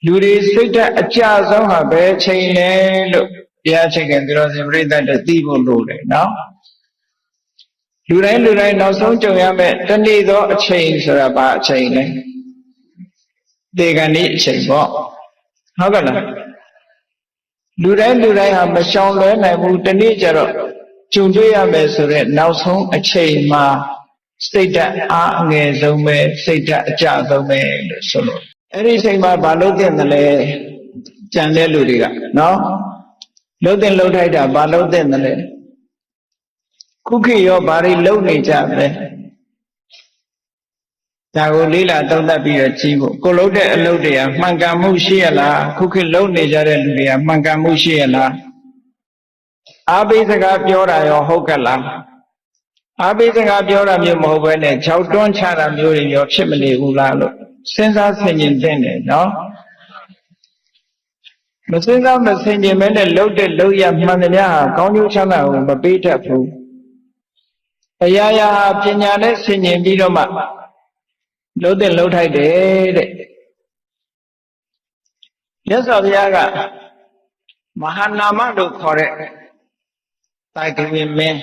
လူတွေစိတ်ဓာတ်အကျဆုံးဟာဘယ်ချိန်လဲလို့ဘုရားချိန်ကသူတော်စင်ပြိဿတ်တသိဖို့လိုတယ်နော်လူတိုင်းနောက်ဆုံးကြုံရမယ့်တနေ့သောအချိန်ဆိုတာဘာအချိန်လဲဒေဂန်ဤအချိန်ပေါ့ဟုတ်ကဲ့လားလူတိုင်းဟာမရှောင်လွဲနိုင်ဘူးတနေ့ကျတော့ကြုံတွေ့ရမယ်ဆိုတဲ့နောက်ဆုံးအချိန်မှာစိတ်ဓာတ်အားအငယ်ဆုံးပဲစိတ်ဓာတ်အကျဆုံးပဲလို့ဆိုလို့အဲ့ဒီအချိန်မှာဘာလုပ်တဲ့လဲကြံတဲ့လူတွေကနော်လှုပ်တဲ့လှုပ်ထိုက်တာဘာလုပ်တဲ့လဲခုခေတ်ရောဘာတွေလုပ်နေကြလဲဒါကိုလေးလာသုံးသပ်ပြီးတော့ကြည့်ဖို့ကိုလုပ်တဲ့အလုပ်တွေကမှန်ကန်မှုရှိရလားခုခေတ်လုပ်နေကြတဲ့လူတွေကမှန်ကန်မှုရှိရလားအားပေးစကားပြောတာရောဟုတ်ကဲ့လားအားပေးစကားပြောတာမျိုးမဟုတ်ဘဲနဲ့၆တွန်းချတာမျိုးတွေရောဖြစ်မနေဘူးလားလို့စဉ်းစားဆင်ခြင်သင့်တယ်နော်မစဉ်းစားမဆင်ခြင်မဲနဲ့လှုပ်တဲ့လှုပ်ရမှန်သမျှဟာကောင်းကျိုးချမ်းသာကိုမပေးတတ်ဘူးအရာရာပညာနဲ့ဆင်ခြင်ပြီးတော့မှလှုပ်တဲ့လှုပ်ထိုက်တယ်တဲ့မြတ်စွာဘုရားကမဟာနာမလို့ခေါ်တဲ့တိုင်ကဝင်မင်း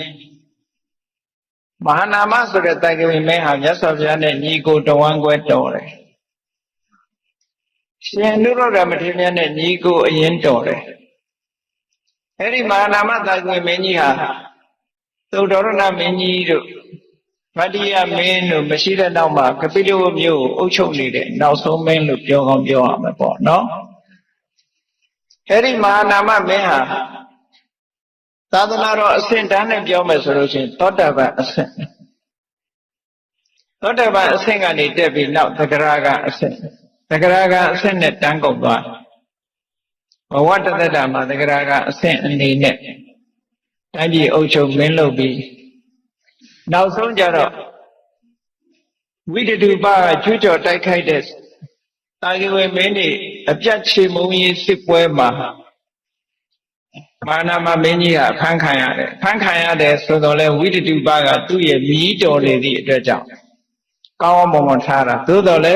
မဟာနာမဆိုတဲ့တိုင်ကဝင်မင်းဟာမြတ်စွာဘုရားနဲ့ညီကိုတဝမ်းကွဲတော်တယ်ရှင်အနုရုဒ္ဓမထေရမြတ်နဲ့ညီကိုအရင်တော်တယ်အဲ့ဒီမဟာနာမတိုင်ကဝင်မင်းကြီးဟာသုတ္တရဏမင်းကြီးတို့ဗတ္တိယမင်းတို့မရှိတဲ့နောက်မှာကပိလဝမြို့ကိုအုပ်ချုပ်နေတဲ့နောက်ဆုံးမင်းလို့ပြောကောင်းပြောရမှာပေါ့နော်အဲ့ဒီမဟာနာမမင်းဟာသာသနာတော်အဆင့်တန်းနဲ့ပြောမယ်ဆိုလို့ရှိရင်သောတာပန်အဆင့်သောတာပန်အဆင့်ကနေတက်ပြီးနောက်သဂရဂံအဆင့်သဂရဂံအဆင့်နဲ့တန်းကုန်သွားဘဝတတ္တမှာသဂရဂံအဆင့်အနေနဲ့တိုင်းပြည်အုပ်ချုပ်မင်းလုပ်ပြီးနောက်ဆုံးကြတော့ဝိတတုပကကျွကြော်တိုက်ခိုက်တဲ့တာဂိဝေမင်းတွေအပြတ်ချေမုံရေးစစ်ပွဲမှာမာနမမင်းကြီးကဖမ်းခံရတယ်ဆိုတော့လေဝိတတုပကသူ့ရဲ့မြည်တော်နေသည့်အတွက်ကြောင့်ကောင်းအောင်မွန်ထားတာသို့တော်လေ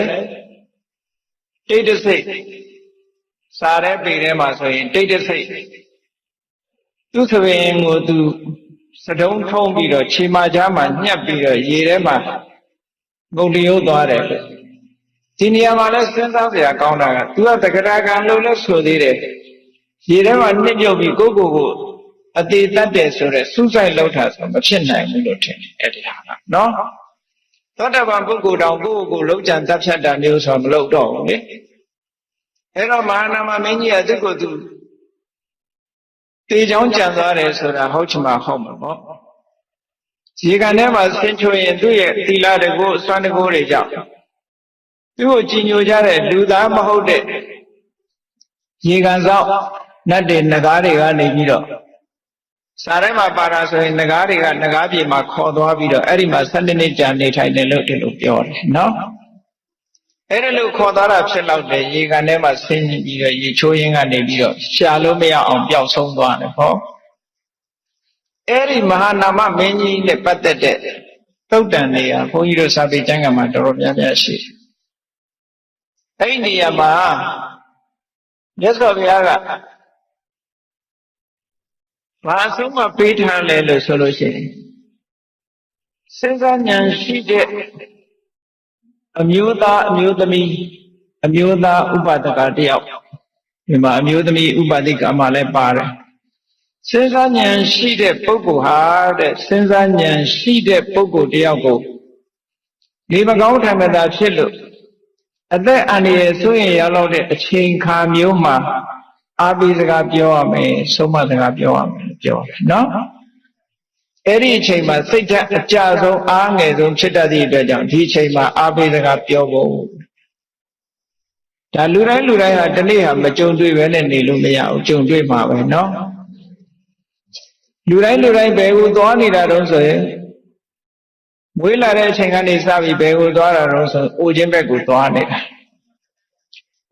တိတ်တဆိတ်စားတဲ့ပေထဲမှာဆိုရင်တိတ်တဆိတ်သူသဘင်ကိုသူစတုံးထုံးပြီးတော့ခြေမကြားမှာညှပ်ပြီးတော့ရေထဲမှာငုံတရုပ်သွားတယ်ဒီနေရာမှာလဲစဉ်းစားစရာကောင်းတာကသူကတက္ကရာကံလို့လဲဆိုသေးတယ်ရေထဲမှာနှစ်ပြုတ်ပြီးကိုအသေးတတ်တယ်ဆိုတော့စူးစိုက်လောက်တာဆိုမဖြစ်နိုင်ဘူးလို့ထင်တယ်အဲ့ဒီဟာကနော်သောတပန်ပုဂ္ဂိုလ်တောင်ကိုလုံးကြံတတ်ဖြတ်တာမျိုးဆိုမလုပ်တော့ဘူးလေအဲ့တော့မဟာနာမမင်းကြီးကသူ့ကိုယ်သူတေချောင်းကြံသွားတယ်ဆိုတာဟုတ်ချင်မှဟုတ်မှာပေါ့ရေကန်ထဲမှာဆင်းချိုရင်သူ့ရဲ့သီလတကူစွမ်းတကူတွေကြောင့်သူ့ကိုကြည်ညိုကြတဲ့လူသားမဟုတ်တဲ့ရေကန်ဆောင်နတ်တွေနဂါးတွေကနေပြီးတော့စာထဲမှာပါတာဆိုရင်နဂါးတွေကနဂါးပြေမှာခေါ်သွားပြီးတော့အဲ့ဒီမှာ12နှစ်ကြာနေထိုင်တယ်လို့ဒီလိုပြောတယ်နော်အဲ့ဒါလို့ခေါ်သွားတာဖြစ်တော့တယ်ရေကန်ထဲမှာဆင်းပြီးတော့ရေချိုးရင်းကနေပြီးတော့ရှာလို့မရအောင်ပျောက်ဆုံးသွားတယ်ဟောအဲ့ဒီမဟာနာမမင်းကြီးနဲ့ပတ်သက်တဲ့သုတ်တန်တွေကဘုန်းကြီးတို့စာပေကျမ်းဂန်မှာတော်တော်များများရှိတယ်အဲ့ဒီနေရာမှာမြတ်စွာဘုရားကဘာအဆုံးမပေးထားလဲလို့ဆိုလို့ရှိရင်စဉ်းစားဉာဏ်ရှိတဲ့အမျိုးသားအမျိုးသမီးအမျိုးသားဥပဒကတယောက်ဒီမှာအမျိုးသမီးဥပဒိကမှာလည်းပါတယ်စဉ်းစားဉာဏ်ရှိတဲ့ပုဂ္ဂိုလ်ဟာတဲ့စဉ်းစားဉာဏ်ရှိတဲ့ပုဂ္ဂိုလ်တယောက်ကိုဒီမကောင်းထံမသာဖြစ်လို့အသက်အန္တရာယ်ဆိုရင်ရောက်တော့တဲ့အချိန်ခါမျိုးမှာအာဘိစကားပြောရမယ်ဆုံးမစကားပြောရမယ်ပြောတယ်နော်အဲ့ဒီအချိန်မှာစိတ်ဓာတ်အကျဆုံးအားငယ်ဆုံးဖြစ်တတ်သည့်အတွက်ကြောင့်ဒီအချိန်မှာအာဘိစကားပြောဖို့ဒါလူတိုင်းဟာဒီနေ့ဟာမကြုံတွေ့ပဲနဲ့နေလို့မရဘူးကြုံတွေ့မှာပဲနော်လူတိုင်းဘယ်ကိုသွားနေတာတော့ဆိုရင်မွေးလာတဲ့အချိန်ကနေစပြီးဘယ်ကိုသွားတာတော့ဆိုအိုခြင်းဘက်ကိုသွားနေတာ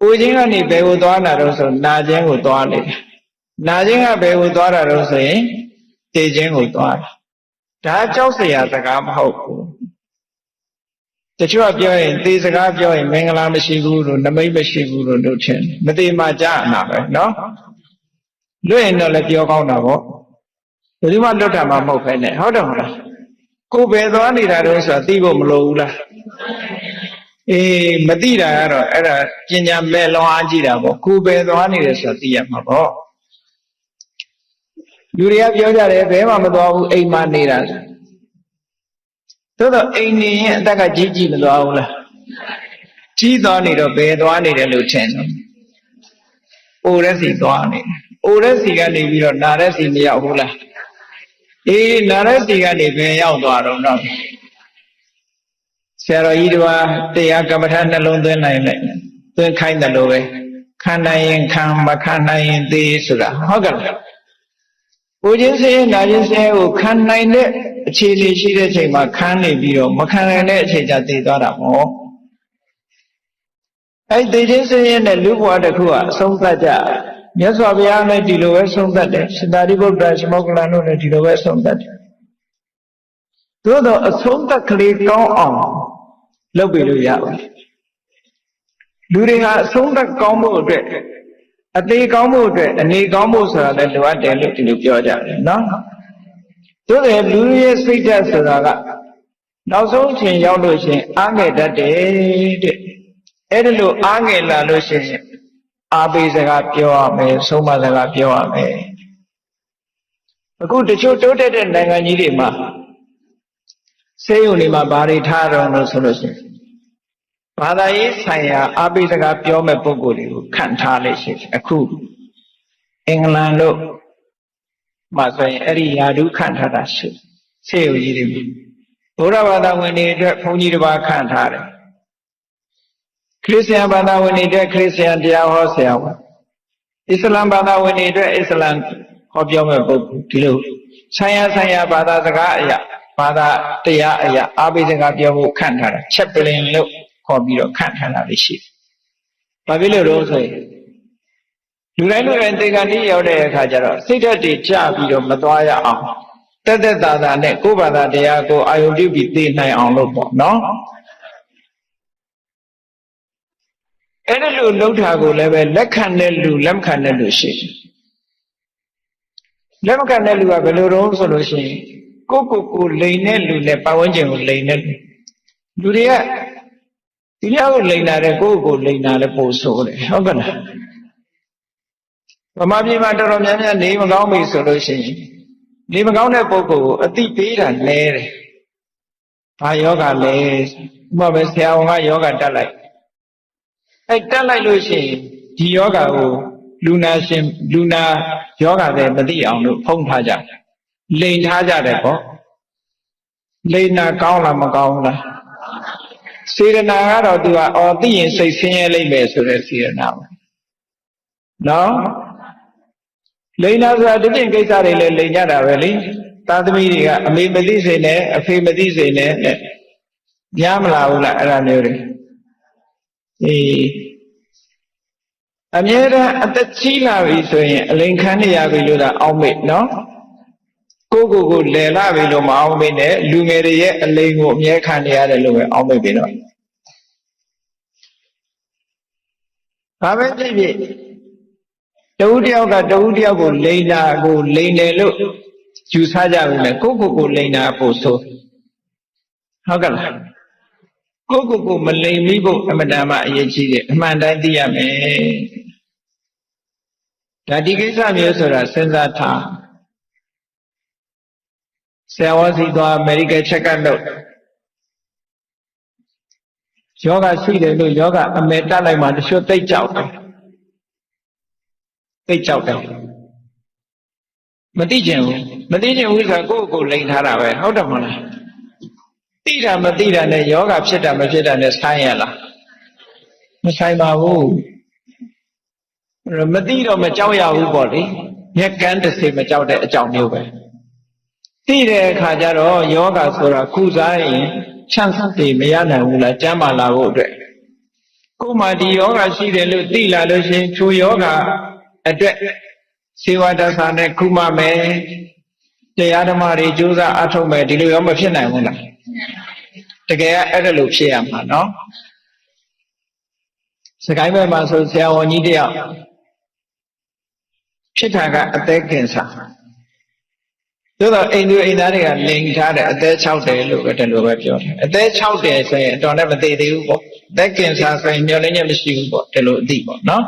အိုခြင်းကနေဘယ်ကိုသွားတာတော့ဆိုနာခြင်းကိုသွားနေတာနာခြင်းကဘယ်ကိုသွားတာတော့ဆိုရင်တေခြင်းကိုသွားတာဒါကြောက်စရာစကားမဟုတ်ဘူး တချို့ကပြောရင်သေစကားပြောရင်မင်္ဂလာမရှိဘူးလို့နမိတ်မရှိဘူးလို့ထင်မသေးမှကြားနာပဲနော်လွတ်ရင်တော့လည်းပြောကောင်းတာပေါ့ဘယ်သူမှလွတ်တာမှမဟုတ်ပဲနဲ့ဟုတ်တယ်မလားကိုယ်ပဲသွားနေတာတော့ဆိုတာသိဖို့မလိုဘူးလားအေးမသိတာကတော့အဲ့ဒါပညာမဲ့လွန်အားကြီးတာပေါ့ကိုယ်ပဲသွားနေတယ်ဆိုတာသိရမှာပေါ့လူတွေကပြောကြတယ်ဘယ်မှမသွားဘူးအိမ်မှာနေတာသို့တော့အိမ်နေရင်အတက်ကကြီးမသွားဘူးလားကြီးသွားနေတော့ဘယ်သွားနေတယ်လို့ထင်တယ်အိုတဲ့စီသွားနေတယ်အိုတဲ့စီကနေပြီးတော့နာတဲ့စီမရောက်ဘူးလားအေးနာတဲ့စီကနေဘယ်ရောက်သွားတော့ဆရာတော်ကြီးတို့ကတရားကမ္မထာနှလုံးသွင်းနိုင်လိုက်သွင်းခိုင်းတယ်လို့ပဲခံနိုင်ရင်ခံမခံနိုင်ရင်သေဆိုတာဟုတ်ကဲ့လားကိုချင်းစေနာချင်းစေကိုခံနိုင်တဲ့အခြေအနေရှိတဲ့ချိန်မှာခံနေပြီးတော့မခံနိုင်တဲ့အချိန်ကျသေသွားတာပေါ့အဲ့သေချင်းစေနဲ့လူဘဝတစ်ခုကအဆုံးသတ်ကြမြတ်စွာဘုရားလည်းဒီလိုပဲဆုံးသတ်တယ်ရှင်သာရိပုတ္တရာရှင်မောက္ကလန်တို့လည်းဒီလိုပဲဆုံးသတ်တယ်သို့တော့အဆုံးသတ်ကလေးကောင်းအောင်လုပ်ပြလို့ရပါတယ်လူတွေကအဆုံးသတ်ကောင်းဖို့အတွက်အသေးကောင်းဖို့အတွက်အနေကောင်းဖို့ဆိုတာလည်းလိုအပ်တယ်လို့ဒီလိုပြောကြတယ်နော်သို့တယ်လူရဲ့စိတ်ဓာတ်ဆိုတာကနောက်ဆုံးအချိန်ရောက်လို့ရှိရင်အားငယ်တတ်တယ်တဲ့အဲ့ဒါလို့အားငယ်လာလို့ရှိရင်အားပေးစကားပြောရမယ်ဆုံးမစကားပြောရမယ်အခုတချို့တိုးတက်တဲ့နိုင်ငံကြီးတွေမှာဆေးရုံတွေမှာဘာတွေထားတော့လို့ဆိုလို့ရှိရင်ဘာသာရေးဆိုင်ရာအားပေးစကားပြောမဲ့ပုဂ္ဂိုလ်တွေကိုခန့်ထားလို့ရှိတယ်အခုအင်္ဂလန်တို့မှာဆိုရင်အဲ့ဒီယာဓုခန့်ထားတာရှိဆေးရုံကြီးတွေဘုရားဘာသာဝင်တွေအတွက်ဘုန်းကြီးတစ်ပါးခန့်ထားတယ်ခရစ်ယာန်ဘာသာဝင်တွေအတွက်ခရစ်ယာန်တရားဟောဆရာဝန်အစ္စလာမ်ဘာသာဝင်တွေအတွက်အစ္စလာမ်ဟောပြောမဲ့ပုဂ္ဂိုလ်ဒီလိုဆိုင်ရာဘာသာစကားအရာဘာသာတရားအရာအားပေးစကားပြောဖို့ခန့်ထားတာချက်ပလင်လို့ခေါ်ပြီးတော့ခန့်ထားတာလေးရှိတယ်။ဘာဖြစ်လို့လဲဆိုရင်လူတိုင်းသေကံကြီးရောက်တဲ့အခါကျတော့စိတ်ဓာတ်တွေကြပြီးတော့မသွားရအောင်တက်တာနဲ့ကိုယ်ဘာသာတရားကိုအာယုံပြုပြီးသိနိုင်အောင်လို့ပေါ့နော်။အဲ့ဒီလိုလှုပ်တာကိုလည်းပဲလက်ခံတဲ့လူလက်မခံတဲ့လူရှိတယ်။လက်မခံတဲ့လူကဘယ်လိုတော့ဆိုလို့ရှိရင်ကိုလိန်တဲ့လူနဲ့ပတ်ဝန်းကျင်ကိုလိန်တဲ့လူတွေကဒီလိုကိုလိန်လာတဲ့ကိုလိန်လာလဲပို့ဆိုးတယ်ဟုတ်ကဲ့လားဗမာပြည်မှာတော်တော်များများနေမကောင်းပြီဆိုလို့ရှိရင်နေမကောင်းတဲ့ပုဂ္ဂိုလ်ကိုအတိပေးတာလဲတယ်ဘာယောဂလဲဥပမာပဲဆရာဝန်ကယောဂတက်လိုက်အဲ့တက်လိုက်လို့ရှိရင်ဒီယောဂကိုလူနာယောဂတဲ့မသိအောင်လို့ဖုံးထားကြလိန်ထားကြတယ်ပေါ့လိန်နာကောင်းလားမကောင်းဘူးလားစေရနာကတော့သူကသိရင်စိတ်ဆင်းရဲလိမ့်မယ်ဆိုတဲ့စေရနာပဲနော်လိန်နာဆိုတာဒီပြင်ကိစ္စတွေလည်းလိန်ကြတာပဲလေသားသမီးတွေကအမေမသိစေနဲ့အဖေမသိစေနဲ့များမလားဘူးလားအဲ့ဒါမျိုးတွေအမြဲတမ်းအသက်ကြီးလာပြီဆိုရင်အလိန်ခံနေရပြီလို့သာအောက်မေ့နော်ကိုလည်လာပြီလို့မအောင်မေ့နဲ့လူငယ်တွေရဲ့အလိန်ကိုအမြဲခံနေရတယ်လို့ပဲအောက်မေ့ပြီတော့ဘာပဲဖြစ်ဖြစ်တဦးတယောက်ကတဦးတယောက်ကိုလိန်တာကိုလိန်တယ်လို့ယူဆကြပြီလေကိုလိန်တာပို့ဆိုဟုတ်ကဲ့လားကိုမလိန်မိဖို့အမှန်တမ်းအရေးကြီးတယ်အမှန်တိုင်းသိရမယ်ဒါဒီကိစ္စမျိုးဆိုတာစဉ်းစားထားဆရာဝန်စီသွား medical check up လုပ်ယောဂရှိတယ်လို့ယောဂအမယ်တက်လိုက်မှတချို့သိကြောက်တယ်မသိချင်ဘူးဆိုကိုလိန်ထားတာပဲဟုတ်တယ်မလားသိတာမသိတာနဲ့ယောဂဖြစ်တာမဖြစ်တာနဲ့ဆိုင်ရလားမဆိုင်ပါဘူးမသိတော့မကြောက်ရဘူးပေါ့လေမျက်ကန်းတစ်စိမကြောက်တဲ့အကြောင်းမျိုးပဲသိတဲ့အခါကျတော့ယောဂဆိုတာကုစားရင်ချမ်းသာတွေမရနိုင်ဘူးလားကျမ်းမာလာဖို့အတွက်ကိုယ်မှဒီယောဂရှိတယ်လို့သိလာလို့ရှိရင်ထိုယောဂအတွက်စေဝတ္တဆာနဲ့ကုမမယ်တရားဓမ္မတွေကြိုးစားအထောက်မယ်ဒီလိုရောမဖြစ်နိုင်ဘူးလား တကယ်အဲ့ဒါလို့ဖြစ်ရမှာနော်စကိုင်းဘက်မှာဆိုဆရာဝန်ကြီးတယောက်ဖြစ်တာကအသက်ကင်ဆာသို့တော့အိမ်သူအိမ်သားတွေကလိန်ထားတဲ့အသက်60လို့ပဲတလို့ပဲပြောတယ်အသက်60ဆိုရင်အတော်နဲ့မသေးသေးဘူးပေါ့အသက်ကင်ဆာဆိုရင်မျောလင်းချက်မရှိဘူးပေါ့တလို့အသိပေါ့နော်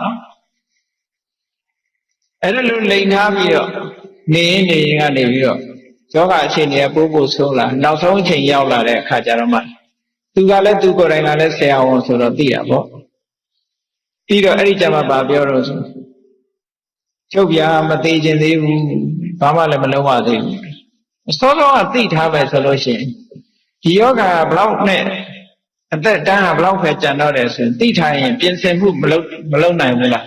အဲ့ဒါလို့လိန်ထားပြီးတော့နေရင်ကနေပြီးတော့ယောဂအခြေအနေကပို့ဆိုးလာနောက်ဆုံးအချိန်ရောက်လာတဲ့အခါကျတော့မှသူကလည်းသူကိုယ်တိုင်ကလည်းဆရာဝန်ဆိုတော့သိတာပေါ့ပြီးတော့အဲ့ဒီကျမှပါပြောတော့ဆိုချုပ်ပြာမသေးခြင်းသေးဘူးဘာမှလည်းမလုံးဝသေးဘူးအစောဆုံးကသိထားပဲဆိုလို့ရှိရင်ဒီယောဂဘလောက်နဲ့အသက်တန်းကဘလောက်ပဲကြံတော့တယ်ဆိုရင်သိထားရင်ပြင်ဆင်မှုမလုပ်နိုင်ဘူးလား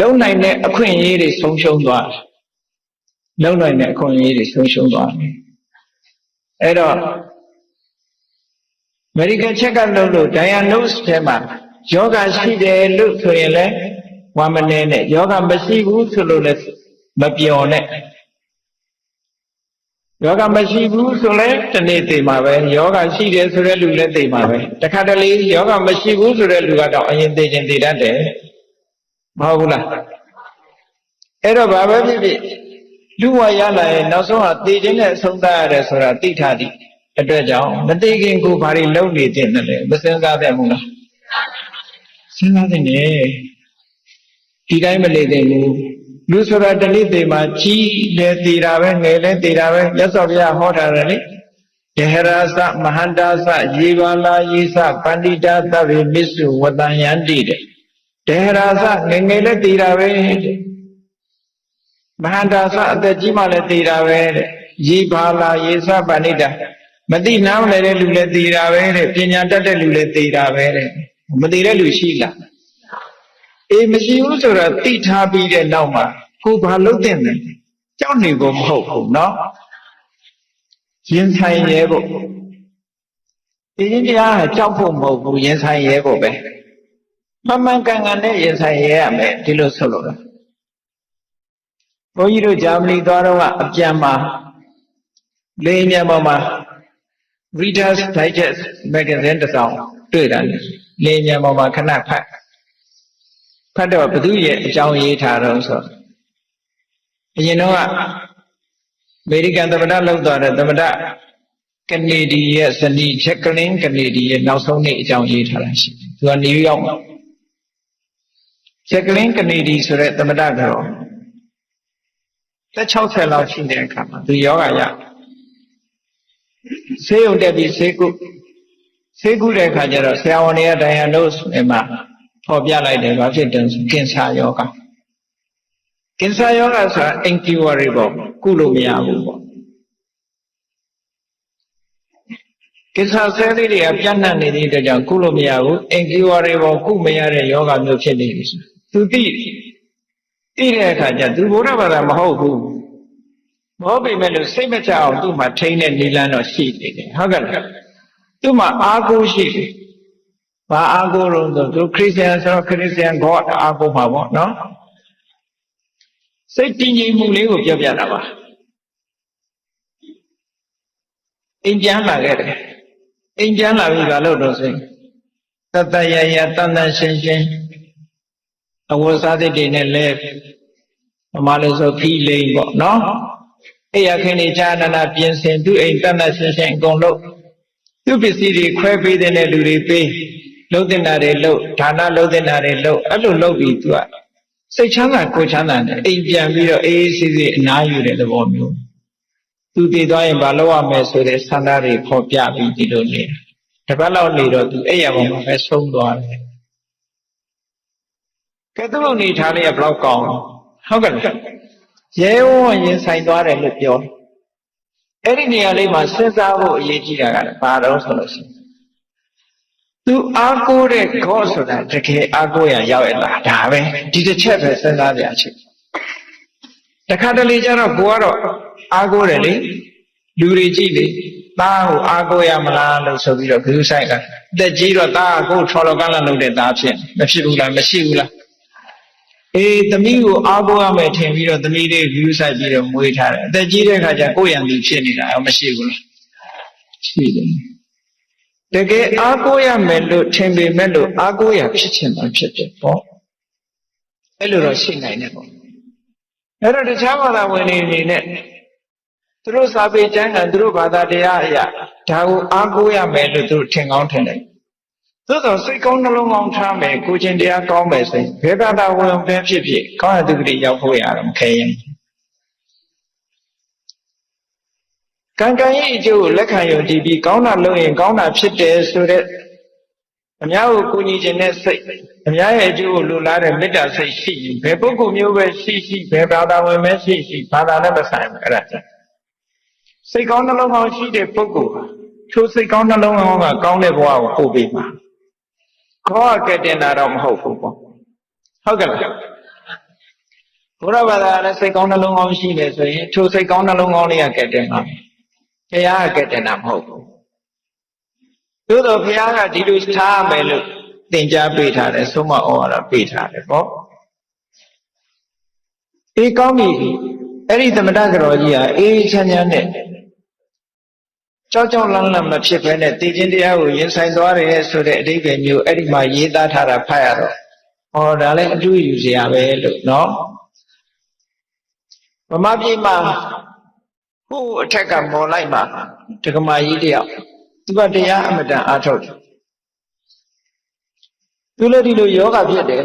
လုံနိုင်တဲ့အခွင့်အရေးတွေဆုံးရှုံးသွားတယ်လုံနိုင်တဲ့အခွင့်အရေးတွေဆုံးရှုံးသွားတယ်အဲ့တော့ medical check up လုပ်လို့ diagnose ထဲမှာယောဂရှိတယ်လို့ဆိုရင်လည်းဝမ်းမနေနဲ့ယောဂမရှိဘူးဆိုလို့လည်းမပြောနဲ့ယောဂမရှိဘူးဆိုလဲတနေ့သိမှာပဲယောဂရှိတယ်ဆိုတဲ့လူလည်းသိမှာပဲတခါတလေယောဂမရှိဘူးဆိုတဲ့လူကတော့အရင်သိချင်းသိတတ်တယ်မဟုတ်ဘူးလားအဲ့တော့ဘာပဲဖြစ်ဖြစ်လူဝရလာရင်နောက်ဆုံးကသိချင်းနဲ့ဆုံးသတ်ရတယ်ဆိုတာသိထားသည်အတွက်ကြောင့်မသိခင်ကိုဘာတွေလုပ်နေတင်တယ်လဲမစင်စားတဲ့ဘူးလားစဉ်းစားတဲ့နေဒီတိုင်းမနေသင့်ဘူးလူဆိုတာတဏိသေမှာကြီးလည်းတည်တာပဲငယ်လည်းတည်တာပဲမြတ်စွာဘုရားဟောထားတယ်လေယဟရာသမဟန္တာသယေဘာလာယေသပန္တိတာသဗ္ဗေမစ္စုဝတံယန္တိတဲ့ယဟရာသငယ်ငယ်လည်းတည်တာပဲမဟန္တာသအသက်ကြီးမှလည်းတည်တာပဲတဲ့ယေဘာလာယေသပန္တိတာမသိနားမလဲတဲ့လူလည်းတည်တာပဲတဲ့ပညာတတ်တဲ့လူလည်းတည်တာပဲတဲ့မတည်တဲ့လူရှိလားမရှိဘူးဆိုတော့သိထားပြီးတဲ့နောက်မှာကိုဘာလုပ်တဲ့လဲကြောက်နေဖို့မဟုတ်ဘူးเนาะရင်ဆိုင်ရဲဖို့ဒီတရားကကြောက်ဖို့မဟုတ်ဘူးရင်ဆိုင်ရဲဖို့ပဲမှန်မှန်ကန်ကန်နဲ့ရင်ဆိုင်ရဲရမယ်ဒီလိုဆိုလို့လားဘုန်းကြီးတို့ဂျာမနီသွားတော့အပြန်မှာလေမြန်ပေါ်မှာ Reader's Digest magazine တစ်စောင်တွေ့တာလေမြန်ပေါ်မှာခဏဖတ်တော့ဘသူရဲ့အကြောင်းရေးထားတော့ဆိုအရင်တော့အမေရိကန်သမ္မတလောက်သွားတဲ့သမ္မတကနေဒီရဲ့ဇနီးချက်ကလင်းကနေဒီရဲ့နောက်ဆုံးနေ့အကြောင်းရေးထားတာရှိတယ်သူကနယူးယောက်မှာချက်ကလင်းကနေဒီဆိုတဲ့သမ္မတကတော့သက်60လောက်ရှိတဲ့အခါမှာသူယောဂရဆေးရုံတက်ပြီးဆေးကုတဲ့အခါကျတော့ဆရာဝန်တွေကဒိုင်ယာနို့စ်မှာဖော်ပြလိုက်တယ်ဘာဖြစ်တယ်ကင်ဆာယောဂကင်ဆာယောဂဆိုတာ incurable ကုလို့မရဘူးပေါ့ကင်ဆာဆဲလေးတွေကပြန့်နှံ့နေတဲ့အတွက်ကြောင့်ကုလို့မရဘူး incurable ကုမရတဲ့ယောဂမျိုးဖြစ်နေပြီသူသိတဲ့အခါကျသူဘုရားဘာသာမဟုတ်ဘူးမဟုတ်ပေမဲ့လို့စိတ်မချအောင်သူ့မှာထိန်းတဲ့နိလန်းတော့ရှိနေတယ်ဟုတ်ကဲ့လားသူ့မှာအားကိုးရှိတယ်ဘာအားကိုးလို့ဆိုသူခရစ်ယာန်ဆိုတော့ခရစ်ယာန် God အားကိုးမှာပေါ့နော်စိတ်တည်ငြိမ်မှုလေးကိုပြောပြတာပါအိမ်ပြန်လာခဲ့တယ်အိမ်ပြန်လာပြီဘာလို့တော့ဆိုရင်တတရရတန်တန်ရှင်းရှင်းအဝတ်စားတွေနဲ့လဲအမှလို့ဆိုဖီးလိန်ပေါ့နော်အဲ့ရခင်နေချာနာပြင်ဆင်သူ့အိမ်တန်တန်ရှင်းရှင်းအကုန်လုံးသူ့ပစ္စည်းတွေခွဲပေးတဲ့လူတွေပေးလှုပ်တင်တာတွေလှုပ်ဌာနလှုပ်တင်တာတွေလှုပ်အဲ့လိုလှုပ်ပြီးသူကစိတ်ချမ်းသာကိုယ်ချမ်းသာနဲ့အိမ်ပြန်ပြီးတော့အေးအေးဆေးဆေးအနားယူတဲ့သဘောမျိုးသူတည်သွားရင်ဘာလုပ်ရမလဲဆိုတဲ့ဆန္ဒတွေဖော်ပြပြီးဒီလိုနေတပတ်လောက်နေတော့သူအဲ့ရပေါ်မှာပဲဆုံးသွားတယ်ကဲသူ့လိုနေထားလေးကဘလောက်ကောင်းဟုတ်ကဲ့ရဲဝံ့ရင်ဆိုင်သွားတယ်လို့ပြောအဲ့ဒီနေရာလေးမှာစဉ်းစားဖို့အရေးကြီးတာကဘာတော့ဆိုလို့ရှိရင်သူအားကိုးတဲ့ God ဆိုတာတကယ်အားကိုးရရောက်ရလားဒါပဲဒီတစ်ချက်ပဲစဉ်းစားကြရချင်းတခါတလေကျတော့ကိုကတော့အားကိုးတယ်လေလူတွေကြည့်လေသားကိုအားကိုးရမလားလို့ဆိုပြီးတော့ဂရုစိုက်တာတက်ကြီးတော့သားကိုထော်လော်ကန့်လန့်လုပ်တဲ့သားဖြစ်မဖြစ်ဘူးလားမရှိဘူးလားသမီးကိုအားကိုးရမယ်ထင်ပြီးတော့သမီးလေးဂရုစိုက်ပြီးတော့မွေးထားတယ်အသက်ကြီးတဲ့အခါကျကိုယ့်ရံသူဖြစ်နေတာမရှိဘူးလား ရှိတယ်တကယ်အားကိုးရမယ်လို့ထင်ပေမဲ့လို့အားကိုးရဖြစ်ချင်မှဖြစ်တယ်ပေါ့အဲ့လိုတော့ရှိနိုင်တယ်ပေါ့အဲ့တော့တခြားဘာသာဝင်တွေအနေနဲ့သူတို့စာပေကျမ်းဂန်သူတို့ဘာသာတရားအရာဒါကိုအားကိုးရမယ်လို့သူတို့ထင်ကောင်းထင်တယ်သို့သောစိတ်ကောင်းနှလုံးကောင်းထားမယ်ကိုကျင်တရားကောင်းမယ်ဆိုရင်ဘယ်ဘာသာဝင်ပဲဖြစ်ဖြစ်ကောင်းတဲ့သူကလေးရောက်ဖို့ရတော့မခဲရင်ကံကံရဲ့အကျိုးကိုလက်ခံယုံကြည်ပြီးကောင်းတာလုပ်ရင်ကောင်းတာဖြစ်တယ်ဆိုတဲ့အများကိုကူညီခြင်းနဲ့စိတ်အများရဲ့အကျိုးကိုလိုလားတဲ့မေတ္တာစိတ်ရှိရင်ဘယ်ပုဂ္ဂိုလ်မျိုးပဲရှိဘယ်ဘာသာဝင်ပဲရှိဘာသာနဲ့မဆိုင်ဘူးအဲ့ဒါကြောင့်စိတ်ကောင်းနှလုံးကောင်းရှိတဲ့ပုဂ္ဂိုလ်ထိုစိတ်ကောင်းနှလုံးကောင်းကကောင်းတဲ့ဘဝကိုပို့ပေးမှာခေါ်ကဲ့တင်တာတော့မဟုတ်ဘူးပေါ့ဟုတ်ကဲ့လားဘုရားဘာသာနဲ့စိတ်ကောင်းနှလုံးကောင်းရှိတယ်ဆိုရင်ထိုစိတ်ကောင်းနှလုံးကောင်းလေးကကဲ့တင်မှာဘုရားကဲ့တင်တာမဟုတ်ဘူးသို့တော့ဘုရားကဒီလိုထားမယ်လို့သင်ကြားပေးထားတယ်ဆုံးမဩဝါဒပေးထားတယ်ပေါ့အေးကောင်းပြီအဲ့ဒီသမထကတော်ကြီးဟာအေးချမ်းချမ်းနဲ့ကြောက်လန့်မဖြစ်ဘဲနဲ့သိခြင်းတရားကိုရင်ဆိုင်သွားတယ်ဆိုတဲ့အဓိပ္ပာယ်မျိုးအဲ့ဒီမှာရေးသားထားတာဖတ်ရတော့ဟောဒါလည်းအတူယူစရာပဲလို့နော်ဗမာပြည်မှာဟိုအထက်ကမော်လိုက်မှာဒကမာကြီးတယောက်သူကတရားအမတန်အားထုတ်တယ်သူလည်းဒီလိုယောဂဖြစ်တယ်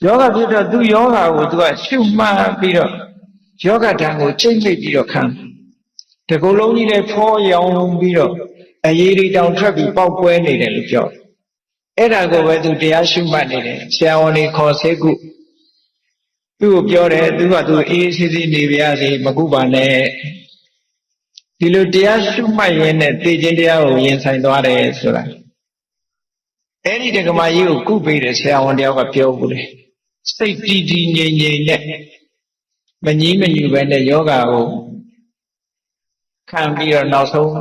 ယောဂဖြစ်တော့သူယောဂကိုသူကရှုမှတ်ပြီးတော့ယောဂဓာတ်ကိုချိန်မိတ်ပြီးတော့ခံတကူလုံးကြီးနဲ့ဖောရောင်ပြီးတော့အရေးတွေတောင်ထွက်ပြီးပေါက်ကွဲနေတယ်လို့ပြောတယ်အဲ့ဒါကိုပဲသူတရားရှုမှတ်နေတယ်ဆရာဝန်ကြီးခေါ်ဆေးကုသူ့ကိုပြောတယ်သူကသူအေးအေးဆေးဆေးနေပါရစေမကုပါနဲ့ဒီလိုတရားရှုမှတ်ရင်းနဲ့သိခြင်းတရားကိုရင်ဆိုင်သွားတယ်ဆိုတာအဲ့ဒီတက္ကမကြီးကိုကုပေးတယ်ဆရာဝန်တယောက်ကပြောဘူးလေစိတ်တည်တည်ငြိမ်ငြိမ်နဲ့မငြင်းမညူပဲနဲ့ယောဂါကိုခံပြီးတော့နောက်ဆုံး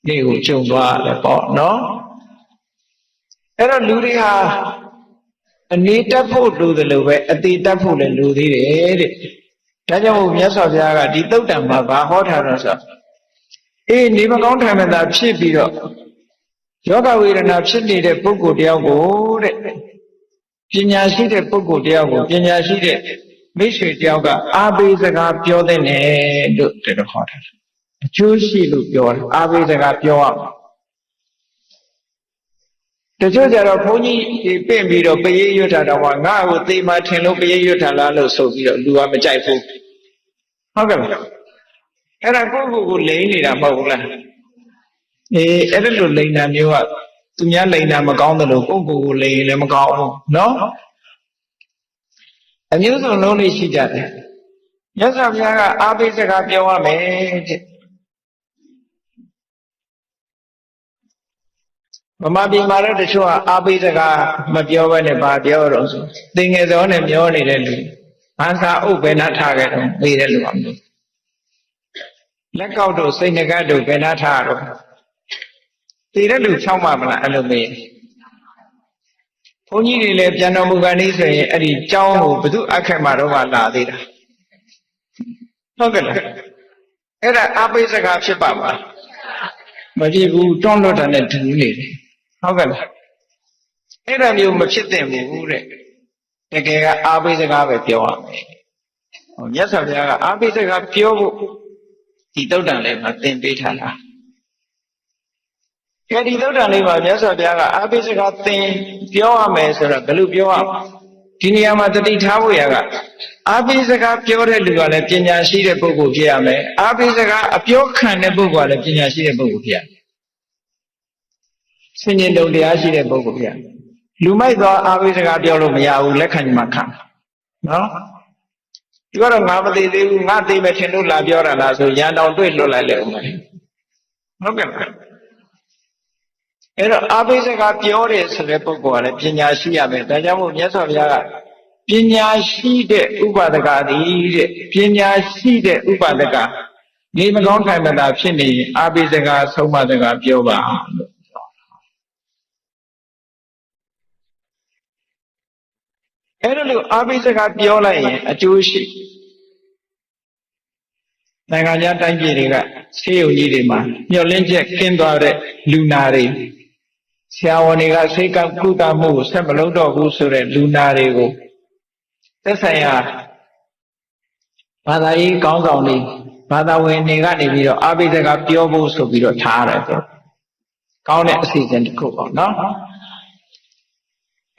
နေ့ကိုကျုံသွားတယ်ပေါ့နော်အဲ့တော့လူတွေဟာအနေတက်ဖို့လိုတယ်လို့ပဲအသေးတက်ဖို့လည်းလိုသေးတယ်တဲ့ဒါကြောင့်မို့မြတ်စွာဘုရားကဒီသုတ်တံမှာဘာဟောထားတော့ဆိုအေးနေမကောင်းထိုင်မသာဖြစ်ပြီးတော့ယောဂဝေဒနာဖြစ်နေတဲ့ပုဂ္ဂိုလ်တယောက်ကိုတဲ့ပညာရှိတဲ့ပုဂ္ဂိုလ်တယောက်ကိုပညာရှိတဲ့မိတ်ဆွေတယောက်ကအာဘေးစကားပြောတဲ့နဲ့လို့တကယ်ဟောထားတယ်အကျိုးရှိလို့ပြောတယ်အာဘေးစကားပြောရမှာတချို့ကြတော့ဘုန်းကြီးပြင့်ပြီးတော့ပရိရွတ်တာတော့ငါ့ကိုသေမှထင်လို့ပရိရွတ်တာလားလို့ဆိုပြီးတော့လူကမကြိုက်ဘူးဟုတ်ကဲ့အဲ့ဒါကိုယ့်ကိုယ်လိမ့်နေတာမဟုတ်ဘူးလားအဲ့ဒါလိုလိမ့်တာမျိုးကသူများလိမ့်တာမကောင်းတယ်လို့ကိုယ့်ကိုယ်လိမ့်လည်းမကောင်းဘူးနော်အမျိုးစုံလုံးလေးရှိကြတယ်မြတ်စွာဘုရားကအာဘိစကားပြောရမယ်တဲ့ဗမာပြည်မှာတော့တချို့ကအာဘိစကားမပြောဘဲနဲ့ဗာပြောတော့ဆိုသင်ငယ်စောနဲ့မျောနေတဲ့လူဘာသာအုပ်ဘယ်နှထားခဲ့တော့မေးတဲ့လူကမျိုးလက်ကောက်တို့စိတ်ငကတ်တို့ဘယ်နှထားတော့တည်တဲ့လူဖြောင်းပါမလားအဲ့လိုမေးဘုန်းကြီးတွေလည်းပြန်တော်မူကန်ဤဆိုရင်အဲ့ဒီကျောင်းကိုဘု து အခက်မှာတော့မှလာသေးတာဟုတ်ကဲ့လားအဲ့ဒါအာဘိစကားဖြစ်ပါမလားမဖြစ်ဘူးတွန်းလွတ်တာနဲ့တူနေတယ်ဟုတ်ကဲ့လားအဲ့ဒါမျိုးမဖြစ်သင့်ဘူးတဲ့တကယ်ကအာဘိစကားပဲပြောရမယ်ဟောမြတ်စွာဘုရားကအာဘိစကားပြောဖို့ဒီသုတ်တန်လေးမှာသင်ပေးထားတာဒီသုတ်တန်လေးမှာမြတ်စွာဘုရားကအာဘိစကားသင်ပြောရမယ်ဆိုတော့ဘယ်လိုပြောရမလဲဒီနေရာမှာတတိထားဖို့ရကအာဘိစကားပြောတဲ့လူကလည်းပညာရှိတဲ့ပုဂ္ဂိုလ်ဖြစ်ရမယ်အာဘိစကားအပြောခံတဲ့ပုဂ္ဂိုလ်ကလည်းပညာရှိတဲ့ပုဂ္ဂိုလ်ဖြစ်ရမယ်ဆင်ញင်တုံတရားရှိတဲ့ပုဂ္ဂိုလ်ဖြစ်ရမယ်လူမိုက်သောအာဘိစကားပြောလို့မရဘူးလက်ခံမှခံနော်ဒီကတော့ငါမသိသေးဘူးငါသိမယ်ထင်လို့လာပြောတာလားဆိုရန်တောင်တွေ့လွတ်လိုက်လေဦးမယ်ဟုတ်ကဲ့လားအဲ့တော့အာဘိစကားပြောတယ်ဆိုတဲ့ပုဂ္ဂိုလ်ကလည်းပညာရှိရမယ်ဒါကြောင့်မို့မြတ်စွာဘုရားကပညာရှိတဲ့ဥပဒကသည်တဲ့ပညာရှိတဲ့ဥပဒကနေမကောင်းထိုင်မသာဖြစ်နေရင်အာဘိစကားဆုံးမစကားပြောပါလို့အဲ့ဒါလို့အာဘိစကားပြောလိုက်ရင်အကျိုးရှိ နိုင်ငံခြားတိုင်းပြည်တွေကဆေးရုံကြီးတွေမှာမျှော်လင့်ချက်ကင်းသွားတဲ့လူနာတွေဆရာဝန်တွေကစိတ်ကကုသမှုကိုဆက်မလုပ်တော့ဘူးဆိုတဲ့လူနာတွေကိုသက်ဆိုင်ရာဘာသာရေးကောင်းဆောင်တွေဘာသာဝင်တွေကနေပြီးတော့အားပေးစကားပြောဖို့ဆိုပြီးတော့ထားရတယ်ဆိုကောင်းတဲ့အစီအစဉ်တစ်ခုပေါ့နော်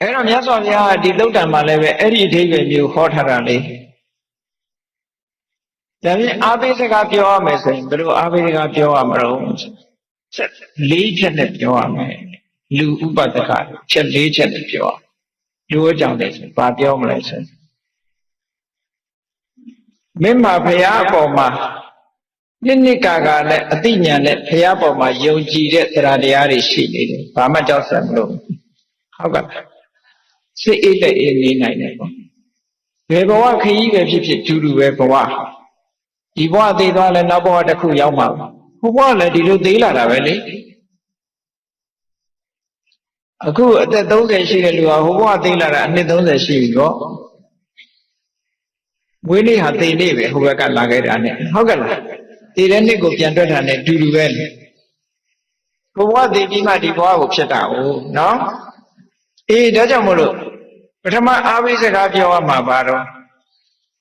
အဲ့တော့မြတ်စွာဘုရားကဒီသုတ်တံမှာလည်းပဲအဲ့ဒီအဓိပ္ပာယ်မျိုးဟောထားတာလေဒါဖြင့်အားပေးစကားပြောရမယ်ဆိုရင်ဘယ်လိုအားပေးစကားပြောရမလို့ချက်၄ချက်နဲ့ပြောရမယ်လူဥပဒကချက်၄ချက်နဲ့ပြောလူအကြောင်းလေးဆိုဘာပြောမလဲဆိုမင်းမဘုရားအပေါ်မှာနှစ်ကာနဲ့အတိညာနဲ့ဘုရားပေါ်မှာယုံကြည်တဲ့တရားတရားတွေရှိနေတယ်ဘာမှကြောက်စရာမလိုဟုတ်ကဲ့စိတ်အေးလက်အေးနေနိုင်တယ်ပေါ့ဘယ်ဘဝခရီးပဲဖြစ်ဖြစ်တူတူပဲဘဝဒီဘဝသေးသွားလဲနောက်ဘဝတစ်ခုရောက်မှာဟိုဘဝလည်းဒီလိုသေးလာတာပဲလေအခုအသက်30ရှိတဲ့လူဟာဟိုဘဝသေးလာတာအနှစ်30ရှိပြီပေါ့ဝိနည်းဟာသေနေပဲဟိုဘက်ကလာခဲ့တာနဲ့ဟုတ်ကဲ့လားသေတဲ့နှစ်ကိုပြန်တွက်တာနဲ့တူတူပဲလေဘဝသေပြီးမှဒီဘဝကိုဖြစ်တာဟုတ်နော်အေးဒါကြောင့်မို့လို့ပထမအားပေးစကားပြောရမှာပါတော့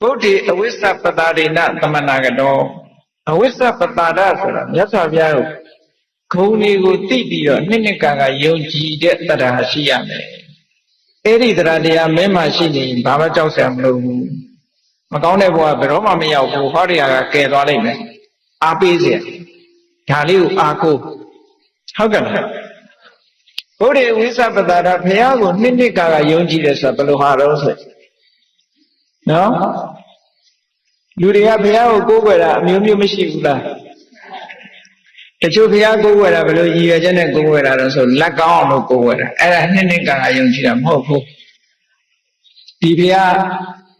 ဗုဒ္ဓေအဝိစ္စပတာရိဏသမနာကတောအဝိစ္စပတာရဆိုတာမြတ်စွာဘုရားကိုဂုဏ်တွေကိုသိပြီးတော့နှစ်ကာယုံကြည်တဲ့တရားရှိရမယ်အဲ့ဒီတရားတရားမင်းမှရှိနေဘာမှကြောက်စရာမလိုဘူးမကောင်းတဲ့ဘဝဘယ်တော့မှမရောက်ဘူးဟောတရားကကယ်သွားလိမ့်မယ်အားပေးစေဒါလေးကိုအားကိုဟုတ်ကဲ့လားဘုရားဝိသပတာရဘုရားကိုနှစ်ကာယုံကြည်တယ်ဆိုတာဘယ်လိုဟာတော့ဆိုနော်လူတွေကဘုရားကိုကိုးကွယ်တာအမျိုးမျိုးမရှိဘူးလားတချို့ဘုရားကိုးကွယ်တာဘယ်လိုရည်ရွယ်ချက်နဲ့ကိုးကွယ်တာတော့ဆိုလက်ကောင်းအောင်လို့ကိုးကွယ်တာအဲ့ဒါနှစ်ကာယုံကြည်တာမဟုတ်ဘူးဒီဘုရား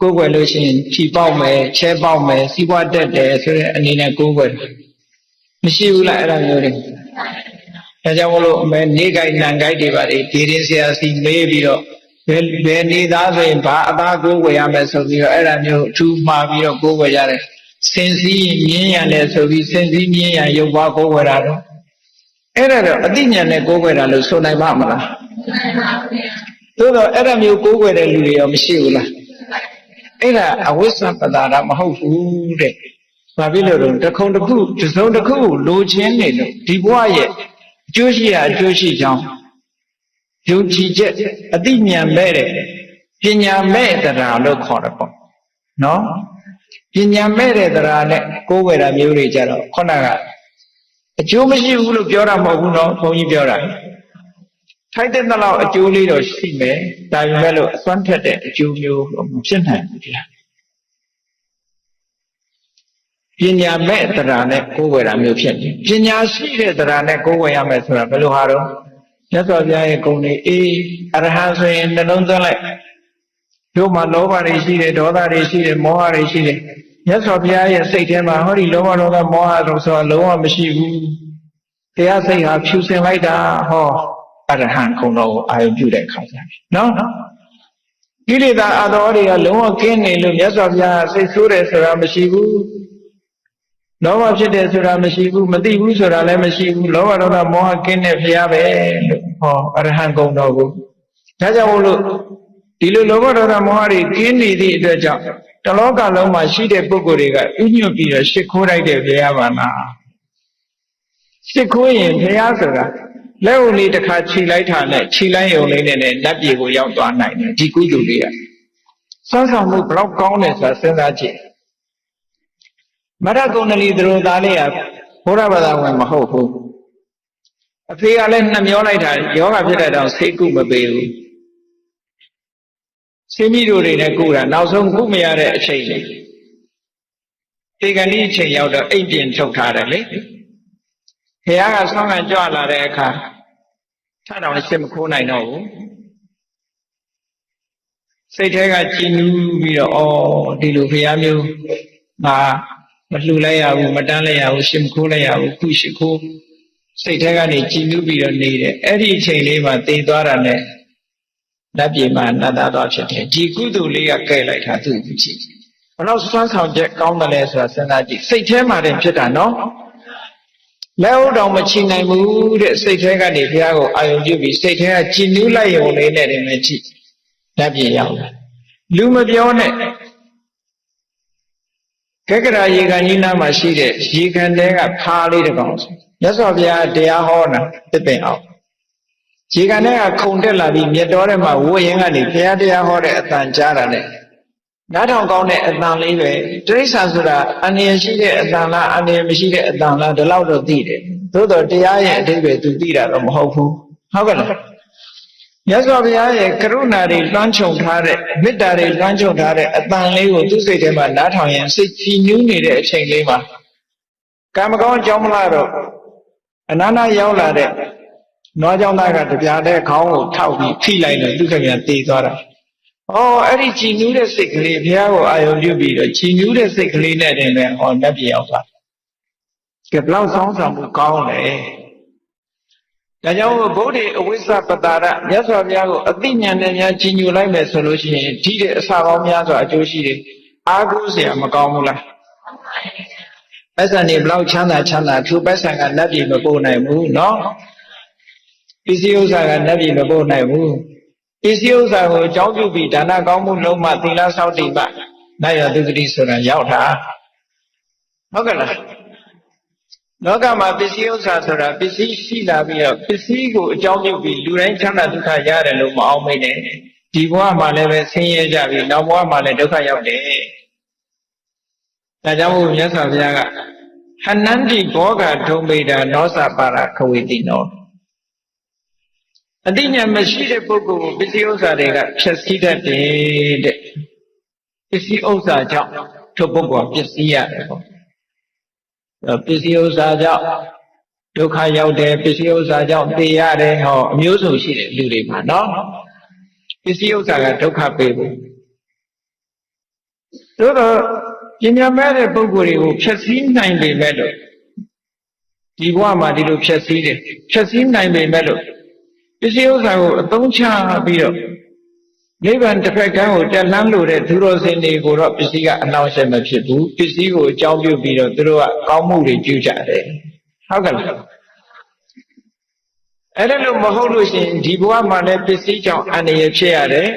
ကိုးကွယ်လို့ရှိရင်ဖြီပေါက်မယ်ချဲပေါက်မယ်စီးပွားတက်တယ်ဆိုတဲ့အနေနဲ့ကိုးကွယ်မရှိဘူးလားအဲ့ဒါမျိုးတွေဒါကြောင့်မလို့နေကြိုက်နံကြိုက်တွေပါလေဒီရင်ဆရာစီမေးပြီးတော့ဘယ်နေသားဆိုရင်ဘာအသားကိုးကွယ်ရမယ်ဆိုပြီးတော့အဲ့ဒါမျိုးအထူးမှားပြီးတော့ကိုးကွယ်ကြတယ်စင်စည်းမြင်းရံတယ်ဆိုပြီးစင်စည်းမြင်းရံရုပ်ပွားကိုးကွယ်တာတော့အဲ့ဒါတော့အတိညာနဲ့ကိုးကွယ်တာလို့ဆိုနိုင်ပါမလားသို့တော့အဲ့ဒါမျိုးကိုးကွယ်တဲ့လူတွေရောမရှိဘူးလားအဲ့ဒါအဝိစ္စပတာရမဟုတ်ဘူးတဲ့ဘာဖြစ်လို့လဲတခုံတစ်ခုတစ်စုံတစ်ခုလိုချင်နေလို့ဒီဘဝရဲ့အကျိုးရှိရာအကျိုးရှိကြောင်းယုံကြည်ချက်အတိညာမဲ့တဲ့ပညာမဲ့တရားလို့ခေါ်တယ်ပေါ့နော်ပညာမဲ့တဲ့တရားနဲ့ကိုးကွယ်တာမျိုးတွေကြတော့ခုနကအကျိုးမရှိဘူးလို့ပြောတာမဟုတ်ဘူးနော်ဘုန်းကြီးပြောတာထိုက်တဲ့လောက်အကျိုးလေးတော့ရှိမယ်ဒါပေမဲ့လို့အစွမ်းထက်တဲ့အကျိုးမျိုးမဖြစ်နိုင်ဘူးလားပညာမဲ့တရားနဲ့ကိုးကွယ်တာမျိုးဖြစ်တယ်ပညာရှိတဲ့တရားနဲ့ကိုးကွယ်ရမယ်ဆိုတာဘယ်လိုဟာတော့မြတ်စွာဘုရားရဲ့ဂုဏ်တွေအေးအရဟံဆိုရင်နှလုံးသွင်းလိုက်တို့မှာလောဘတွေရှိတယ်ဒေါသတွေရှိတယ်မောဟတွေရှိတယ်မြတ်စွာဘုရားရဲ့စိတ်ထဲမှာဟောဒီလောဘဒေါသမောဟတို့ဆိုတာလုံးဝမရှိဘူးတရားစိတ်ဟာဖြူစင်လိုက်တာဟောအရဟံဂုဏ်တော်ကိုအာရုံပြုတဲ့အခါကျနော်ကိလေသာအတော်တွေကလုံးဝကင်းနေလို့မြတ်စွာဘုရားစိတ်ဆိုးတယ်ဆိုတာမရှိဘူးလောဘဖြစ်တယ်ဆိုတာမရှိဘူးမသိဘူးဆိုတာလည်းမရှိဘူးလောဘဒေါသမောဟကင်းတဲ့ဘုရားပဲလို့ဟောအရဟံဂုဏ်တော်ကိုဒါကြောင့်မို့လို့ဒီလိုလောဘဒေါသမောဟတွေကင်းနေသည့်အတွက်ကြောင့်တလောကလုံးမှာရှိတဲ့ပုဂ္ဂိုလ်တွေကဥညွတ်ပြီးတော့ရှ िख ိုးလိုက်တဲ့ဘုရားပါလားရှ िख ိုးရင်ဘုရားဆိုတာလက်ဦးလေးတစ်ခါခြိလိုက်တာနဲ့ခြိလိုက်ရုံလေးနဲ့လက်ပြေကိုရောက်သွားနိုင်တယ်ဒီကုသိုလ်တွေကစောင့်ဆောင်မှုဘလောက်ကောင်းတယ်ဆိုတာစဉ်းစားကြည့်မရကုဏလီသူတို့သားလေးကဘုရားဘာသာဝင်မဟုတ်ဘူးအဖေကလည်းနှမျောလိုက်တာယောဂဖြစ်တဲ့တောင်ဆေးကုမပေးဘူးဆေးမိတို့တွေနဲ့ကုတာနောက်ဆုံးကုမရတဲ့အချိန်လေးဒီကနေ့အချိန်ရောက်တော့အိမ်ပြင်ထုတ်ထားတယ်လေဘုရားကဆောင်းကန်ကြွလာတဲ့အခါထတောင်ရှင်းမခိုးနိုင်တော့ဘူးစိတ်ထဲကကြည်နူးပြီးတော့ဩဒီလိုဘုရားမျိုးငါမလှူလိုက်ရဘူးမတန်းလိုက်ရဘူးရှင်းမခိုးလိုက်ရဘူးခုရှိခိုးစိတ်ထဲကနေကြည်နူးပြီးတော့နေတယ်အဲ့ဒီအချိန်လေးမှာတည်သွားတာနဲ့လက်ပြေမှာနတ်သားသွားဖြစ်တယ်ဒီကုသိုလ်လေးကကဲလိုက်တာသူ့ကြည့် ဘယ်တော့စွမ်းဆောင်ချက်ကောင်းတယ်လဲဆိုတာစဉ်းစားကြည့်စိတ်ထဲမှာတင်ဖြစ်တာနော်လက်ဟုတ်တော်မချနိုင်ဘူးတဲ့စိတ်ထဲကနေဘုရားကိုအာရုံပြုပြီးစိတ်ထဲကကြည်နူးလိုက်ရုံလေးနဲ့တင်ပဲကြည့်လက်ပြရောက်လာလူမပြောနဲ့ကက္ကရာရေကန်ကြီးနားမှာရှိတဲ့ရေကန်တဲကဖားလေးတစ်ကောင်မြတ်စွာဘုရားတရားဟောတာတစ်ပင်အောင်ရေကန်ထဲကခုန်တက်လာပြီးမြတ်တော်ထဲမှာဝိုးရင်ကနေဘုရားတရားဟောတဲ့အတန်ကြားတာနဲ့နားထောင်ကောင်းတဲ့အတန်လေးပဲတိရစ္ဆာန်ဆိုတာအန္တရာယ်ရှိတဲ့အတန်လားအန္တရာယ်မရှိတဲ့အတန်လားဒီလောက်တော့သိတယ်သို့တော့တရားရဲ့အဓိပ္ပာယ်သူသိတာတော့မဟုတ်ဘူးဟုတ်ကဲ့လားမြတ်စွာဘုရားရဲ့ကရုဏာတွေလွှမ်းခြုံထားတဲ့မေတ္တာတွေလွှမ်းခြုံထားတဲ့အတန်လေးကိုသူ့စိတ်ထဲမှာနားထောင်ရင်စိတ်ကြည်နူးနေတဲ့အချိန်လေးမှာကံမကောင်းအကြောင်းမလားတော့အနာနာရောက်လာတဲ့နွားကြောင့်သားကတပြားတဲ့ခေါင်းကိုထောက်ပြီးဖိလိုက်တော့သူခင်ဗျာတည်သွားတာအဲ့ဒီကြည်နူးတဲ့စိတ်ကလေးဘုရားကိုအာရုံပြုပြီးတော့ကြည်နူးတဲ့စိတ်ကလေးနဲ့တင်ပဲနတ်ပြည်ရောက်သွားကဲဘလောက်ဆောင်းဆောင်မှုကောင်းလဲဒါကြောင့်ဗုဒ္ဓအဝိဇ္ဇပတာရမြတ်စွာဘုရားကိုအသိဉာဏ်နဲ့များကြည်ညိုလိုက်မယ်ဆိုလို့ရှိရင်ဒီတဲ့အစာပေါင်းများစွာအကျိုးရှိတယ်အာဟုเสียမကောင်းဘူးလားပတ်စံနေဘလောက်ချမ်းသာသူပတ်စံကနတ်ပြည်မပို့နိုင်ဘူးနော်ပစ္စည်းဥစ္စာကနတ်ပြည်မပို့နိုင်ဘူးပစ္စည်းဥစ္စာကိုအကြောင်းပြုပြီးဒါနကောင်းမှုလုံးမှသီလဆောက်တည်မှနတ်ရသုဂတိဆိုတာရောက်တာဟုတ်ကဲ့လားလောကမှာပစ္စည်းဥစ္စာဆိုတာပစ္စည်းရှိလာပြီးတော့ပစ္စည်းကိုအကြောင်းပြုပြီးလူတိုင်းချမ်းသာဒုက္ခရတယ်လို့မအောင်မိနဲ့ဒီဘဝမှာလည်းပဲဆင်းရဲကြပြီးနောက်ဘဝမှာလည်းဒုက္ခရောက်တယ်ဒါကြောင့်မို့မြတ်စွာဘုရားကဟနန္တိဘောဂဒုံမိတာနောစပါရခဝေတိနောအတိညာမရှိတဲ့ပုဂ္ဂိုလ်ကိုပစ္စည်းဥစ္စာတွေကဖြည့်ဆည်းတတ်တယ်တဲ့ပစ္စည်းဥစ္စာကြောင့်သူပုဂ္ဂိုလ်ပစ္စည်းရတယ်ပေါ့ပစ္စည်းဥစ္စာကြောင့်ဒုက္ခရောက်တယ်ပစ္စည်းဥစ္စာကြောင့်သိရတယ်အမျိုးစုံရှိတယ်လူတွေမှာနော်ပစ္စည်းဥစ္စာကဒုက္ခပေးဖို့သို့တော့ပညာမဲ့တဲ့ပုဂ္ဂိုလ်တွေကိုဖြည့်ဆည်းနိုင်ပေမဲ့လို့ဒီဘဝမှာဒီလိုဖြည့်ဆည်းတယ်ဖြည့်ဆည်းနိုင်ပေမဲ့လို့ပစ္စည်းဥစ္စာကိုအသုံးချပြီးတော့နိဗ္ဗာန်တစ်ဖက်ကမ်းကိုတက်လှမ်းလို့တဲ့သူတော်စင်တွေကိုတော့ပစ္စည်းကအနှောင့်အယှက်မဖြစ်ဘူးပစ္စည်းကိုအကြောင်းပြုပြီးတော့သူတို့ကကောင်းမှုတွေပြုကြတယ်ဟုတ်ကဲ့လားအဲ့ဒါလို့မဟုတ်လို့ရှိရင်ဒီဘဝမှာလည်းပစ္စည်းကြောင့်အန္တရာယ်ဖြစ်ရတယ်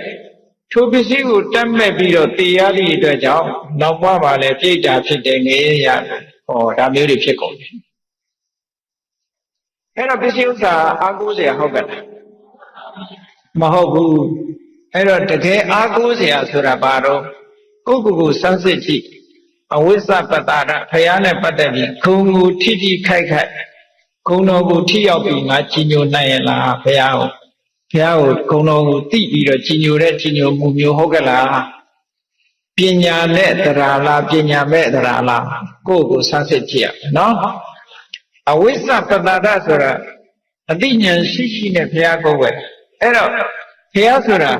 ထိုပစ္စည်းကိုတတ်မဲ့ပြီးတော့တေရသည့်အတွက်ကြောင့်နောက်ဘဝမှာလည်းပြိတ္တာဖြစ်တယ်ငြိမ်းရတယ်ဒါမျိုးတွေဖြစ်ကုန်တယ်အဲ့တော့ပစ္စည်းဥစ္စာအားကိုးစရာဟုတ်ကဲ့လားမဟုတ်ဘူးအဲ့တော့တကယ်အားကိုးစရာဆိုတာဘာတော့ကိုယ့်ကိုယ်စမ်းစစ်ကြည့်အဝိဇ္ဇပတာရဖရာနဲ့ပတ်သက်ပြီးခုံကိုထိထိခိုက်ခိုက်ခုံတော်ကိုထိရောက်ပြီးငါကြည်ညိုနိုင်ရလားဖရာကိုခုံတော်ကိုသိပြီးတော့ကြည်ညိုတဲ့ကြည်ညိုမှုမျိုးဟုတ်ကဲ့လားပညာနဲ့တရားလားပညာမဲ့တရားလားကိုယ့်ကိုစမ်းစစ်ကြည့်ရနော်အဝိဇ္ဇပတာရဆိုတာအသိဉာဏ်ရှိနဲ့ဘုရားကိုယ်ပဲအဲ့တော့ဘုရားဆိုတာ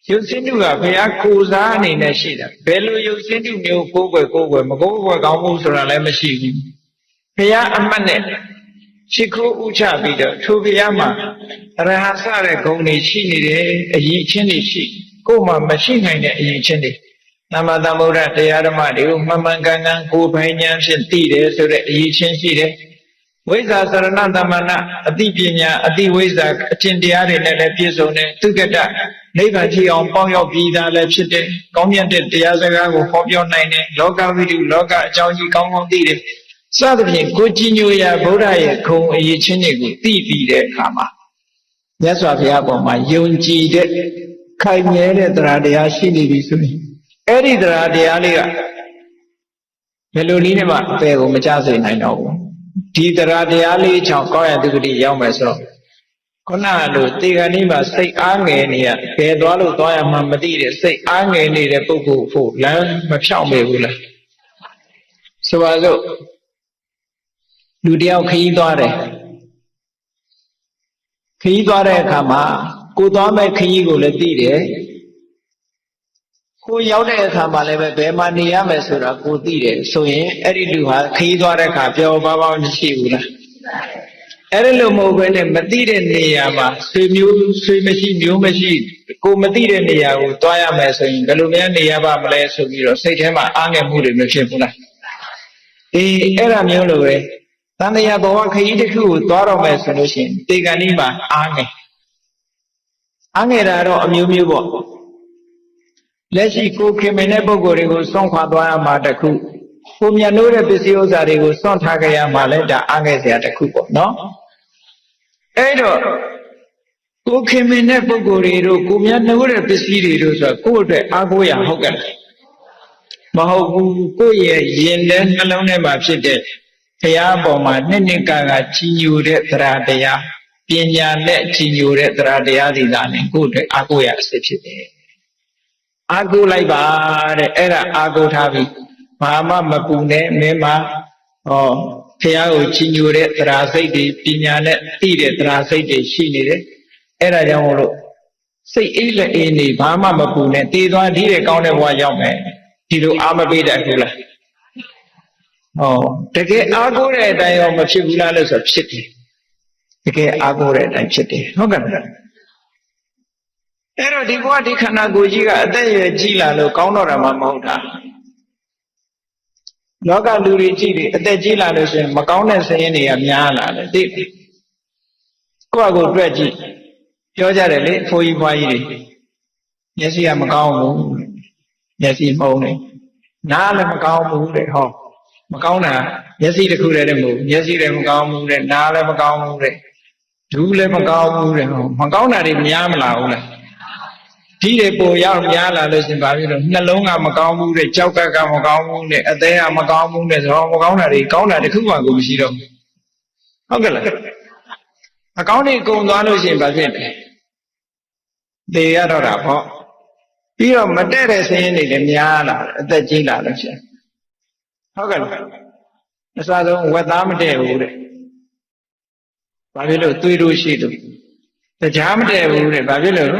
ရုပ်စင်းတုကဘုရားကိုယ်စားအနေနဲ့ရှိတာဘယ်လိုရုပ်စင်းတုမျိုးကိုယ်ွယ်မကိုယ်ွယ်ကောင်းမှုဆိုတာလည်းမရှိဘူးဘုရားအမှတ်နဲ့ရှိခိုးဥချပြီးတော့ထိုဘုရားမှာအရဟံစတဲ့ဂုဏ်တွေရှိနေတယ်အရေးချင်းတွေရှိကိုယ်မှာမရှိနိုင်တဲ့အရေးချင်းတွေသမ္မာသမ္ဗုဒ္ဓတရားဓမ္မတွေကိုမှန်မှန်ကန်ကန်ကိုယ်ပိုင်ဉာဏ်ဖြင့်သိတယ်ဆိုတဲ့အရေးချင်းရှိတယ်ဝိဇ္ဇာစရဏသမဏအတိပညာအတိဝိဇ္ဇာအကျင့်တရားတွေနဲ့လည်းပြည့်စုံတယ်သူကတနိဗ္ဗာန်ကြည်အောင်ပေါင်းရောက်ပြီးသားလည်းဖြစ်တယ်ကောင်းမြတ်တဲ့တရားစကားကိုဟောပြောနိုင်တယ်လောကဝိတုလောကအကြောင်းကြီးကောင်းကောင်းသိတယ်စသဖြင့်ကိုကြည်ညိုရာဗုဒ္ဓရဲ့ခုံအရေးချင်းတွေကိုသိပြီးတဲ့အခါမှာမြတ်စွာဘုရားပေါ်မှာယုံကြည်တဲ့ခိုင်မြဲတဲ့တရားတရားရှိနေပြီဆိုရင်အဲ့ဒီတရားတရားလေးကဘယ်လိုနည်းနဲ့မှအပယ်ကိုမကျစေနိုင်တော့ဘူးဒီတရားတရားလေးကြောင့်ကောင်းရသုဂတိရောက်မယ်ဆိုတော့ခုနလိုတေဂဏိမှာစိတ်အားငယ်နေရဘယ်သွားလို့သွားရမှမသိတဲ့စိတ်အားငယ်နေတဲ့ပုဂ္ဂိုလ်ဖို့လမ်းမဖြောင့်မိဘူးလားဆိုပါစို့လူတယောက်ခရီးသွားတယ်ခရီးသွားတဲ့အခါမှာကိုသွားမဲ့ခရီးကိုလည်းသိတယ်ကိုရောက်တဲ့အခါမှာလည်းဘယ်မှာနေရမယ်ဆိုတာကိုသိတယ်ဆိုရင်အဲ့ဒီလူဟာခရီးသွားတဲ့အခါပျော်ပါမရှိဘူးလား အဲ့ဒီလိုမဟုတ်ဘဲနဲ့မသိတဲ့နေရာမှာဆွေမရှိမျိုးမရှိကိုမသိတဲ့နေရာကိုသွားရမယ်ဆိုရင်ဘယ်လိုများနေရပါမလဲဆိုပြီးတော့စိတ်ထဲမှာအားငယ်မှုတွေမဖြစ်ဘူးလားအဲ့ဒါမျိုးလိုပဲတန်တရားဘဝခရီးတစ်ခုကိုသွားတော့မယ်ဆိုလို့ရှိရင်တေကန်ဒီမှာအားငယ်တာတော့အမျိုးမျိုးပေါ့လက်ရှိကိုခင်မင်တဲ့ပုဂ္ဂိုလ်တွေကိုစွန့်ခွာသွားရမှာတခုကိုမြတ်နိုးတဲ့ပစ္စည်းဥစ္စာတွေကိုစွန့်ထားကြရမှာလဲဒါအားငယ်စရာတခုပေါ့နော်အဲ့တော့ကိုခင်မင်တဲ့ပုဂ္ဂိုလ်တွေတို့ကိုမြတ်နိုးတဲ့ပစ္စည်းတွေတို့ဆိုတာကိုယ့်အတွက်အားကိုးရဟုတ်ကဲ့မဟုတ်ဘူးကိုယ့်ရဲ့ယင်တဲ့နှလုံးထဲမှာဖြစ်တဲ့ဘုရားပေါ်မှာနှစ်ကာကြီးညိုတဲ့တရားတရားပညာနဲ့ကြီးညိုတဲ့တရားတရားတွေသာနဲ့ကိုယ့်အတွက်အားကိုးရအစစ်ဖြစ်တယ်အားကိုးလိုက်ပါတဲ့အဲ့ဒါအားကိုးထားပြီးဘာမှမပူနဲ့မင်းမဘုရားကိုကြီးညိုတဲ့တရားစိတ်တွေပညာနဲ့သိတဲ့တရားစိတ်တွေရှိနေတယ်အဲ့ဒါကြောင့်မို့လို့စိတ်အေးလက်အေးနေဘာမှမပူနဲ့တည်သွားဒီတဲ့ကောင်းတဲ့ဘဝရောက်မယ်ဒီလိုအားမပေးတတ်ဘူးလားတကယ်အားကိုးတဲ့အတိုင်းရောမဖြစ်ဘူးလားလို့ဆိုဖြစ်တယ်တကယ်အားကိုးတဲ့အတိုင်းဖြစ်တယ်ဟုတ်ကဲ့အဲ့တော့ဒီဘဝဒီခန္ဓာကိုယ်ကြီးကအသက်အရွယ်ကြီးလာလို့ကောင်းတော့တာမှမဟုတ်တာလောကလူတွေကြည့်တယ်အသက်ကြီးလာလို့ရှိရင်မကောင်းတဲ့စိတ်ရင်းတွေကများလာတယ်သိတယ်ကိုယ့်အကိုတွေ့ကြည့်ပြောကြတယ်လေဖိုးကြီးဖွားကြီးတွေမျက်စိကမကောင်းဘူးမျက်စိမှုံးနေနားလည်းမကောင်းဘူးတဲ့ဟောမကောင်းတာမျက်စိတစ်ခုတည်းမဟုတ်မျက်စိလည်းမကောင်းဘူးတဲ့နားလည်းမကောင်းဘူးတဲ့ဒူးလည်းမကောင်းဘူးတဲ့ဟောမကောင်းတာတွေများမလားဟုတ်လားဒီတွေပိုရောက်များလာလို့ရှင်ဘာဖြစ်လို့နှလုံးကမကောင်းဘူးတဲ့ကြောက်ကမကောင်းဘူးတဲ့အသေးကမကောင်းဘူးတဲ့ဆိုတော့မကောင်းတာတွေကောင်းတာတစ်ခုမှကိုမရှိတော့ဘူးဟုတ်ကဲ့လားအကောင်းတွေကုန်သွားလို့ရှင်ဘာဖြစ်လဲသေရတော့တာပေါ့ပြီးတော့မတည့်တဲ့ဆင်းရဲတွေလည်းများလာအသက်ကြီးလာလို့ရှင်ဟုတ်ကဲ့လားအစားဆုံးဝက်သားမတည့်ဘူးတဲ့ဘာဖြစ်လို့သွေးတို့ရှိလို့တရားမတည့်ဘူးတဲ့ဘာဖြစ်လို့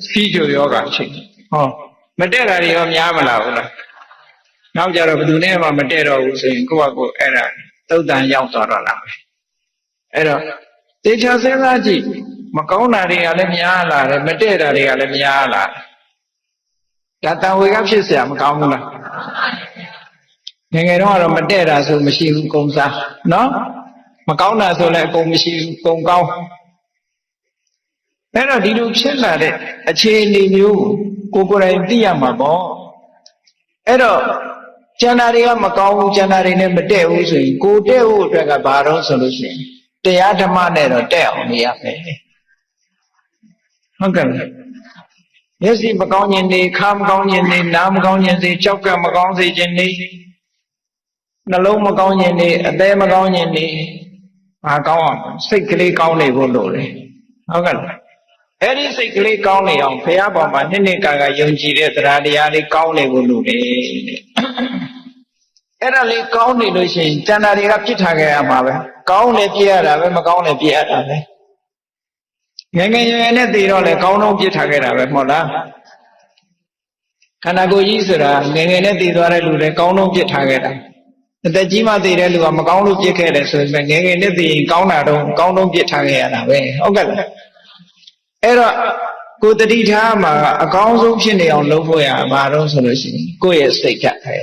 စီးကြိုယောဂရှိဟောမတည့်တာတွေရောများမလားဟုတ်လားနောက်ကြတော့ဘယ်သူနဲ့မှမတည့်တော့ဘူးဆိုရင်ကိုယ့်ကကိုယ်အဲ့ဒါသုတ်တန်ရောက်သွားတော့လားအဲ့တော့တေချာစဉ်းစားကြည့်မကောင်းတာတွေကလည်းများလာတယ်မတည့်တာတွေကလည်းများလာတယ်ဒါတန်ဝေကဖြစ်เสียမကောင်းဘူးလားငယ်ငယ်တော့ကတော့မတည့်တာဆိုမရှိဘူးကုံစားနော်မကောင်းတာဆိုလည်းအကုန်မရှိဘူးကုံကောင်းအဲ့တော့ဒီလိုဖြစ်လာတဲ့အခြေအနေမျိုးကိုယ်ယ်တိုင်သိရမှာပေါ့အဲ့တော့ကျန်တာတွေကမကောင်းဘူးကျန်တာတွေနဲ့မတည့်ဘူးဆိုရင်ကိုယ်တည့်ဖို့အတွက်ကဘာတော့ဆိုလို့ရှိရင်တရားဓမ္မနဲ့တော့တဲ့အောင်နေရမယ်ဟုတ်ကဲ့မျက်စိမကောင်းခြင်းနေခါမကောင်းခြင်းနေနားမကောင်းခြင်းစေကြောက်ကမကောင်းစေခြင်းနေနှလုံးမကောင်းခြင်းနေအသေးမကောင်းခြင်းနေဘာကောင်းအောင်စိတ်ကလေးကောင်းနေဖို့လိုတယ်ဟုတ်ကဲ့အဲ့ဒီစိတ်ကလေးကောင်းနေအောင်ဘုရားပေါ်မှာနှစ်ကာယုံကြည်တဲ့တရားတရားလေးကောင်းနေဖို့လိုတယ်အဲ့ဒါလေးကောင်းနေလို့ရှိရင်တဏှာတွေကပြစ်ထားခဲ့ရမှာပဲကောင်းလည်းပြည့်ရတာပဲမကောင်းလည်းပြည့်ရတာပဲငယ်ငယ်ရွယ်ရွယ်နဲ့သိတော့လေကောင်းတော့ပြစ်ထားခဲ့တာပဲမဟုတ်လားခန္ဓာကိုယ်ကြီးဆိုတာငယ်ငယ်နဲ့သိသွားတဲ့လူတွေကောင်းတော့ပြစ်ထားခဲ့တာအသက်ကြီးမှသိတဲ့လူကမကောင်းလို့ပြစ်ခဲ့တယ်ဆိုရင်ငယ်ငယ်နဲ့သိရင်ကောင်းတာတော့ကောင်းတော့ပြစ်ထားခဲ့ရတာပဲဟုတ်ကဲ့လားအဲ့တော့ကိုယ်တတိထားမှာအကောင်းဆုံးဖြစ်နေအောင်လုပ်ဖို့ရမှာတော့ဆိုလို့ရှိရင်ကိုယ့်ရဲ့စိတ်ကပဲ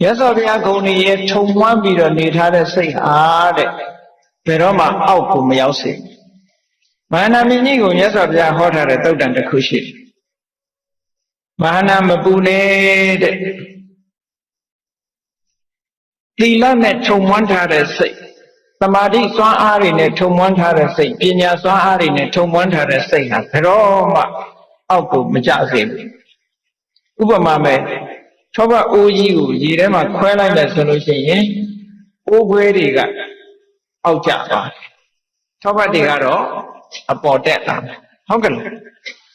ရသော်ဘုရားဂုဏ်ကြီးရဲ့ထုံမွမ်းပြီးတော့နေထားတဲ့စိတ်ဟာတဲ့ဘယ်တော့မှအောက်ကိုမရောက်စေမဟာနာမင်းကြီးကိုရသော်ဘုရားဟောထားတဲ့သုတ်တန်တစ်ခုရှိတယ်မဟာနာမပူနဲ့တဲ့သီလနဲ့ထုံမွမ်းထားတဲ့စိတ်သမာဓိစွမ်းအားတွေနဲ့ထုံမွမ်းထားတဲ့စိတ်ပညာစွမ်းအားတွေနဲ့ထုံမွမ်းထားတဲ့စိတ်ဟာဘယ်တော့မှအောက်ကိုမကျစေဘူးဥပမာမဲ့ထောပတ်အိုးကြီးကိုရေထဲမှာခွဲလိုက်မယ်ဆိုလို့ရှိရင်အိုးခွဲတွေကအောက်ကျသွားတယ်ထောပတ်တွေကတော့အပေါ်တက်လာတယ်ဟုတ်ကဲ့လား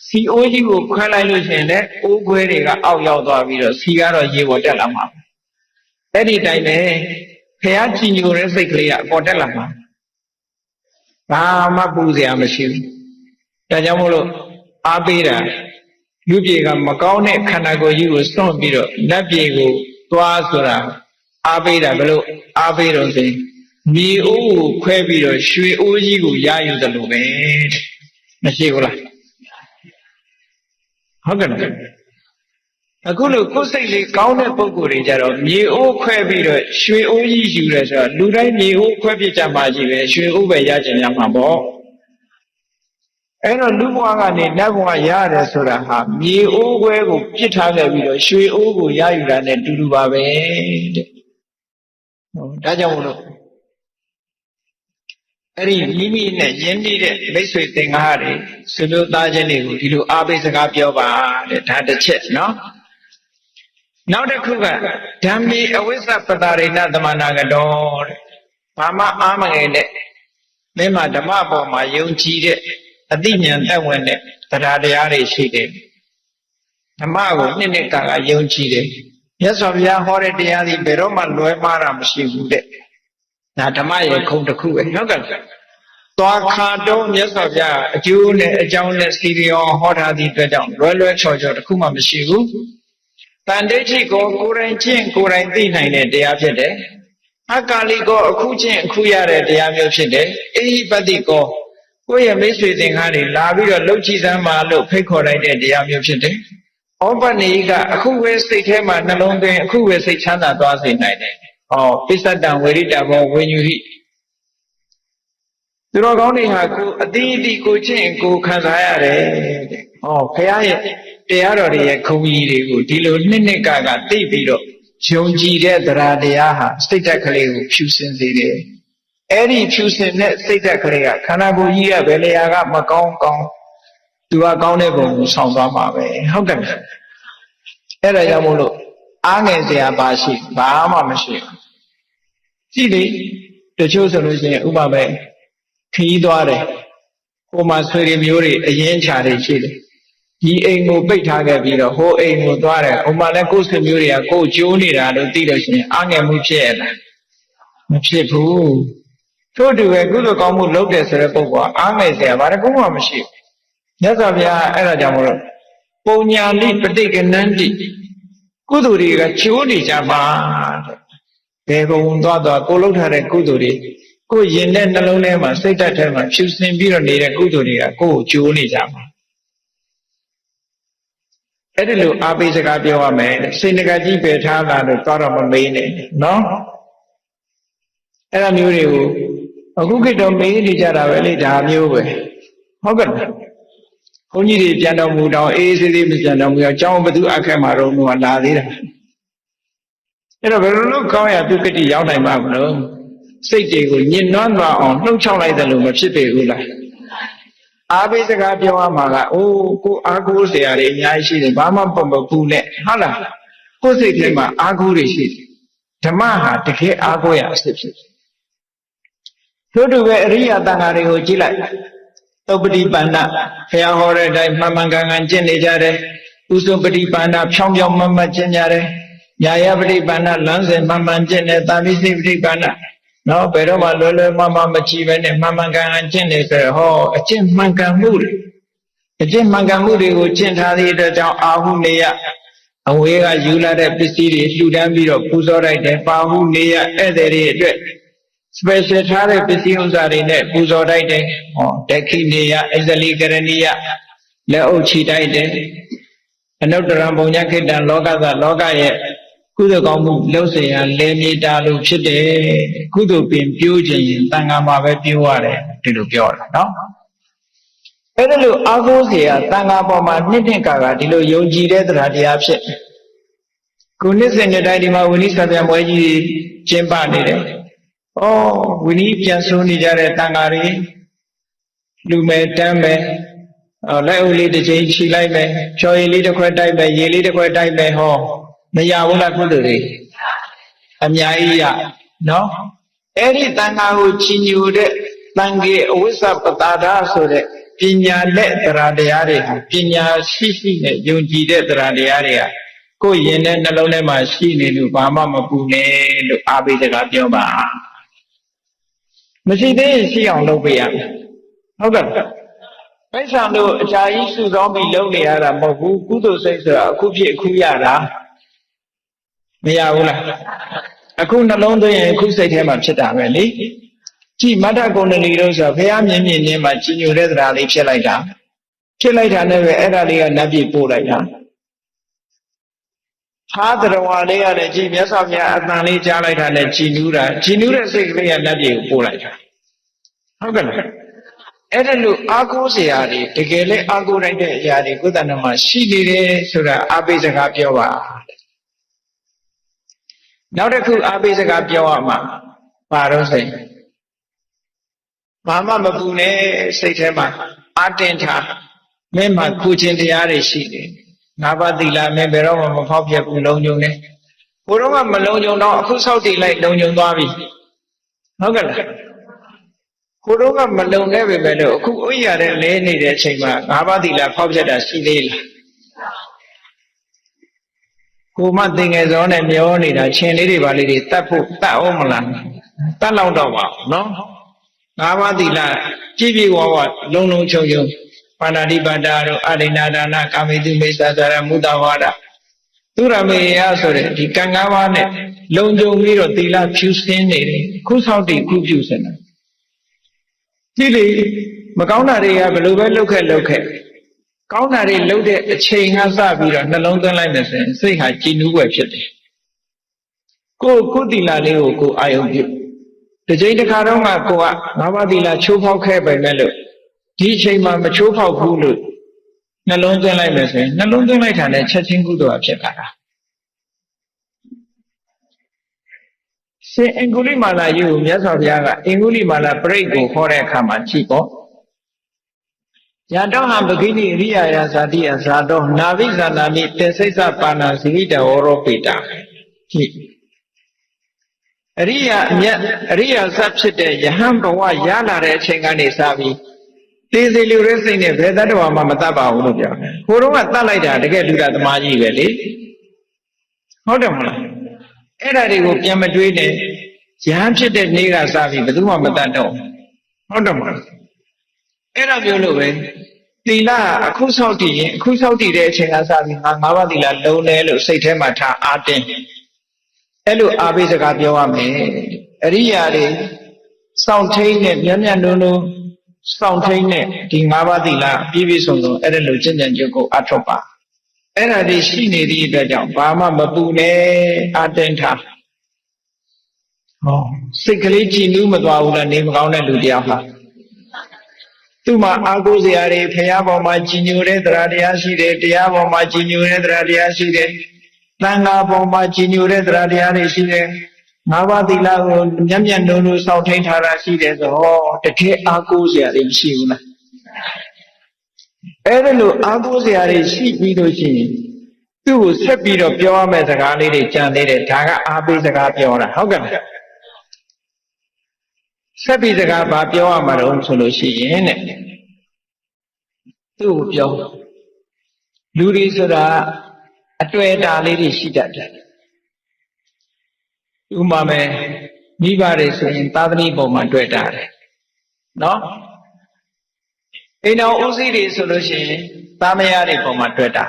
စီအိုးကြီးကိုခွဲလိုက်လို့ရှိရင်လည်းအိုးခွဲတွေကအောက်ရောက်သွားပြီးတော့စီကတော့ရေပေါ်တက်လာမှာအဲ့ဒီတိုင်းပဲဖះကြည်ညိုတဲ့စိတ်ကလေးကအပေါ်တက်လာမှာဘာမှပူစရာမရှိဘူးဒါကြောင့်မို့လို့အားပေးတာလူပြေကမကောင်းတဲ့ခန္ဓာကိုယ်ကြီးကိုစွန့်ပြီးတော့လက်ပြေကိုသွားဆိုတာအားပေးတာဘယ်လိုအားပေးတော့ဆိုရင် မြေအိုးကိုခွဲပြီးတော့ရွှေအိုးကြီးကိုရယူတယ်လို့ပဲမရှိဘူးလားဟုတ်ကဲ့လားအခုလိုကိုယ်စိတ်လေးကောင်းတဲ့ပုဂ္ဂိုလ်တွေကြတော့မြေအိုးခွဲပြီးတော့ရွှေအိုးကြီးယူတယ်ဆိုတော့လူတိုင်းမြေအိုးခွဲပြကြမှာကြီးပဲရွှေအိုးပဲရကြရမှာပေါ့အဲ့တော့လူဘဝကနေနတ်ဘဝရတယ်ဆိုတာဟာမြေအိုးခွဲကိုပြစ်ထားခဲ့ပြီးတော့ရွှေအိုးကိုရယူတာနဲ့တူတူပါပဲတဲ့ဒါကြောင့်မို့လို့အဲ့ဒီမိမိနဲ့ယဉ်နေတဲ့မိတ်ဆွေသင်္ဃာတွေဆွေမျိုးသားချင်းတွေကိုဒီလိုအားပေးစကားပြောပါတဲ့ဒါတစ်ချက်နော်နောက်တစ်ခုကဓမ္မေအဝိဇ္ဇပတာရိဏသမနာကတော်တဲ့ဘာမှအားမငယ်နဲ့မင်းမှာဓမ္မပေါ်မှာယုံကြည်တဲ့အသိဉာဏ်သက်ဝင်တဲ့တရားတရားတွေရှိတယ်ဓမ္မကိုနှစ်ကာကယုံကြည်တယ်မြတ်စွာဘုရားဟောတဲ့တရားတွေဘယ်တော့မှလွဲမှားတာမရှိဘူးတဲ့ဒါဓမ္မရဲ့ခုံတစ်ခုပဲဟုတ်ကဲ့သွားခါတော့မြတ်စွာဘုရားအကျိုးနဲ့အကြောင်းနဲ့စီရီအောင်ဟောထားသည့်အတွက်ကြောင့်လွဲချော်တစ်ခုမှမရှိဘူးတန်တိဋ္ဌိကိုကိုယ်တိုင်ကျင့်ကိုယ်တိုင်သိနိုင်တဲ့တရားဖြစ်တယ်အကာလိကိုအခုကျင့်အခုရတဲ့တရားမျိုးဖြစ်တယ်အိဟိပတိကိုကိုယ့်ရဲ့မိတ်ဆွေသင်္ဃာတွေလာပြီးတော့လှုပ်ကြည့်စမ်းပါလို့ဖိတ်ခေါ်လိုက်တဲ့တရားမျိုးဖြစ်တယ်ဩပနိကအခုပဲစိတ်ထဲမှာနှလုံးသွင်းအခုပဲစိတ်ချမ်းသာသွားစေနိုင်တယ်ဟောပိဿတံဝေရိတဘောဝိညူဟိသူတော်ကောင်းတွေဟာကိုအတိအတိကိုချင်းကိုခံစားရတယ်တဲ့ဟောဘုရားရဲ့တရားတော်တွေရဲ့ခုံကြီးတွေကိုဒီလိုနှစ်ကသိပြီးတော့ယုံကြည်တဲ့တရားတရားဟာစိတ်ဓာတ်ကလေးကိုဖြူစင်စေတယ်အဲ့ဒီဖြူစင်တဲ့စိတ်ဓာတ်ကလေးကခန္ဓာကိုယ်ကြီးရဲ့ဘယ်နေရာကမကောင်းကောင်းသူကကောင်းတဲ့ပုံကိုဆောင်သွားမှာပဲဟုတ်တယ်အဲ့ဒါကြောင့်မို့လို့အားငယ်စရာပါရှိဘာမှမရှိဘူးကြည့်လေတချို့ဆိုလို့ရှိရင်ဥပမာပဲခီးသွားတယ်ဟိုမှာဆွေတွေမျိုးတွေအရင်ချာတွေရှိတယ်ဒီအိမ်ကိုပိတ်ထားခဲ့ပြီးတော့ဟိုအိမ်ကိုသွားတယ်ဟိုမှာလည်းကိုယ်ဆွေမျိုးတွေကကိုယ်ကျိုးနေတာလို့သိလို့ရှိရင်အားငယ်မှုဖြစ်ရလားမဖြစ်ဘူးထို့တူပဲကုသိုလ်ကောင်းမှုလုပ်တယ်ဆိုတဲ့ပုဂ္ဂိုလ်ကအားငယ်စရာဘာတစ်ခုမှမရှိဘူးမြတ်စွာဘုရားအဲ့ဒါကြောင့်မို့လို့ပုံညာလိပဋိကနန္တိကုသိုလ်တွေကချိုးနေကြပါတဲ့ဘယ်ဘုံသွားကိုလှုပ်ထားတဲ့ကုသိုလ်တွေကိုရင်တဲ့နှလုံးထဲမှာစိတ်ဓာတ်ထဲမှာဖြူစင်ပြီးတော့နေတဲ့ကုသိုလ်တွေကကိုယ်ကျိုးနေကြပါအဲ့ဒီလိုအားပေးစကားပြောရမယ်စိတ်ငကကြီးပဲထားတာလို့သွားတော့မမေးနဲ့နော်အဲ့ဒါမျိုးတွေကိုအခုခေတ်တော့မေးနေကြတာပဲလေဒါမျိုးပဲဟုတ်ကဲ့ဘုန်းကြီးတွေပြန်တော်မူတော့အေးအေးသေးမပြန်တော်မူတော့အကြောင်းဘသူအခက်မှာတော့ဟိုလာသေးတာအဲ့တော့ဘယ်လိုလုပ်ကောင်းရသူကတိရောက်နိုင်မှာမလို့စိတ်တွေကိုညှဉ်းနှွမ်းသွားအောင်နှုတ်ချောက်လိုက်တယ်လို့မဖြစ်ပေဘူးလားအားပေးစကားပြောရမှာကအိုးကိုအားကိုးစရာတွေအများကြီးရှိတယ်ဘာမှမပူနဲ့ဟုတ်လားကိုယ်စိတ်ထဲမှာအားကိုးတွေရှိတယ်ဓမ္မဟာတကယ်အားကိုးရအစစ်ဖြစ်တယ်တို့တူပဲအရိယာတန်ဃာတွေကိုကြည့်လိုက်သုပတိပန္နဘုရားဟောတဲ့အတိုင်းမှန်မှန်ကန်ကန်ကျင့်နေကြတယ်ဥစုပတိပန္နဖြောင်းဖြောင်းမှန်မှန်ကျင့်ကြတယ်ညာယပတိပန္နလမ်းစဉ်မှန်မှန်ကျင့်တယ်တာမိစိပတိပန္နနော်ဘယ်တော့မှလွယ်လွယ်မမကြည့်ပဲနဲ့မှန်မှန်ကန်ကန်ကျင့်နေဆိုဟောအကျင့်မှန်ကန်မှုတွေအကျင့်မှန်ကန်မှုတွေကိုကျင့်ထားသည့်အတွက်ကြောင့်အာဟုနေယအဝေးကယူလာတဲ့ပစ္စည်းတွေလှူဒန်းပြီးတော့ပူဇော်လိုက်တယ်ပါဟုနေယဧည့်သည်တွေအတွက်special ထားတဲ့ပစ္စည်းဥစ္စာတွေနဲ့ပူဇော်တိုက်တယ်ဟောတခိနေယအိဇလိကရဏိယလက်အုပ်ချီတိုက်တယ်အနုတ္တရံဘုံညခိတံလောကလောကရဲ့ကုသိုလ်ကောင်းမှုလုပ်เสียရလဲမြေတာလို့ဖြစ်တယ်ကုသိုလ်ပင်ပြိုးခြင်းရင်တန်ခါမှာပဲပြိုးရတယ်ဒီလိုပြောတာနော်အဲ့ဒါလို့အာကိုးเสียတန်ခါပေါ်မှာနှစ်ကာဒီလိုယုံကြည်တဲ့တရားတရားဖြစ်ခုနှစ်စဉ်နှစ်တိုင်းဒီမှာဝိနည်းဆံပြန်ပွဲကြီးကျင်းပနေတယ်ဩဝိနည်းပြန်ဆိုးနေကြတဲ့တန်ခါတွေလူမယ်တမ်းမယ်လက်အုပ်လေးတစ်ချိန်ခြိလိုက်မယ်ဖြော်ရည်လေးတစ်ခွက်တိုက်မယ်ရေလေးတစ်ခွက်တိုက်မယ်ဟောမရဘူးလားကုသိုလ်တွေအများကြီးရနော်အဲ့ဒီတန်ခါကိုချီညူတဲ့တန်ခေအဝိဇ္ဇပတာဒဆိုတဲ့ပညာလက်တရားတရားတွေဟာပညာရှိနဲ့ယုံကြည်တဲ့တရားတရားတွေကကိုယ်ရင်တဲ့နှလုံးထဲမှာရှိနေလို့ဘာမှမပူနဲ့လို့အားပေးစကားပြောပါမရှိသေးရင်ရှိအောင်လုပ်ပေးရမယ်ဟုတ်ကဲ့ပိဿံတို့အကြာကြီးစုဆောင်းပြီးလုပ်နေရတာမဟုတ်ဘူးကုသိုလ်စိတ်ဆိုတာအခုဖြစ်အခုရတာမရဘူးလား အခုနှလုံးသွင်းရင်အခုစိတ်ထဲမှာဖြစ်တာပဲလေကြည်မတ္တကုဏလီလို့ဆိုဘုရားမြင်မြင်ချင်းမှာကြီးညိုတဲ့သရာလေးဖြစ်လိုက်တာနဲ့ပဲအဲ့ဒါလေးကနတ်ပြည်ပို့လိုက်တာဟာတရဝါလေးကလည်းကြည်မြတ်စွာဘုရားအတန်လေးကြားလိုက်တာနဲ့ကြည်နူးတဲ့စိတ်ကလေးကနတ်ပြည်ကိုပို့လိုက်တာဟုတ်ကဲ့လားအဲ့ဒါလို့အာကိုးစရာတွေတကယ်လဲအာကိုးလိုက်တဲ့အရာတွေကိုယ်တဏ္ဍမှာရှိနေတယ်ဆိုတာအာပိစကားပြောပါနောက်တစ်ခုအာပိစကားပြောရမှာဘာလို့ဆိုရင်ဘာမှမပူနဲ့စိတ်ထဲမှာအာတင်ထားမင်းမှာကုခြင်းတရားတွေရှိတယ်ငါးပါးသီလမင်းဘယ်တော့မှမဖောက်ပြဘူးလုံးုံနဲ့ဘုရောကမလုံးုံတော့အခုဆောက်တည်လိုက်လုံးုံသွားပြီဟုတ်ကဲ့လားကိုတော့ကမလုံနဲ့ပဲပဲလို့အခုဥရတဲ့လဲနေတဲ့အချိန်မှာငါးပါးသီလဖောက်ပြတာရှိသေးလားကိုမသင်ငယ်စောနဲ့မျောနေတာရှင်လေးတွေပါလေးတွေတတ်အောင်မလားတတ်လောက်တော့ပါနော်ငါးပါးသီလကြည်ပြည့်ဝဝလုံချုံပါဏာတိပါဒတို့အရိဏဒါနကာမေတုမိစ္ဆာသရမုဒ္ဒဝါဒသူရမေယဆိုတဲ့ဒီကံ၅ပါးနဲ့လုံခြုံပြီးတော့သီလဖြူစင်းနေတယ်ခုဆောက်တည်ခုဖြူစင်တယ်ကြည့်လေမကောင်းတာတွေကဘယ်လိုပဲလုပ်ခဲ့ကောင်းတာတွေလုပ်တဲ့အချိန်ကစပြီးတော့နှလုံးသွင်းလိုက်မယ်ဆိုရင်စိတ်ဟာကြည်နူးွယ်ဖြစ်တယ်ကိုသီလလေးကိုကိုအာယုံပြုတစ်ချိန်တစ်ခါတော့ကကိုကငါးပါးသီလချိုးဖောက်ခဲ့ပဲမဲ့လို့ဒီအချိန်မှာမချိုးဖောက်ဘူးလို့နှလုံးသွင်းလိုက်မယ်ဆိုရင်နှလုံးသွင်းလိုက်တာနဲ့ချက်ချင်းကုသိုလ်ဖြစ်လာတာရှင်အင်္ဂုလိမာလာယုကိုမြတ်စွာဘုရားကအင်္ဂုလိမာလာပရိတ်ကိုခေါ်တဲ့အခါမှာကြည့်ပေါ့ယတောဟံပဂိနိရိယာယဇာတိယဇာတောနာဝိဇာနာမိတေစိစ္ဆပါဏာဇိရိတဝရောပိတာကြည့်အရိယာအမြတ်အရိယာဇတ်ဖြစ်တဲ့ယဟန်ဘဝရလာတဲ့အချိန်ကနေစပြီးသေစီလူရဲစိတ်နဲ့ဘယ်တတ္တဝါမှမတတ်ပါဘူးလို့ပြောတယ်။ဟိုတော့ကတတ်လိုက်တာတကယ်လူတာသမားကြီးပဲလေ။ဟုတ်တယ်မလား။အဲ့ဒါတွေကိုပြန်မတွေးနဲ့ယဟန်ဖြစ်တဲ့နေ့ကစပြီးဘယ်သူမှမတတ်တော့ဟုတ်တယ်မလား။အဲ့ဒါပြောလို့ပဲသီလအခုဆောက်တည်ရင်အခုဆောက်တည်တဲ့အချိန်ကစပြီးငါးပါးသီလလုံးတယ်လို့စိတ်ထဲမှာထားအားတင်းအဲ့လိုအာဘိစကားပြောရမယ်။အရိယာတွေစောင့်ထိန်နဲ့မြတ်နုံစောင့်ထိန်နဲ့ဒီ၅ပါးသီလပြည့်ပြည့်စုံစုံအဲ့ဒါလိုကျင့်ကြံကြုတ်ကိုအထောက်ပါအဲ့ဒါတွေရှိနေသည့်အတွက်ကြောင့်ဘာမှမပူနဲ့အတင်းထားဟောစိတ်ကလေးကြည်နူးမသွားဘူးလားနေမကောင်းတဲ့လူတရားဟာသူ့မှာအာကိုးစရာတွေဖရာပေါ်မှာကြည်ညိုတဲ့တရားတရားရှိတယ်တရားပေါ်မှာကြည်ညိုတဲ့တရားတရားရှိတယ်သံဃာပေါ်မှာကြည်ညိုတဲ့တရားတရားတွေရှိတယ်ငါးပါးသီလကိုမြတ်နုံစောင့်ထိန်ထားတာရှိတယ်ဆိုဟောတကယ်အာကိုးစရာတွေမရှိဘူးလားအဲ့ဒါလို့အာကိုးစရာတွေရှိပြီးလို့ရှိရင်သူ့ကိုဆက်ပြီးတော့ပြောရမယ့်စကားလေးတွေကြံသေးတယ်ဒါကအာပိစကားပြောတာဟုတ်ကဲ့ဆက်ပြီးစကားဘာပြောရမှာတော့ဆိုလို့ရှိရင်တဲ့သူ့ကိုပြောလူတွေဆိုတာအတွေ့အတာလေးတွေရှိတတ်တယ်ဥပမာမဲ့မိဘတွေဆိုရင်သာသမီပုံမှာတွေ့တာတယ်နော်အိမ်တော်ဦးစီးတွေဆိုလို့ရှိရင်သားမယားတွေပုံမှာတွေ့တာ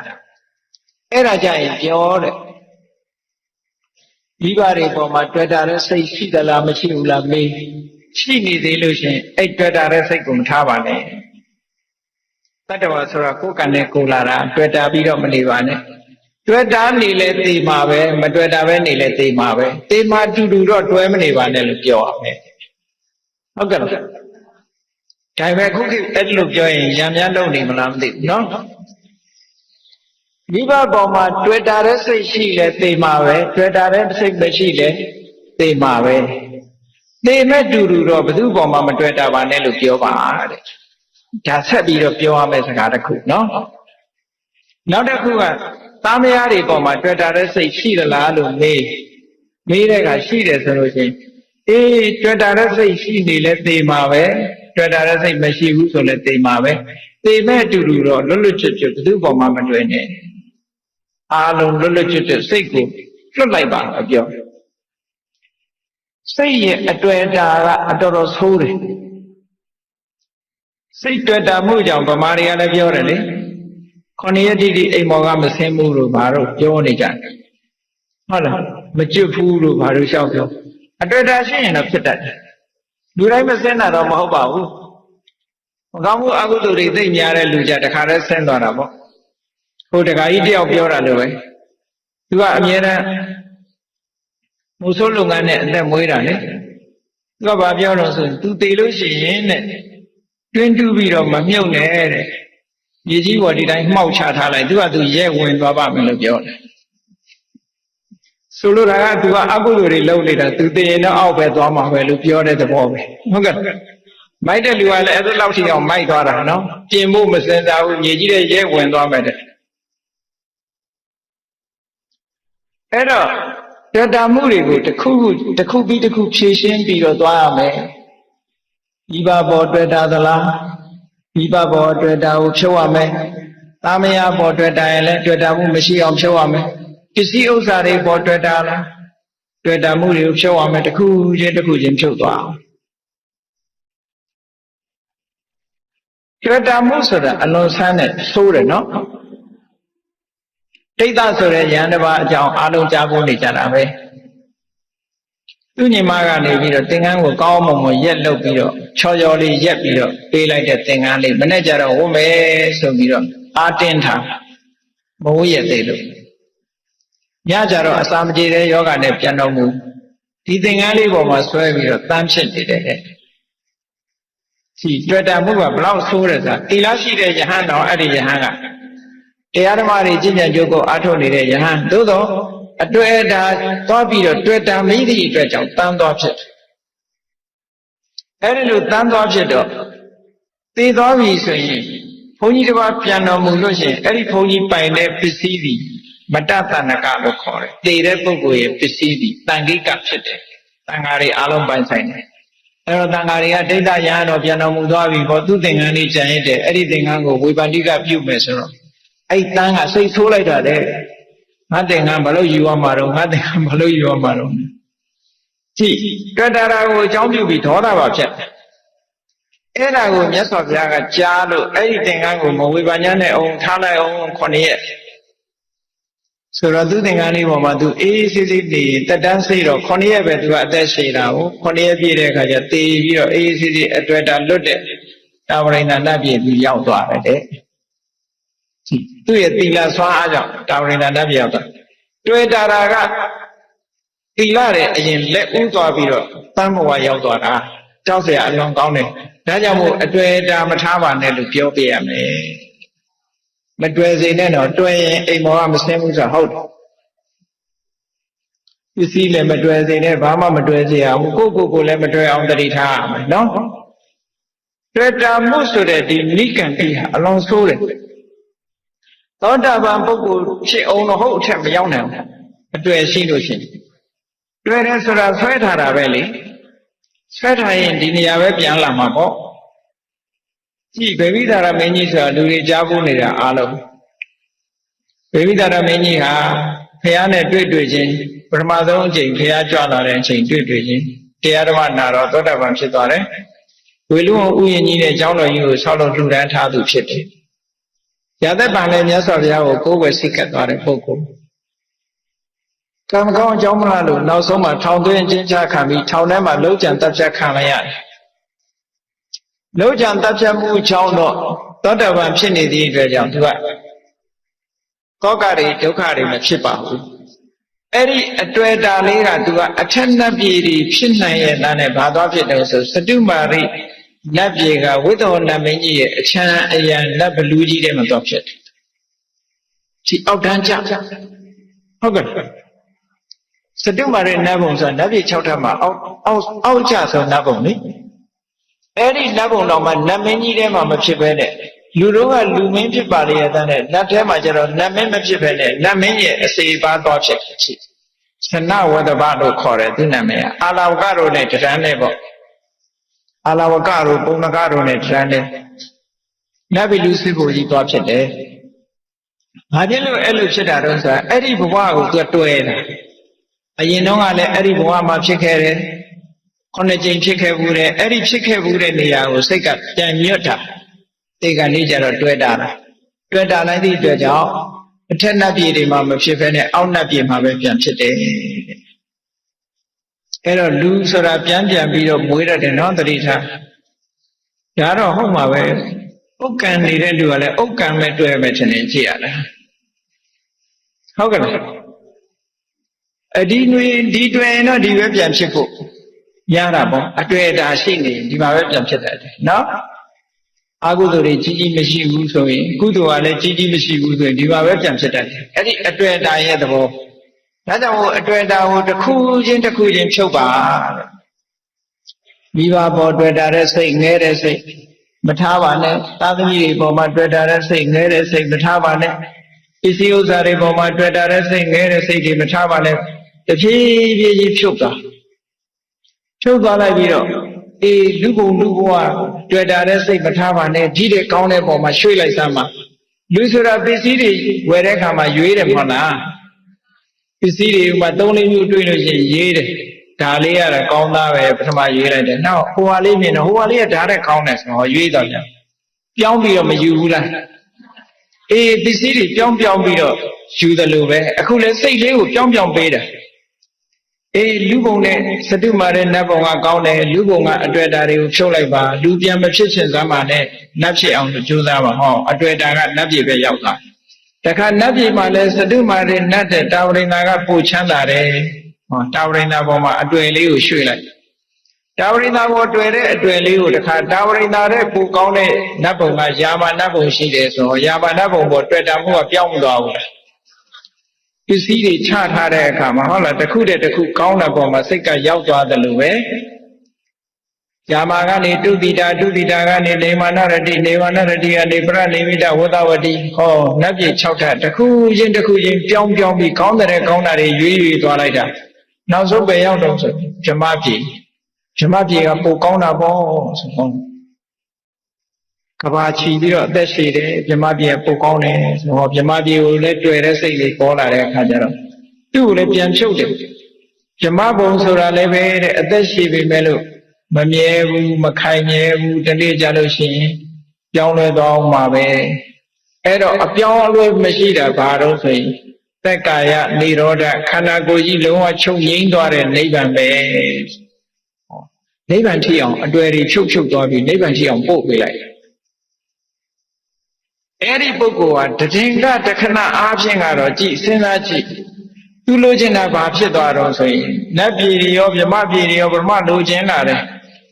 အဲ့ဒါကြရင်ပြောတဲ့မိဘတွေပုံမှာတွေ့တာတဲ့စိတ်ရှိသလားမရှိဘူးလားမေးရှိနေသေးလို့ရှိရင်အဲ့တွေ့တာတဲ့စိတ်ကိုမထားပါနဲ့တတ္တဝါဆိုတာကိုယ်ကံနဲ့ကိုယ်လာတာတွေ့တာပြီးတော့မနေပါနဲ့တွေ့တာနေလဲသိမှာပဲမတွေ့တာပဲနေလဲသိမှာပဲသိမှာတူတော့တွဲမနေပါနဲ့လို့ပြောရမယ်ဟုတ်ကဲ့လားဒါပေမဲ့ခုခေတ်အဲ့လိုပြောရင်ရံများလုံးနေမလားမသိဘူးနော်မိဘပေါ်မှာတွေ့တာတဲ့စိတ်ရှိလဲသိမှာပဲတွေ့တာတဲ့စိတ်မရှိလဲသိမှာပဲသိမဲ့တူတော့ဘယ်သူပေါ်မှာမတွေ့တာပါနဲ့လို့ပြောပါတဲ့ဒါဆက်ပြီးတော့ပြောရမယ့်စကားတစ်ခုနော်နောက်တစ်ခုကသားမယားတွေပေါ်မှာတွေ့တာတဲ့စိတ်ရှိသလားလို့မေးတဲ့အခါရှိတယ်ဆိုလို့ရှိရင်အေးတွေ့တာတဲ့စိတ်ရှိနေလဲသိမှာပဲတွေ့တာတဲ့စိတ်မရှိဘူးဆိုလဲသိမှာပဲသိမဲ့တူတော့လွတ်လွတ်ကျွတ်ကျွတ်ဘယ်သူပေါ်မှာမတွေ့နဲ့အားလုံးလွတ်လွတ်ကျွတ်ကျွတ်စိတ်ကိုလွတ်လိုက်ပါအပြောစိတ်ရဲ့အတွေ့အတာကအတော်ဆိုးတယ်စိတ်တွေ့တာမှုကြောင့်ဗမာတွေကလည်းပြောတယ်လေခொနည်းတိတိအိမ်မော်ကမဆင်းဘူးလို့ဘာလို့ပြောနေကြတယ် ဟုတ်လားမကျွတ်ဘူးလို့ဘာလို့လျှောက်ပြောအတွေ့အကြုံရှိရင်တော့ဖြစ်တတ်တယ်လူတိုင်းမစင်းတာတော့မဟုတ်ပါဘူးမကောင်းမှုအကုသိုလ်တွေသိများတဲ့လူကြတခါတည်းဆင်းသွားတာပေါ့ဟိုတခါကြီးတယောက်ပြောတာလို့ပဲသူကအမြဲတမ်းမုဆိုးလုပ်ငန်းနဲ့အသက်မွေးတာလေသူကဘာပြောတော့ဆိုသူတည်လို့ရှိရင်တဲ့တွင်းတူးပြီးတော့မမြုပ်နဲ့တဲ့မြေကြီးပေါ်ဒီတိုင်းမှောက်ချထားလိုက်သူကသူရဲဝင်သွားပါမယ်လို့ပြောတယ်ဆိုလိုတာကသူကအကုသိုလ်တွေလုပ်နေတာသူတည်ရင်တော့အောက်ပဲသွားမှာပဲလို့ပြောတဲ့သဘောပဲဟုတ်ကဲ့မိုက်တဲ့လူကလည်းအဲ့ဒါလောက်ထိအောင်မိုက်သွားတာနော်ပြင်ဖို့မစင်စားဘူးမြေကြီးတဲ့ရဲဝင်သွားမယ်တဲ့အဲ့တော့တွေ့တာမှုတွေကိုတစ်ခုပြီးတစ်ခုဖြည့်ရှင်းပြီးတော့သွားရမယ်ဒီဘဘောတွေ့တာသလားဒီဘဘောတွေ့တာကိုဖြုတ်ရမယ်သာမယာဘောတွေ့တာရင်လည်းတွေ့တာမှုမရှိအောင်ဖြုတ်ရမယ်ပစ္စည်းဥစ္စာတွေဘောတွေ့တာလားတွေ့တာမှုတွေကိုဖြုတ်ရမယ်တစ်ခုချင်းဖြုတ်သွားအောင်တွေ့တာမှုဆိုတာအလွန်ဆန်းတဲ့ဆိုးတယ်နော်ဒိဋ္ဌဆိုတဲ့ယန္တပါအကြောင်းအားလုံးကြားဖို့နေကြတာပဲသူညီမကနေပြီးတော့သင်္ကန်းကိုကောင်းမွန်မွန်ရက်လုပ်ပြီးတော့ချော်ချော်လေးရက်ပြီးတော့ပေးလိုက်တဲ့သင်္ကန်းလေးမနေ့ကျတော့ဝတ်မယ်ဆိုပြီးတော့အားတင်းထားမဝတ်ရသေးလို့ညကျတော့အစာမကြေတဲ့ယောဂနဲ့ပြန်တော်မူဒီသင်္ကန်းလေးပေါ်မှာဆွဲပြီးတော့တန်းဖြစ်နေတယ်ဒီတွေ့တာမှုကဘလောက်ဆိုးတယ်ဆိုတာတိလားရှိတဲ့ယဟန်တော်အဲ့ဒီယဟန်ကတရားဓမ္မတွေကျင့်ကြံကြိုးကိုအားထုတ်နေတဲ့ယဟန်သို့သောအတွေ့အတာသွားပြီးတော့တွေ့တာမိသည့်အတွက်ကြောင့်တန်းသွားဖြစ်တယ်အဲ့ဒီလိုတန်းသွားဖြစ်တော့သိသွားပြီဆိုရင်ဘုန်းကြီးတစ်ပါးပြန်တော်မူလို့ရှိရင်အဲ့ဒီဘုန်းကြီးပိုင်တဲ့ပစ္စည်းဒီမတ္တတဏကလို့ခေါ်တယ်တည်တဲ့ပုဂ္ဂိုလ်ရဲ့ပစ္စည်းဒီတန်ခိကဖြစ်တယ်တန်ဃာတွေအားလုံးပိုင်ဆိုင်တယ်အဲ့တော့တန်ဃာတွေကဒိဋ္ဌယဟန်တော်ပြန်တော်မူသွားပြီပေါ့သူသင်္ကန်းလေးကြံရတဲ့အဲ့ဒီသင်္ကန်းကိုဝေပန္တိကပြုမယ်ဆိုတော့အဲ့တန်းကစိတ်ဆိုးလိုက်တာလေငါသင်္ကန်းဘာလို့ယူရမှာတော့ငါသင်္ကန်းဘာလို့ယူရမှာတော့ကြည့်တွေ့တာကိုအကြောင်းပြုပြီးဒေါသပါဖြစ်အဲ့ဒါကိုမြတ်စွာဘုရားကကြားလို့အဲ့ဒီသင်္ကန်းကိုမဝေဘာညာနဲ့အောင်ထားလိုက်အောင်9ရက်ဆိုတော့သူသင်္ကန်းလေးပေါ်မှာသူအေးဆေးဆေးနေတက်တန်းစိတ်တော့9ရက်ပဲသူကအသက်ရှည်တာကို9ရက်ပြည့်တဲ့အခါကျတည်ပြီးတော့အေးဆေးဆေးအတွေ့အတာလွတ်တဲ့တာဝရိန္ဒနတ်ပြည်သူရောက်သွားတယ်တဲ့သူ့ရဲ့သီလဆွမ်းအားကြောင့်တာဝရိန္ဒနတ်ပြည်ရောက်သွားတွေ့တာကသီလရဲ့အရင်လက်ဦးသွားပြီးတော့တန်ဘဝရောက်သွားတာကြောက်เสียအလွန်ကောင်းတယ်ဒါကြောင့်မို့အတွေ့အတာမထားပါနဲ့လို့ပြောပြရမယ်မတွေ့စေနဲ့တော့တွေ့ရင်အိမ်မောကမဆင်းဘူးဆိုဟုတ်တယ်ပစ္စည်းလည်းမတွေ့စေနဲ့ဘာမှမတွေ့စေအောင်ကိုလည်းမတွေ့အောင်တတိထားရမယ်နော်တွေ့တာမှုဆိုတဲ့ဒီနိကံတိဟာအလွန်ဆိုးတယ်သောတာပန်ပုဂ္ဂိုလ်ဖြစ်အောင်တော့ဟုတ်အထက်မရောက်နိုင်ဘူးအတွေ့ရှိလို့ရှိရင်တွေ့တယ်ဆိုတာဆွဲထားတာပဲလေဆွဲထားရင်ဒီနေရာပဲပြန်လာမှာပေါ့ကြည့်ဗေမိသာရမင်းကြီးဆိုတာလူတွေကြားဖို့နေတာအားလုံးဗေမိသာရမင်းကြီးဟာဖះနဲ့တွေ့ချင်းပထမဆုံးအချိန်ဖះကြွလာတဲ့အချိန်တွေ့ချင်းတရားဓမ္မနာတော့သောတာပန်ဖြစ်သွားတယ်ဝေလူဝဥယျာဉ်ကြီးနဲ့ကျောင်းတော်ကြီးကိုဆောက်လုပ်လှူဒန်းထားသူဖြစ်တယ်ရသက်ပံလည်းမြတ်စွာဘုရားကိုကိုယ်ွယ်စိတ်ကပ်သွားတဲ့ပုဂ္ဂိုလ်ကံကောင်းအကြောင်းမလားလို့နောက်ဆုံးမှာထောင်သွင်းကျင်းချခံပြီးထောင်ထဲမှာလုံးကြံတပ်ဖြတ်ခံလိုက်ရတယ်လုံးကြံတပ်ဖြတ်မှုအကြောင်းတော့သောတာပန်ဖြစ်နေသည့်အတွက်ကြောင့်သူကကောကတွေဒုက္ခတွေမဖြစ်ပါဘူးအဲ့ဒီအတွေ့အတာလေးကသူကအထက်နတ်ပြည်တွေဖြစ်နိုင်ရဲ့သားနဲ့ဘာသွားဖြစ်တယ်ဆိုစတုမာရိနတ်ပြည်ကဝိသောနတ်မင်းကြီးရဲ့အချမ်းအယံနတ်ဘလူးကြီးတဲ့မှာသွားဖြစ်တယ်ဒီအောက်တန်းကြဟုတ်ကဲ့စတုမာရိနတ်ဘုံဆိုတာနတ်ပြည်6ထပ်မှာအောက်ကျဆိုနတ်ဘုံလေအဲ့ဒီနတ်ဘုံတော်မှာနတ်မင်းကြီးထဲမှာမဖြစ်ဘဲနဲ့လူတို့ကလူမင်းဖြစ်ပါလေတဲ့နဲ့နတ်ထဲမှာကျတော့နတ်မင်းမဖြစ်ဘဲနဲ့နတ်မင်းရဲ့အစေပါသွားဖြစ်ဖြစ်သနဝတ္တပလို့ခေါ်တယ်သူနာမည်အာလဝကတို့နဲ့တရမ်းနဲ့ပေါ့အာလဝကတို့ပုံနကတို့နဲ့တရမ်းနဲ့နတ်ပြည်လူစစ်ဘုကြီးသွားဖြစ်တယ်။ဘာဖြစ်လို့အဲ့လိုဖြစ်တာတော့ဆိုအဲ့ဒီဘဝကိုသူတွဲတာအရင်တော့ကလည်းအဲ့ဒီဘဝမှာဖြစ်ခဲ့တယ်9 ကြိမ်ဖြစ်ခဲ့ဘူးတဲ့အဲ့ဒီဖြစ်ခဲ့ဘူးတဲ့နေရာကိုစိတ်ကပြန်ညွတ်တာစိတ်ကနေကြတော့တွဲတာလိုက်သည့်အတွက်ကြောင့် အထက်နတ်ပြည်တွေမှာမဖြစ်ဘဲနဲ့အောက်နတ်ပြည်မှာပဲပြန်ဖြစ်တယ်အဲ့တော့လူဆိုတာပြန်ပြီးတော့မွေးရတယ်နော်တတိထားဒါတော့ဟုတ်မှာပဲဥက္ကံနေတဲ့လူကလည်းဥက္ကံမဲ့တွေ့မဲ့ထင်နေကြည့်ရတာဟုတ်ကဲ့ဒီတွေ့ရင်တော့ဒီပဲပြန်ဖြစ်ဖို့ရတာပေါ့အတွေ့အတာရှိနေဒီမှာပဲပြန်ဖြစ်တတ်တယ်နော်အကုသိုလ်တွေကြီးမရှိဘူးဆိုရင်ကုသိုလ်ကလည်းကြီးမရှိဘူးဆိုရင်ဒီမှာပဲပြန်ဖြစ်တတ်တယ်အဲ့ဒီအတွေ့အတာရဲ့သဘောဒါကြောင့်အတွေ့အတာကိုတစ်ခုချင်းဖြုတ်ပါမိဘပေါ်တွေ့တာတဲ့စိတ်ငဲတဲ့စိတ်မထားပါနဲ့သားသမီးတွေပေါ်မှာတွေ့တာတဲ့စိတ်ငဲတဲ့စိတ်မထားပါနဲ့ပစ္စည်းဥစ္စာတွေပေါ်မှာတွေ့တာတဲ့စိတ်ငဲတဲ့စိတ်တွေမထားပါနဲ့တဖြည်းဖြည်းဖြုတ်သွားလိုက်ပြီးတော့လူဘုံလူဘဝတွေ့တာတဲ့စိတ်မထားပါနဲ့ဒီတဲ့ကောင်းတဲ့ပေါ်မှာရွှေ့လိုက်စမ်းပါလူဆိုတာပစ္စည်းတွေဝယ်တဲ့အခါမှာရွေးတယ်မဟုတ်လားပစ္စည်းတွေဥမာ3-4မျိုးတွေ့လို့ရှိရင်ရေးတယ်ဒါလေးရတာကောင်းသားပဲပထမရွေးလိုက်တယ်နောက်ဟိုဟာလေးမြင်တော့ဟိုဟာလေးကဒါတဲ့ကောင်းတယ်ဆိုတော့ရွေးတော့ပြန်ပြောင်းပြီးတော့မယူဘူးလားပစ္စည်းတွေပြောင်းပြီးတော့ယူတယ်လို့ပဲအခုလဲစိတ်လေးကိုပြောင်းပေးတယ်လူဘုံနဲ့စတုမာတဲ့နတ်ဘုံကကောင်းတယ်လူဘုံကအတွေ့အတာတွေကိုဖြုတ်လိုက်ပါလူပြန်မဖြစ်ချင်စမ်းပါနဲ့နတ်ဖြစ်အောင်ကြိုးစားပါဟောအတွေ့အတာကနတ်ပြည်ပဲရောက်သွားတခါနတ်ပြည်မှာလဲစတုမာတဲ့နတ်တဲ့တာဝရိန္ဒာကပို့ချမ်းသာတယ်ဟောတာဝရိန္ဒာပေါ်မှာအတွေ့လေးကိုရွှေ့လိုက်တာဝရိန္ဒာပေါ်တွေ့တဲ့အတွေ့လေးကိုတခါတာဝရိန္ဒာတဲ့ပိုကောင်းတဲ့နတ်ဘုံကယာမနတ်ဘုံရှိတယ်ဆိုတော့ယာမနတ်ဘုံပေါ်တွေ့တာမှုကပြောင်းမသွားဘူးလားပစ္စည်းတွေချထားတဲ့အခါမှာဟုတ်လားတစ်ခုတည်းတစ်ခုကောင်းတဲ့ပုံမှာစိတ်ကရောက်သွားတယ်လို့ပဲယာမကနေတုတိတာကနေနေမာနရတိကနေပရနေမိတဝတဝတိဟောနတ်ပြည်6ထပ်တစ်ခုချင်းပြောင်းပြီးကောင်းတဲ့ကောင်းတာတွေရွေးသွားလိုက်တာနောက်ဆုံးပဲရောက်တော့ဆိုဗြဟ္မပြည်ကပိုကောင်းတာပေါ့ဆိုတော့ကဘာချီပြီးတော့အသက်ရှည်တယ်ဗြဟ္မပြည်ကပိုကောင်းတယ်ဆိုတော့ဗြဟ္မပြည်ကိုလည်းတွေ့တဲ့စိတ်လေးပေါ်လာတဲ့အခါကျတော့သူ့ကိုလည်းပြန်ဖြုတ်တယ်ဗြဟ္မဘုံဆိုတာလည်းပဲတဲ့အသက်ရှည်ပေမဲ့လို့မမြဲဘူးမခိုင်မြဲဘူးတနေ့ကြလို့ရှိရင်ပြောင်းလဲသွားအောင်မှာပဲအဲ့တော့အပြောင်းအလဲမရှိတာဘာလို့ဆိုရင်သက်ကာယនិရောဓခန္ဓာကိုယ်ကြီးလုံးဝချုပ်ငြိမ်းသွားတဲ့နိဗ္ဗာန်ပဲနိဗ္ဗာန်ထိအောင်အတွေ့အထိဖြုတ်သွားပြီးနိဗ္ဗာန်ထိအောင်ပို့ပေးလိုက်အဲ့ဒီပုဂ္ဂိုလ်ဟာတည်ငါတခဏအားဖြင့်ကတော့ကြည်စဉ်းစားကြည့်သူလိုချင်တာဘာဖြစ်သွားတော့ဆိုရင်နတ်ပြည်တွေရောဗြဟ္မပြည်တွေရောဗြဟ္မလိုချင်လာတယ်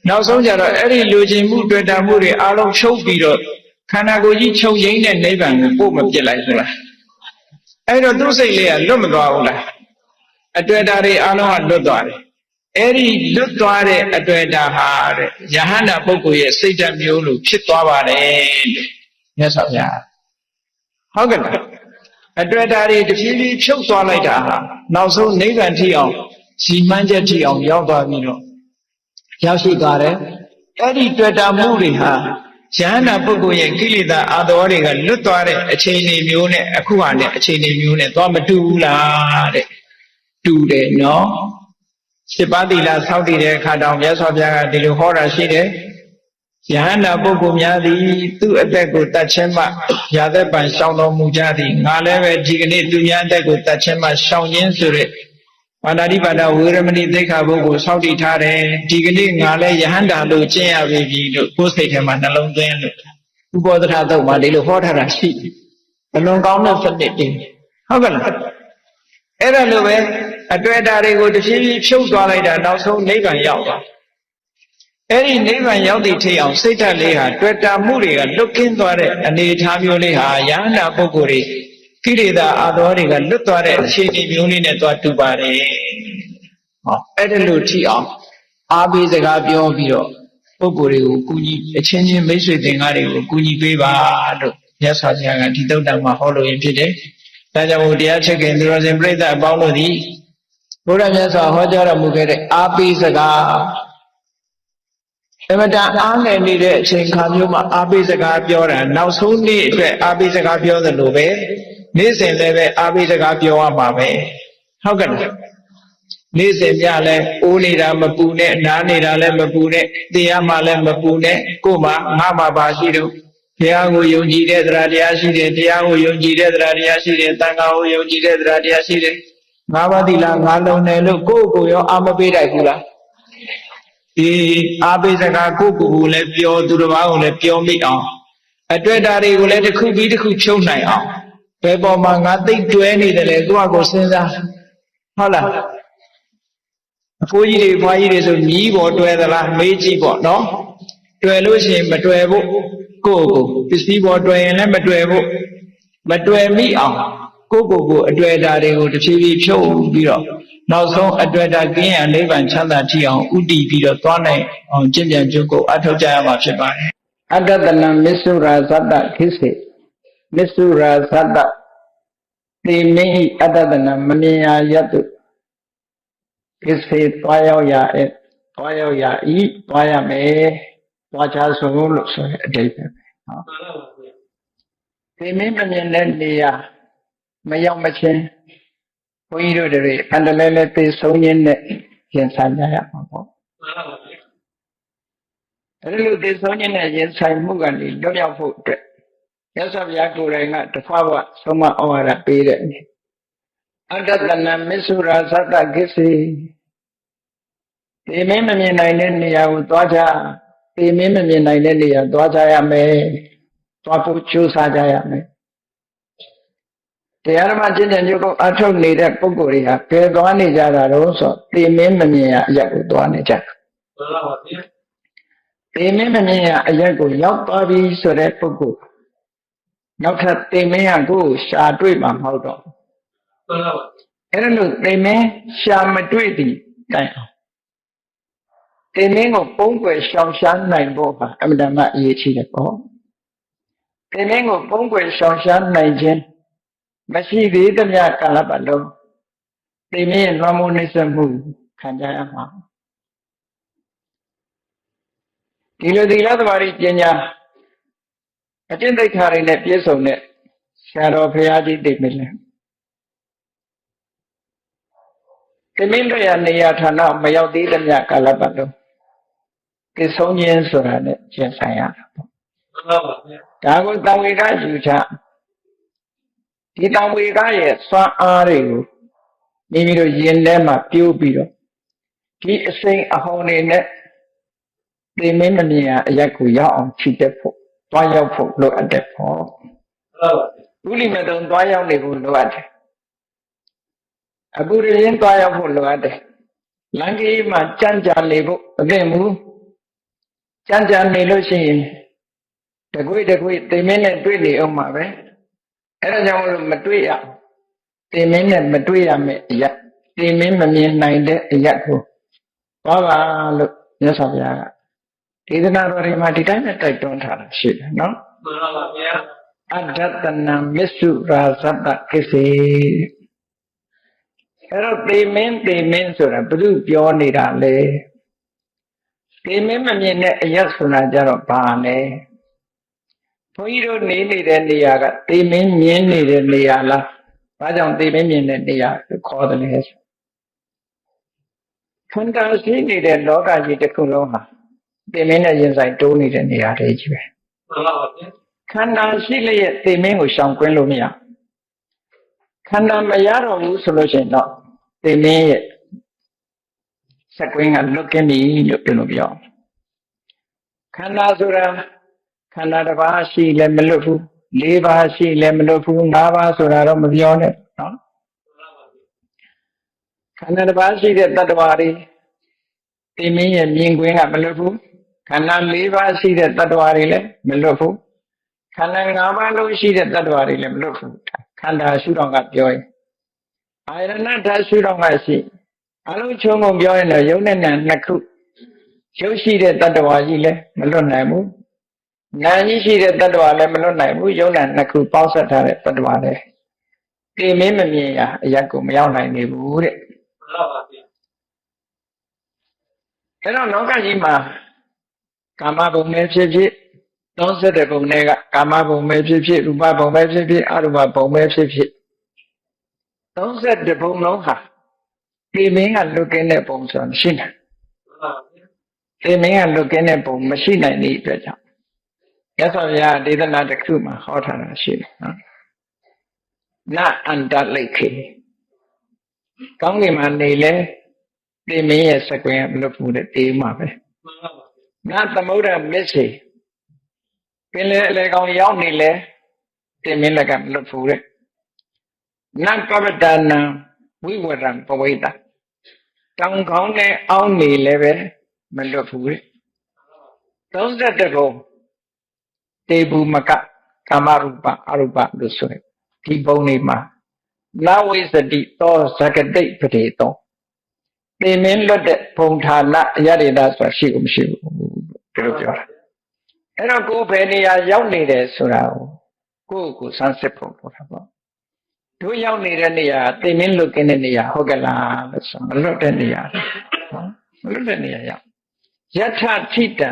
နောက်ဆုံးကြတော့အဲ့ဒီလိုချင်မှုတွေ့တာမှုတွေအလုံးချုပ်ပြီးတော့ခန္ဓာကိုယ်ကြီးချုပ်ငြိမ်းတဲ့နိဗ္ဗာန်ကိုပို့မပြစ်လိုက်ဘူးလားအဲ့တော့သူ့စိတ်လေးကလွတ်မသွားဘူးလားအတွေ့အတာတွေအလုံးကလွတ်သွားတယ်အဲ့ဒီလွတ်သွားတဲ့အတွေ့အတာဟာတဲ့ယဟန္တာပုဂ္ဂိုလ်ရဲ့စိတ်ဓာတ်မျိုးလိုဖြစ်သွားပါတယ်တဲ့မြတ်စွာဘုရားဟုတ်ကဲ့လားအတွေ့အတာတွေတဖြည်းဖြည်းဖြုတ်သွားလိုက်တာဟာနောက်ဆုံးနိဗ္ဗာန်ထိအောင်ရည်မှန်းချက်ထိအောင်ရောက်သွားပြီးတော့ရောက်ရှိသွားတယ်အဲ့ဒီတွေ့တာမှုတွေဟာယဟန္တာပုဂ္ဂိုလ်ရဲ့ကိလေသာအာသဝတွေကလွတ်သွားတဲ့အခြေအနေမျိုးနဲ့အခုဟာနဲ့အခြေအနေမျိုးနဲ့သွားမတူဘူးလားတဲ့တူတယ်နော်7ပါးသီလစောင့်တည်တဲ့အခါတောင်မြတ်စွာဘုရားကဒီလိုဟောတာရှိတယ်ယဟန္တာပုဂ္ဂိုလ်များသည်သူ့အသက်ကိုတတ်ခြင်းမှရာသက်ပံရှောင်တော်မူကြသည်ငါလည်းပဲဒီကနေ့သူများအသက်ကိုတတ်ခြင်းမှရှောင်ခြင်းဆိုတဲ့ပါဏာတိပါဒဝေရမဏိသိက္ခာပုဂ္ဂိုလ်စောင့်တည်ထားတယ်ဒီကနေ့ငါလည်းယဟန္တာလို့ကျင့်ရပြီလို့ကိုယ်စိတ်ထဲမှာနှလုံးသွင်းလို့ဥပောဒထသုတ်မှာဒီလိုဟောထားတာရှိတယ်ဘလွန်ကောင်းတဲ့စနစ်တည်းဟုတ်ကဲ့လားအဲ့ဒါလိုပဲအတွေ့အတာတွေကိုတဖြည်းဖြည်းဖြုတ်သွားလိုက်တာနောက်ဆုံးနိဗ္ဗာန်ရောက်သွားအဲ့ဒီနိဗ္ဗာန်ရောက်သည့်ထိအောင်စိတ်ဓာတ်လေးဟာတွေ့တာမှုတွေကလွတ်ကင်းသွားတဲ့အနေအထားမျိုးလေးဟာယဟန္တာပုဂ္ဂိုလ်တွေကိလေသာအာသောတွေကလွတ်သွားတဲ့အခြေအနေမျိုးလေးနဲ့သွားတူပါတယ်ဟောအဲ့ဒါလို့ထိအောင်အားပေးစကားပြောပြီးတော့ပုဂ္ဂိုလ်တွေကိုကူညီအချင်းချင်းမိတ်ဆွေသင်္ကားတွေကိုကူညီပေးပါလို့မြတ်စွာဘုရားကဒီသုတ္တမှာဟောလို့ရင်ဖြစ်တယ်ဒါကြောင့်မို့တရားချက်ခင်သူတော်စင်ပြိဿအပေါင်းတို့သည်ဘုရားမြတ်စွာဟောကြားတော်မူခဲ့တဲ့အားပေးစကားအမတန်အားငယ်နေတဲ့အချိန်ခါမျိုးမှာအားပေးစကားပြောတာနောက်ဆုံးနေ့အတွက်အားပေးစကားပြောသလိုပဲနေ့စဉ်လည်းပဲအားပေးစကားပြောရမှာပဲဟုတ်ကဲ့လားနေ့စဉ်ညလည်းအိုးနေတာမပူနဲ့နားနေတာလည်းမပူနဲ့တရားမှလည်းမပူနဲ့ကိုယ်မှငါမှပါရှိတော့ ဘုရားကိုယုံကြည်တဲ့တရားတရားရှိတယ်တရားကိုယုံကြည်တဲ့တရားတရားရှိတယ်တန်ခါကိုယုံကြည်တဲ့တရားတရားရှိတယ်ငါးပါးသီလငါးလုံးတယ်လို့ကိုယ့်ကိုယ်ရောအာမပေးတိုက်ဘူးလားဒီအာပိစကားကိုယ့်ကိုယ်ကိုလည်းပြောသူတစ်ပါးကိုလည်းပြောမိအောင်အတွက်ဓာတ်တွေကိုလည်းတစ်ခုပြီးတစ်ခုဖြုံးနိုင်အောင်ဘယ်ပေါ်မှာငါသိတွဲနေတယ်လေကိုယ့်အကိုစဉ်းစားဟုတ်လားအဖိုးကြီးတွေဖွားကြီးတွေဆိုမြီးပေါ်တွဲသလားမေးကြည့်ပေါ့နော်တွယ်လို့ရှိရင်မတွယ်ဖို့ကိုယ့်ကိုပစ္စည်းပေါ်တွယ်ရင်လည်းမတွယ်ဖို့မတွယ်မိအောင်ကိုယ့်ကိုအတွေ့အတာတွေကိုတစ်ဖြည်းဖြည်းဖြုတ်ပြီးတော့နောက်ဆုံးအတွေ့အတာကင်းရနိဗ္ဗာန်ချမ်းသာထိအောင်ဥတည်ပြီးတော့သွားနိုင်အောင်ကျင့်ကြံကြိုးကိုအထောက်ကြရမှာဖြစ်ပါတယ်အတ္တတနံမစ္ဆုရာသတ္တခိစေမစ္ဆုရာသတ္တတိမိအတ္တတနံမမြင်ရယတုကိစေသွားရောက်ရသွားရောက်ရဤသွားရမယ်သွားချဆိုလို့ဆိုတဲ့အဓိပ္ပာယ်ဟုတ်ဒီမင်းမမြင်တဲ့နေရာမရောက်မချင်းဘုန်းကြီးတို့တွေအန္တလဲလဲသိဆုံးရင်းနဲ့ရင်ဆိုင်ကြရမှာပေါ့အဲဒီလိုသိဆုံးရင်းနဲ့ရင်ဆိုင်မှုကနေလွတ်မြောက်ဖို့အတွက်မြတ်စွာဘုရားကိုယ်တိုင်ကတခွားဘဆုံးမဩဝါဒပေးတဲ့အနေအတ္တတနံမစ္ဆုရာသတ္တကိစေဒီမင်းမမြင်နိုင်တဲ့နေရာကိုသွားကြဒီမင်းမမြင်နိုင်တဲ့နေရာသွားကြရမယ်သွားဖို့ကြိုးစားကြရမယ်တရားဓမ္မကျင့်ကြံကြိုးကိုအထောက်နေတဲ့ပုဂ္ဂိုလ်တွေဟာဘယ်သွားနေကြတာတော့ဆိုဒီမင်းမမြင်ရအရက်ကိုသွားနေကြတယ်မှန်ပါပါဗျာဒီမင်းမမြင်ရအရက်ကိုရောက်သွားပြီဆိုတဲ့ပုဂ္ဂိုလ်နောက်ထပ်ဒီမင်းကကိုယ်ရှာတွေ့မှာမဟုတ်တော့မှန်ပါပါအဲ့ဒါလို့ဒီမင်းရှာမတွေ့သည်တိုင်အောင်ဒီမင်းကိုပုံကွယ်ရှောင်ရှားနိုင်ဖို့ဟာအမှန်တမ်းအရေးကြီးတယ်ပေါ့ဒီမင်းကိုပုံကွယ်ရှောင်ရှားနိုင်ခြင်းမရှိသေးသမျှကာလပတ်လုံးဒီမင်းရဲ့လွှမ်းမိုးနှိမ့်ဆက်မှုခံကြရမှာဒီလိုသီလသမာဓိပညာအကျင့်သိက္ခာတွေနဲ့ပြည့်စုံတဲ့ဆရာတော်ဘုရားကြီးတိတ်မလဲဒီမင်းတို့ရနေရာဌာနမရောက်သေးသမျှကာလပတ်လုံးသိဆုံးခြင်းဆိုတာနဲ့ကျင့်ဆိုင်ရတာပေါ့မှန်ပါပါဗျာဒါကိုတံဝေကယူချဒီတံဝေကရဲ့စွမ်းအားတွေကိုမိမိတို့ယင်ထဲမှာပြိုးပြီးတော့ဒီအစိမ်အဟောင်းတွေနဲ့ဒီမင်းမမြင်ရအရက်ကိုရောက်အောင်ခြိတက်ဖို့တွားရောက်ဖို့လိုအပ်တယ်ပေါ့ဟုတ်ပါဘူးဥလိမတုံတွားရောက်နေဖို့လိုအပ်တယ်အခုရင်းတွားရောက်ဖို့လိုအပ်တယ်လမ်းကြီးမှာကြမ်းကြနေဖို့မသိဘူးကြမ်းကြနေလို့ရှိရင်တကွေ့ဒီမင်းနဲ့တွေ့နေအောင်ပါပဲအဲ့ဒါကြောင့်မတွေ့ရဒီမင်းနဲ့မတွေ့ရမယ့်အရာဒီမင်းမမြင်နိုင်တဲ့အရာကိုသွားပါလို့မြတ်စွာဘုရားကဒေသနာတော်တွေမှာဒီတိုင်းနဲ့တိုက်တွန်းထားတာရှိတယ်နော်မှန်ပါပါဗျာအတ္တတနံမစ္ဆုရာသတ္တကိစေအဲ့တော့ဒီမင်းဆိုတာဘုသူပြောနေတာလေဒီမင်းမမြင်တဲ့အရာဆိုတာကြတော့ဘာလဲဘုန်းကြီးတို့နေတဲ့နေရာကဒီမင်းမြင်နေတဲ့နေရာလားဘာကြောင့်ဒီမင်းမြင်တဲ့နေရာကိုခေါ်တယ်လဲခန္ဓာရှိနေတဲ့လောကကြီးတစ်ခုလုံးဟာဒီမင်းနဲ့ရင်ဆိုင်တိုးနေတဲ့နေရာတွေကြီးပဲမှန်ပါပါဗျာခန္ဓာရှိလျက်ဒီမင်းကိုရှောင်ကွင်းလို့မရခန္ဓာမရတော့ဘူးဆိုလို့ရှိရင်တော့ဒီမင်းရဲ့စက်ကွင်းကလွတ်ကင်းပြီလို့ပြောခန္ဓာဆိုတာခန္ဓာတစ်ပါးရှိလည်းမလွတ်ဘူး၄ပါးရှိလည်းမလွတ်ဘူး၅ပါးဆိုတာတော့မပြောနဲ့နော်ခန္ဓာတစ်ပါးရှိတဲ့တ attva တွေဒီမင်းရဲ့မြင်ကွင်းကမလွတ်ဘူးခန္ဓာ၄ပါးရှိတဲ့ attva တွေလည်းမလွတ်ဘူးခန္ဓာ၅ပါးလုံးရှိတဲ့ attva တွေလည်းမလွတ်ဘူးခန္ဓာရှုတော့ကပြောရင်အာရဏဓာတ်ရှုတော့ကရှိအလုံးချုံငုံပြောရင်တော့ယုံနဲ့နာနှစ်ခုရုပ်ရှိတဲ့ attva ကြီးလည်းမလွတ်နိုင်ဘူးနာကြီးရှိတဲ့ attva လည်းမလွတ်နိုင်ဘူးယုံနဲ့နှစ်ခုပေါင်းဆက်ထားတဲ့ attva လည်းဒီမင်းမမြင်ရအရက်ကိုမရောက်နိုင်နေဘူးတဲ့မှန်ပါပါဗျာအဲ့တော့လောကကြီးမှာကာမဘုံနဲ့ဖြစ်ဖြစ်30ဘုံနဲ့ကကာမဘုံပဲဖြစ်ဖြစ်ရူပဘုံပဲဖြစ်ဖြစ်အရူပဘုံပဲဖြစ်ဖြစ်30ဘုံလုံးဟာဒီမင်းကလွတ်ကင်းတဲ့ဘုံဆိုတာမရှိနိုင်ဒီမင်းကလွတ်ကင်းတဲ့ဘုံမရှိနိုင်တဲ့အတွက်ကြောင့် ရသော်ဗျာဒေသနာတစ်ခုမှာဟောထားတာရှိတယ်နော်နအန္တလိခေကောင်းကင်မှာနေလဲတေမင်းရဲ့စကွင်းကမလွတ်ဘူးတဲ့တေးမှာပဲနသမုဒ္ဒမစ္စေပင်လေအလေကောင်ရောက်နေလဲတေမင်းလက်ကမလွတ်ဘူးတဲ့နပပတနာဝိဝရံပဝိတတောင်ခေါင်းနဲ့အောင်းနေလဲပဲမလွတ်ဘူးတဲ့31ဘုံတေဘူးမကကာမရူပအရူပလို့ဆိုရင်ဒီဘုံလေးမှာနဝိစတိသောဇဂတိပတိသောတေမင်းလွတ်တဲ့ဘုံဌာနအရဒေတာဆိုတာရှိကိုမရှိဘူးဒီလိုပြောတာအဲ့တော့ကိုယ်ဘယ်နေရာရောက်နေတယ်ဆိုတာကိုကိုစမ်းစစ်ဖို့ပြောတာပေါ့တို့ရောက်နေတဲ့နေရာတေမင်းလွတ်ကင်းတဲ့နေရာဟုတ်ကဲ့လားလို့ဆိုမလွတ်တဲ့နေရာနော်မလွတ်တဲ့နေရာရောက်ယထထိတံ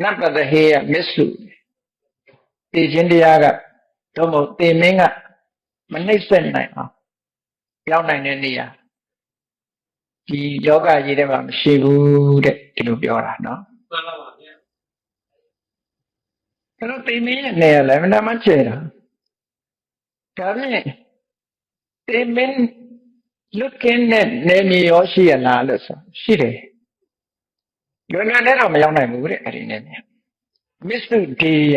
နပတဟေယမစ္စုတေခြင်းတရားကတော့မဟုတ်တေမင်းကမနှိမ့်ဆက်နိုင်အောင်ရောက်နိုင်တဲ့နေရာဒီယောဂကြီးထဲမှာမရှိဘူးတဲ့ဒီလိုပြောတာနော်မှန်ပါပါဗျာအဲ့တော့တေမင်းရဲ့နေရာလည်းမနာမချေတာဒါဖြင့်တေမင်းလွတ်ကင်းတဲ့နေမြေရောရှိရလားလို့ဆိုရှိတယ်လွန်နဲ့တော့မရောက်နိုင်ဘူးတဲ့အဲ့ဒီနေမြေမစ္စုဒေယ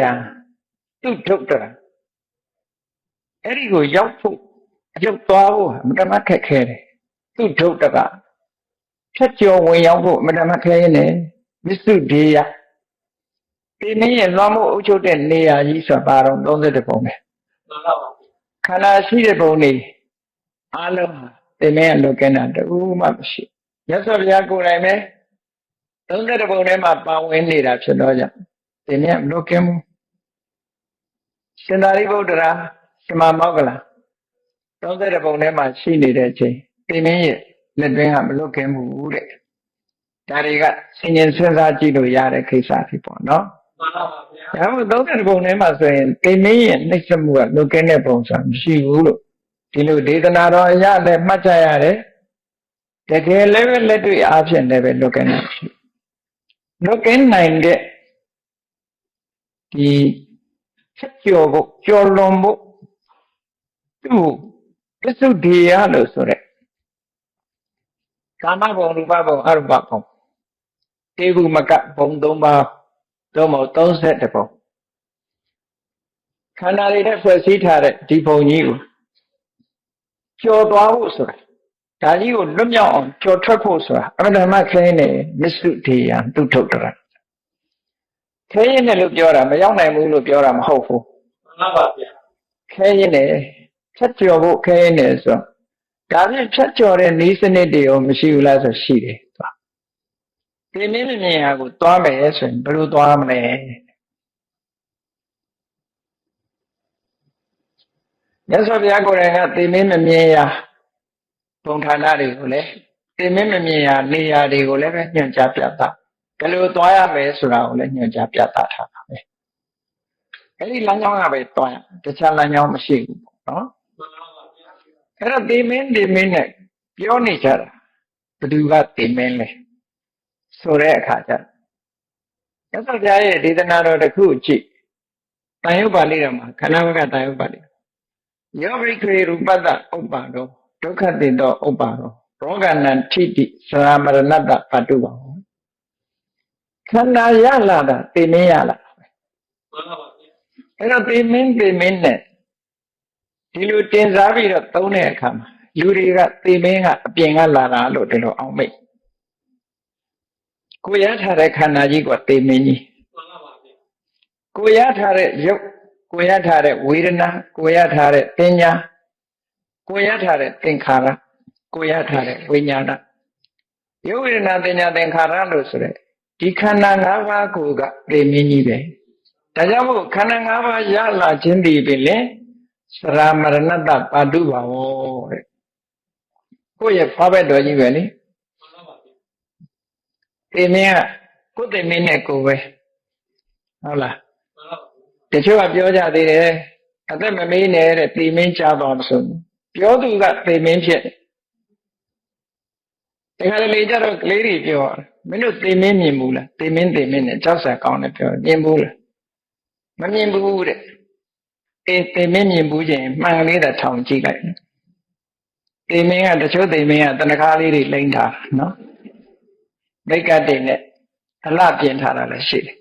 သူဒုက္ခအဲ့ဒီကိုရောက်ဖို့အကျုပ်သွားဖို့အမှန်တမ်းခက်ခဲတယ်သူဒုက္ခကဖြတ်ကျော်ဝင်ရောက်ဖို့အမှန်တမ်းခဲရင်လည်းမစ္စုဒေယဒီနည်းရဲ့လွှမ်းမိုးအုပ်ချုပ်တဲ့နေရာကြီးဆိုတာဘာတော့31ပုံပဲမှန်ပါပါခန္ဓာရှိတဲ့ပုံနေအားလုံးဒီနည်းအလုကင်းတာတူမှမရှိရသော်ဘုရားကိုယ်တိုင်ပဲ31ပုံထဲမှာပါဝင်နေတာဖြစ်တော့ကြောင့်ဒီနည်းမလုကင်းဘူးရှင်သာရိပုတ္တရာရှင်မမောက္ကလ31ပုံထဲမှာရှိနေတဲ့အချိန်ဒီနည်းရဲ့လက်တွင်းကမလုကင်းဘူးတဲ့ဒါတွေကဆင်ញင်စဉ်းစားကြည့်လို့ရတဲ့ကိစ္စဖြစ်ပေါ့နော်မှန်ပါပါဗျာဒါမှမဟုတ်31ပုံထဲမှာဆိုရင်ဒီနည်းရဲ့နှိမ့်ဆက်မှုကလုကင်းတဲ့ပုံဆိုတာမရှိဘူးလို့ဒီလိုဒေသနာတော်အရလည်းမှတ်ကြရတယ်တကယ်လည်းပဲလက်တွေ့အားဖြင့်လည်းပဲလုကင်းတာရှိလုကင်းနိုင်တဲ့ဒီချက်ကျော်ဖို့ကျော်လွန်ဖို့သူ့ပစ္စုဒ္ဒေယလို့ဆိုတဲ့ကာမဘုံရူပဘုံအရူပဘုံတေဂုမကဘုံ3ပါးတော့မဟုတ်31ဘုံခန္ဓာတွေနဲ့ဖွဲ့စည်းထားတဲ့ဒီဘုံကြီးကိုကျော်သွားဖို့ဆိုတာဒါကြီးကိုလွတ်မြောက်အောင်ကျော်ထွက်ဖို့ဆိုတာအမှန်တမ်းခဲနေမစ္စုဒေယသူထုတ်တရခဲရင်လည်းလို့ပြောတာမရောက်နိုင်ဘူးလို့ပြောတာမဟုတ်ဘူးမှန်ပါဗျာခဲရင်လည်းဖြတ်ကျော်ဖို့ခဲရင်လည်းဆိုဒါဖြင့်ဖြတ်ကျော်တဲ့နည်းစနစ်တွေရောမရှိဘူးလားဆိုရှိတယ်ဒီနည်းမမြင်ဟာကိုသွားမယ်ဆိုရင်ဘယ်လိုသွားမလဲမြတ်စွာဘုရားကိုယ်တိုင်ကဒီနည်းမမြင်ရာဘုံဌာနတွေကိုလည်းဒီနည်းမမြင်ရာနေရာတွေကိုလည်းပဲညွှန်ကြားပြတာဘယ်လိုသွားရမယ်ဆိုတာကိုလည်းညွှန်ကြားပြတာထားပါပဲအဲ့ဒီလမ်းကြောင်းကပဲသွားရတခြားလမ်းကြောင်းမရှိဘူးပေါ့နော်အဲ့တော့ဒီမင်းနဲ့ပြောနေကြတာဘယ်သူကဒီမင်းလဲဆိုတဲ့အခါကျမြတ်စွာဘုရားရဲ့ဒေသနာတော်တစ်ခုကြည့်တန်ရုပ်ပါဠိတော်မှာခန္ဓာဝကတန်ရုပ်ပါဠိယောဘိခေရူပတ္တဥပ္ပါဒောဒုက္ခတိတောဥပ္ပါဒောရောဂနံထိတိသရမရဏတ္တပတုပါခန္ဓာရလာတာသိမင်းရလာမှန်ပါပါအဲ့တော့သိမင်းနဲ့ဒီလိုတင်စားပြီးတော့သုံးတဲ့အခါမှာလူတွေကသိမင်းကအပြင်ကလာတာလို့ဒီလိုအောင်မိတ်ကိုရထားတဲ့ခန္ဓာကြီးကသိမင်းကြီးမှန်ပါပါကိုရထားတဲ့ရုပ်ကိုရထားတဲ့ဝေဒနာကိုရထားတဲ့ပညာကိုရထားတဲ့သင်္ခါရကိုရထားတဲ့ဝိညာဏရုပ်ဝေဒနာပညာသင်္ခါရလို့ဆိုတဲ့ဒီခန္ဓာ၅ပါးကိုကသိမင်းကြီးပဲဒါကြောင့်မို့ခန္ဓာ၅ပါးရလာခြင်းဒီပင်လေသရမရဏတ္တပါတုပါဝတဲ့ကိုယ့်ရဲ့ဖားဘက်တော်ကြီးပဲလေသိမင်းကကိုယ်သိမင်းနဲ့ကိုယ်ပဲဟုတ်လားတချို့ကပြောကြသေးတယ်အသက်မမေးနဲ့တဲ့သိမင်းကြားပါမဆိုပြောသူကသိမင်းဖြစ်တခါလေကြတော့ကလေးတွေပြောမင်းတို့သိမင်းမြင်ဘူးလားသိမင်းနဲ့ကြောက်စရာကောင်းတယ်ပြောမြင်ဘူးလား မမြင်ဘူးတဲ့တေမင်းမြင်ဘူးချင်းမှန်ကလေးတာထောင်ကြည့်လိုက်တေမင်းကတချို့တေမင်းကတဏှာလေးတွေလိမ့်ထားနော်မိတ်ကတ်တွေနဲ့အလှပြင်ထားတာလည်းရှိတယ်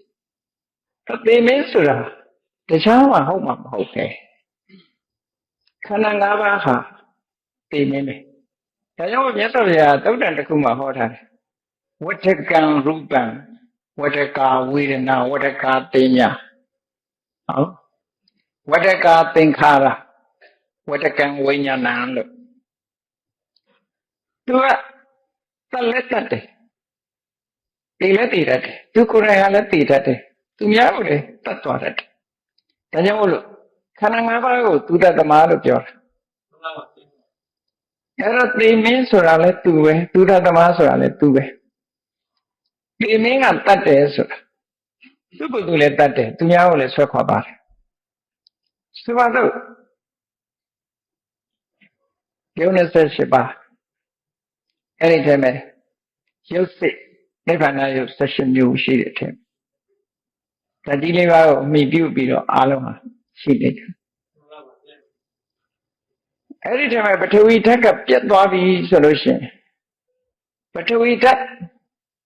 တေမင်းဆိုတာတခြားမှဟုတ်မှာမဟုတ်ပဲခန္ဓာ၅ပါးဟာတေမင်းပဲဒါကြောင့်မြတ်စွာဘုရားသုတ်တန်တစ်ခုမှာဟောထားတယ်ဝဋ္ဌကံရူပံဝဋ္ဌကာဝေဒနာဝဋ္ဌကာသိညာဟုတ်ဝဋ္ဌကာသင်္ခါရဝဋ္ဌကံဝိညာဏလို့သူကသက်လက်တတ်တယ်ဒီလက်တည်တတ်တယ်သူကိုယ်တိုင်ကလည်းတည်တတ်တယ်သူများကိုလည်းတတ်သွားတတ်တယ်ဒါကြောင့်မို့လို့ခန္ဓာ၅ပါးကိုသူတတ်သမားလို့ပြောတာအဲ့တော့သိမင်းဆိုတာလည်းသူပဲသူတတ်သမားဆိုတာလည်းသူပဲသိမင်းကတတ်တယ်ဆိုတာသူ့ကိုယ်သူလည်းတတ်တယ်သူများကိုလည်းဆွဲခေါ်ပါတယ်ဆိုပါတော့28ပါးအဲ့ဒီထဲမှာရုပ်စိတ်နိဗ္ဗာန်ရုပ်18မျိုးရှိတဲ့အထက်ဒါဒီလေးပါးကိုအမိပြုပြီးတော့အားလုံးဟာရှိနေတယ်အဲ့ဒီထဲမှာပထဝီဓာတ်ကပြတ်သွားပြီဆိုလို့ရှိရင်ပထဝီဓာတ်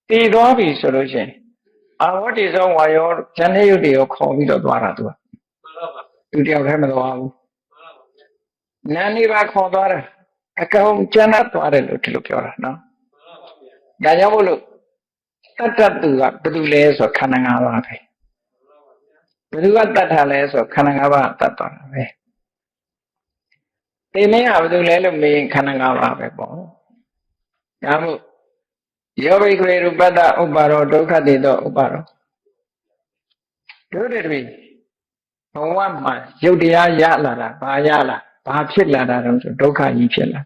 တည်သွားပြီဆိုလို့ရှိရင်အာဝတ္တိသောဝါယောဇန်နေယုတ်တွေကိုခေါ်ပြီးတော့သွားတာသူကသူတယောက်တည်းမသွားဘူးနာနေပါခေါ်သွားတာအကောင်ကျန်သွားတယ်လို့ဒီလိုပြောတာနော်ဒါကြောင့်မို့လို့တတ္တသူကဘယ်သူလဲဆိုခန္ဓာ၅ပါးပဲဘယ်သူကတတ်တာလဲဆိုခန္ဓာ၅ပါးတတ်သွားတာပဲသိမင်းကဘယ်သူလဲလို့မေးရင်ခန္ဓာ၅ပါးပဲပေါ့ဒါမို့ယောဘိကွေရူပတ္တဥပါရောဒုက္ခတိတောဥပါရောတို့တွေဘဝမှာရုပ်တရားရလာတာဘာရလာဘာဖြစ်လာတာတော့ဆိုဒုက္ခကြီးဖြစ်လာ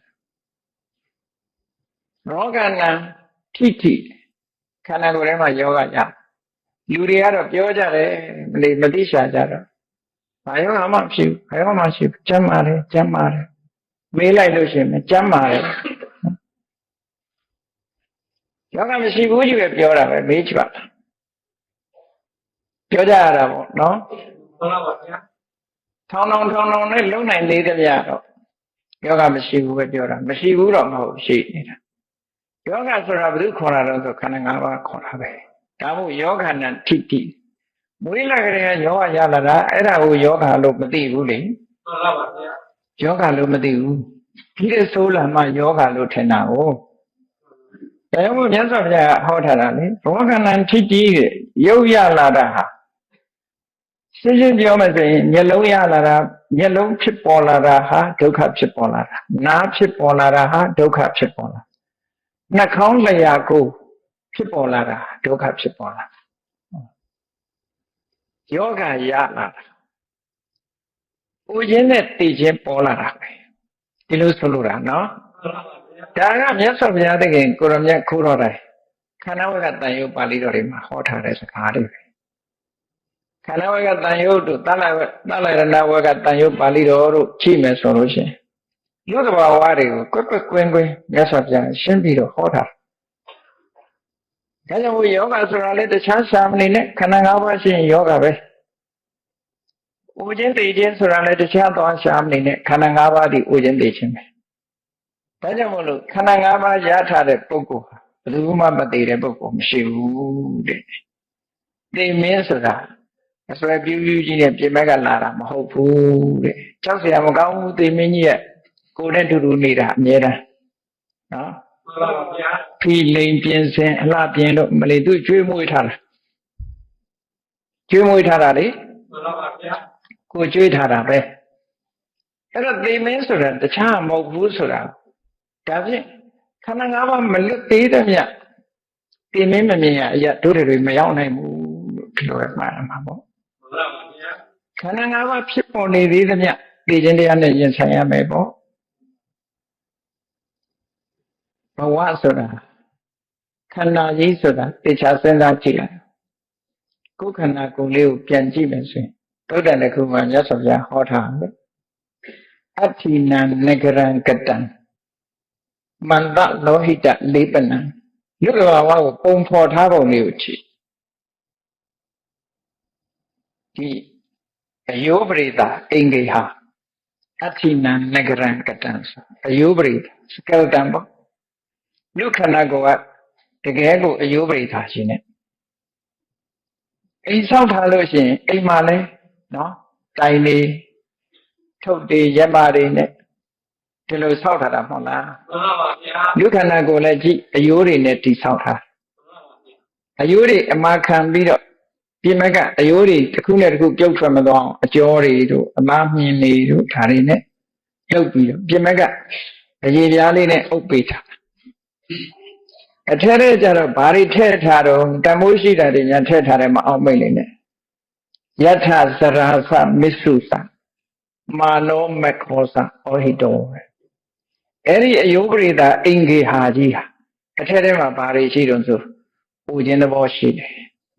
ရောဂနာထိထိခန္ဓာကိုယ်ထဲမှာယောဂရလူတွေကတော့ပြောကြတယ်မသိရှာကြတော့ဘာယောဂမှဖြစ်ဘူးဘာယောဂမှရှိဘူးကျမ်းပါတယ်ကျမ်းပါတယ်မေးလိုက်လို့ရှိရင်ကျမ်းပါတယ်ယောဂမရှိဘူးကြီးပဲပြောတာပဲမေးချပါပြောကြရတာပေါ့နော်ဟုတ်ပါပါဗျာထောင်းနဲ့လုံနိုင်သေးတယ်ဗျာတော့ယောဂမရှိဘူးပဲပြောတာမရှိဘူးတော့မဟုတ်ရှိနေတာယောဂဆိုတာဘယ်သူခေါ်တာတော့ဆိုခန္ဓာ၅ပါးခေါ်တာပဲဒါမို့ယောဂနာထိတိမွေးလာကြတဲ့ယောဂရလာတာအဲ့ဒါကိုယောဂလို့မသိဘူးလေမှန်ပါပါဗျာယောဂလို့မသိဘူးဒီလိုဆိုလာမှယောဂလို့ထင်တာကိုဒါကြောင့်မို့မြတ်စွာဘုရားဟောထားတာလေဘောဂနာထိတိရဲ့ရုပ်ရလာတာဟာရှင်းရှင်းပြောမယ်ဆိုရင်မျက်လုံးရလာတာမျက်လုံးဖြစ်ပေါ်လာတာဟာဒုက္ခဖြစ်ပေါ်လာတာနားဖြစ်ပေါ်လာတာဟာဒုက္ခဖြစ်ပေါ်လာနှာခေါင်းလျှာကိုဖြစ်ပေါ်လာတာဒုက္ခဖြစ်ပေါ်လာယောဂရလာတာဦးခြင်းနဲ့တည်ခြင်းပေါ်လာတာပဲဒီလိုဆိုလိုတာနော်ဒါကမြတ်စွာဘုရားတခင်ကိုရမြတ်ခိုးတော်တယ်ခန္ဓာဝကတန်ရုပ်ပါဠိတော်တွေမှာဟောထားတဲ့စကားတွေပဲခန္ဓာဝကတန်ရုပ်တို့သလရဏဝကတန်ရုပ်ပါဠိတော်တို့ကြည့်မယ်ဆိုလို့ရှိရင်လူသဘာဝတွေကိုကွက်ကွင်းမြတ်စွာဘုရားရှင်းပြီးတော့ဟောတာဒါကြောင့်ယောဂဆိုတာလေတခြားရှာမနေနဲ့ခန္ဓာ၅ပါးရှိရင်ယောဂပဲဥခြင်းသိခြင်းဆိုတာလေတခြားသွားရှာမနေနဲ့ခန္ဓာ၅ပါးဒီဥခြင်းသိခြင်းပဲဒါကြောင့်မို့လို့ခန္ဓာ၅ပါးရထားတဲ့ပုဂ္ဂိုလ်ဟာဘယ်သူမှမသိတဲ့ပုဂ္ဂိုလ်မရှိဘူးတဲ့သိမင်းဆိုတာအစွဲပြူးကြီးနဲ့ပြင်မဲ့ကလာတာမဟုတ်ဘူးတဲ့ကြောက်စရာမကောင်းဘူးသိမင်းကြီးရဲ့ကိုယ်နဲ့တူတူနေတာအမြဲတမ်းနော်မှန်ပါဗျာဖီလိန်ပြင်စင်အလှပြင်လို့မလေးသူကျွေးမွေးထားတာကျွေးမွေးထားတာလေမှန်ပါဗျာကိုကျွေးထားတာပဲအဲ့တော့သိမင်းဆိုတာတခြားမဟုတ်ဘူးဆိုတာဒါဖြင့်ခန္ဓာ၅ပါးမလွတ်သေးတဲ့မြတ်သိမင်းမမြင်ရအရာတို့တွေမရောက်နိုင်ဘူးလို့ဒီလိုပဲမှားမှာပေါ့မှန်ပါဗျာခန္ဓာ၅ပါးဖြစ်ပေါ်နေသေးတဲ့မြတ်သိခြင်းတရားနဲ့ရင်ဆိုင်ရမယ်ပေါ့ဘဝဆိုတာခန္ဓာကြီးဆိုတာတေချာစဉ်းစားကြည့်လိုက်ကိုယ်ခန္ဓာကိုယ်လေးကိုပြန်ကြည့်မယ်ဆိုရင်သုတ္တန်တစ်ခုမှာမြတ်စွာဘုရားဟောထားတယ်အဋ္ဌိနံနဂရံကတံမန္တလောဟိတလေးပနံလူ့ဘဝကိုပုံဖော်ထားပုံလေးကိုကြည့်ဒီ အယောပရိသအင်္ဂေဟာအဋ္ဌိနံနဂရံကတံဆိုအယောပရိသစကလတံပေါ့လူခန္ဓာကိုယ်ကတကယ်ကိုအယောပရိသရှင်နဲ့အိမ်ဆောက်ထားလို့ရှိရင်အိမ်မှာလဲနော်တိုင်နေထုတ်တွေရက်ပါတွေနဲ့ဒီလိုဆောက်ထားတာမဟုတ်လားမှန်ပါဗျာလူခန္ဓာကိုယ်လည်းကြည့်အယိုးတွေနဲ့တိဆောက်ထားအယိုးတွေအမာခံပြီးတော့ပြင်မကအယိုးတွေတစ်ခုနဲ့တစ်ခုပြုတ်ထွက်မသွားအောင်အကျော်တွေတို့အမားမြင်တွေတို့ဒါတွေနဲ့ပြုတ်ပြီးတော့ပြင်မကအရေပြားလေးနဲ့အုပ်ပေးထားအထက်ထဲကျတော့ဘာတွေထည့်ထားတော့တမိုးရှိတာတွေညာထည့်ထားတယ်မအောင်မိတ်လေးနဲ့ယထစရာသမစ္ဆုသမာနောမခောသဩဟိတောအဲ့ဒီအယုပရိသအင်္ဂေဟာကြီးဟာအထက်ထဲမှာဘာတွေရှိတုံးဆိုပူခြင်းသဘောရှိတယ်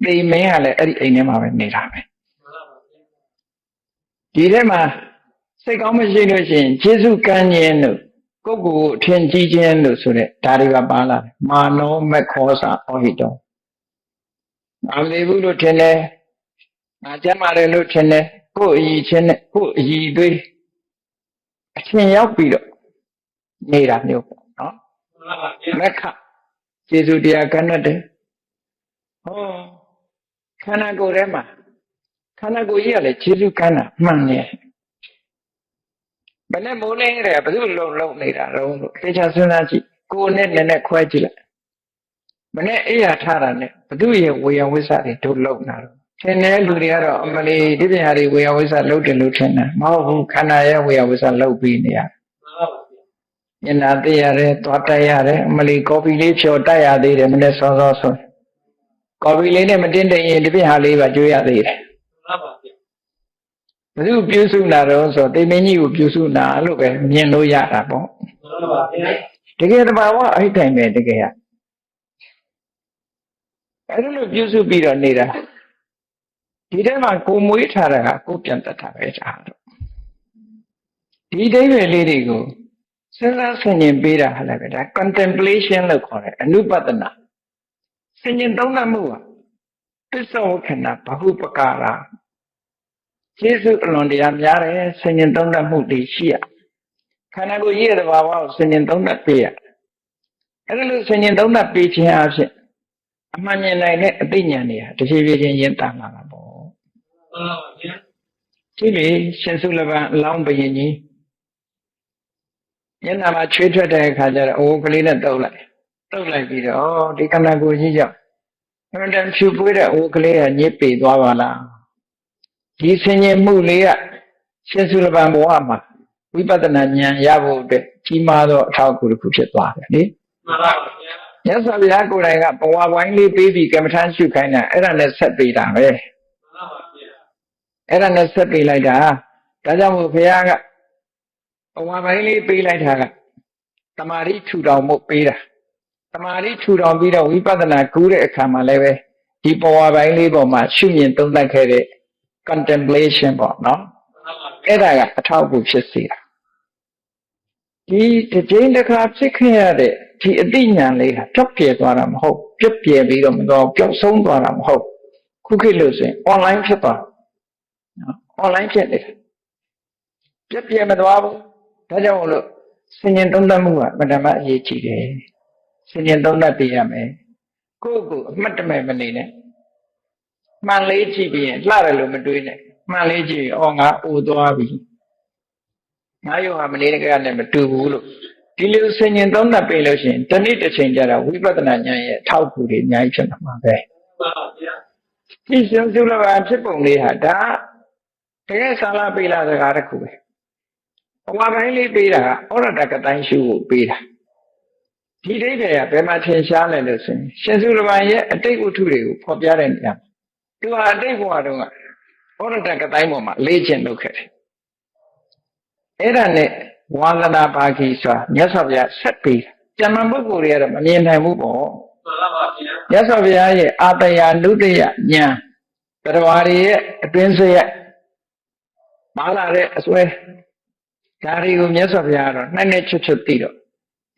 တိမ်မင်းကလည်းအဲ့ဒီအိမ်ထဲမှာပဲနေတာပဲဒီထဲမှာစိတ်ကောင်းမရှိလို့ရှိရင်ကျေးဇူးကမ်းခြင်းတို့ကိုယ့်ကိုယ်အထင်ကြီးခြင်းတို့ဆိုတဲ့ဒါတွေကပါလာတယ်မာနောမခောသဩဟိတောမလေးဘူးလို့ထင်တယ်ငါကျမ်းမာတယ်လို့ထင်တယ်ကိုယ်အည်ချင်းနဲ့ကိုယ်အည်သွေးအချင်းရောက်ပြီးတော့နေတာမျိုးပေါ့နော်မက္ခကျေစုတရားကဏ္ဍတယ်ဟောခန္ဓာကိုယ်ထဲမှာခန္ဓာကိုယ်ကြီးကလည်းကျေစုကဏ္ဍမှန်တယ်ဘယ်နဲ့မိုးလင်းကြတယ်ဘယ်သူလုံနေတာတော့သေချာစဉ်းစားကြည့်ကိုယ်နဲ့နည်းနည်းခွဲကြည့်လိုက်မနဲ့အိယာထားတာနဲ့ဘသူရဲ့ဝေယဝိစ္စတွေတို့လုံတာတော့ထင်တဲ့လူတွေကတော့အမလီဒီပြန်ဟာတွေဝေယဝိစ္စလုံတယ်လို့ထင်တာမဟုတ်ဘူးခန္ဓာရဲ့ဝေယဝိစ္စလုံပြီးနေရမျက်နှာသိရတယ်သွားတိုက်ရတယ်အမလီကော်ဖီလေးဖြော်တိုက်ရသေးတယ်မနေ့စောစောဆိုကော်ဖီလေးနဲ့မတင်းတိမ်ရင်ဒီပြန်ဟာလေးပါကျွေးရသေးတယ်မှန်ပါဗျဘသူပြုစုနာတော့ဆိုတိမ်မင်းကြီးကိုပြုစုနာလို့ပဲမြင်လို့ရတာပေါ့မှန်ပါဗျတကယ်တဘာဝအဲ့တိုင်းပဲတကယ်ကအဲ့လိုပြုစုပြီးတော့နေတာဒီထဲမှာကိုမွေးထားတာကကိုပြန်တတ်တာပဲဒါတော့ဒီအိဗယ်လေးတွေကိုစဉ်းစားဆင်ခြင်ပေးတာဟာလည်းပဲဒါ contemplation လို့ခေါ်တယ်အနုပဒနာဆင်ခြင်သုံးသပ်မှုကသစ္စာဝခဏဘဟုပကာရကျေးဇူးအလွန်တရာများတယ်ဆင်ခြင်သုံးသပ်မှုတွေရှိရခန္ဓာကိုယ်ရဲ့သဘာဝကိုဆင်ခြင်သုံးသပ်ပေးရအဲ့ဒါလို့ဆင်ခြင်သုံးသပ်ပေးခြင်းအဖြစ်အမှန်မြင်နိုင်တဲ့အသိဉာဏ်တွေဟာတဖြည်းဖြည်းချင်းရင့်တာလာတာပေါ့မှန်ပါဗျာဒီလေရှင်စုလပန်အလောင်းဘယင်ကြီးညနာမှာချွေးထွက်တဲ့အခါကျတော့အိုးကလေးနဲ့တုပ်လိုက်ပြီးတော့ဒီခန္ဓာကိုယ်ကြီးကြောင့်အမှန်တန်ဖြူပွေးတဲ့အိုးကလေးကညစ်ပေသွားပါလားဒီဆင်ញင်မှုလေးကရှင်စုလပန်ဘဝမှာဝိပဿနာဉာဏ်ရဖို့အတွက်ကြီးမားသောအထောက်အကူတစ်ခုဖြစ်သွားတယ်လေမှန်ပါဗျာမြတ်စွာဘုရားကိုယ်တိုင်ကဘဝပိုင်းလေးပေးပြီးကမ္မထာရှုခိုင်းတာအဲ့ဒါနဲ့ဆက်ပေးတာပဲမှန်ပါဗျာအဲ့ဒါနဲ့ဆက်ပေးလိုက်တာဒါကြောင့်မို့ဘုရားကဘဝပိုင်းလေးပေးလိုက်တာကတမာတိထူထောင်မှုပေးတာတမာတိထူထောင်ပြီးတော့ဝိပဿနာကူးတဲ့အခါမှာလည်းပဲဒီဘဝပိုင်းလေးပေါ်မှာရှုမြင်သုံးသပ်ခဲ့တဲ့ contemplation ပေါ့နော်အဲ့ဒါကအထောက်အကူဖြစ်စေတာဒီတစ်ချိန်တစ်ခါဖြစ်ခဲ့ရတဲ့ဒီအသိဉာဏ်လေးကပျောက်ပြယ်သွားတာမဟုတ်ပျောက်ပြယ်ပြီးတော့မတော့ပျောက်ဆုံးသွားတာမဟုတ်ခုခေတ်လို့ဆိုရင် online ဖြစ်သွားနော် online ဖြစ်နေတယ်ပျောက်ပြယ်မသွားဘူးဒါကြောင့်မို့လို့ဆင်ញင်သုံးသပ်မှုကမတ္တမအရေးကြီးတယ်ဆင်ញင်သုံးသပ်ပြရမယ်ကိုယ့်ကိုအမှတ်တမဲ့မနေနဲ့မှန်လေးကြည့်ပြီးရင်လှတယ်လို့မတွေးနဲ့မှန်လေးကြည့်အော်ငါအိုသွားပြီငါယောဟာမနေတကနဲ့မတူဘူးလို့ဒီလိုဆင်ញင်သုံးသပ်ပေးလို့ရှိရင်တနေ့တစ်ချိန်ကျတော့ဝိပဿနာဉာဏ်ရဲ့အထောက်အကူတွေအများကြီးဖြစ်မှာပဲမှန်ပါဗျာဒီရှင်စုလပန်ဖြစ်ပုံလေးဟာဒါတကယ်ဆာလာပေးလာစကားတစ်ခုပဲဘဝပိုင်းလေးပေးတာကဩရတကတိုင်းရှုကိုပေးတာဒီအိဗယ်ကဘယ်မှာထင်ရှားလဲလို့ဆိုရင်ရှင်စုလပန်ရဲ့အတိတ်ဝတ္ထုတွေကိုဖော်ပြတဲ့နေရာမှာသူဟာအတိတ်ဘဝတုန်းကဩရတကတိုင်းပေါ်မှာလေ့ကျင့်လုပ်ခဲ့တယ်အဲ့ဒါနဲ့ဝါသနာပါဠိဆိုတာမြတ်စွာဘုရားဆက်ပေးကျမ်းန်ပုဂ္ဂိုလ်တွေကတော့မမြင်နိုင်ဘူးပေါ့မှန်ပါဗျာမြတ်စွာဘုရားရဲ့အာတယနုတယဉာဏ်တရားတွေရဲ့အတွင်းစရက်မာလာတဲ့အစွဲဒါတွေကိုမြတ်စွာဘုရားကတော့နဲ့ချွတ်ချွတ်သိတော့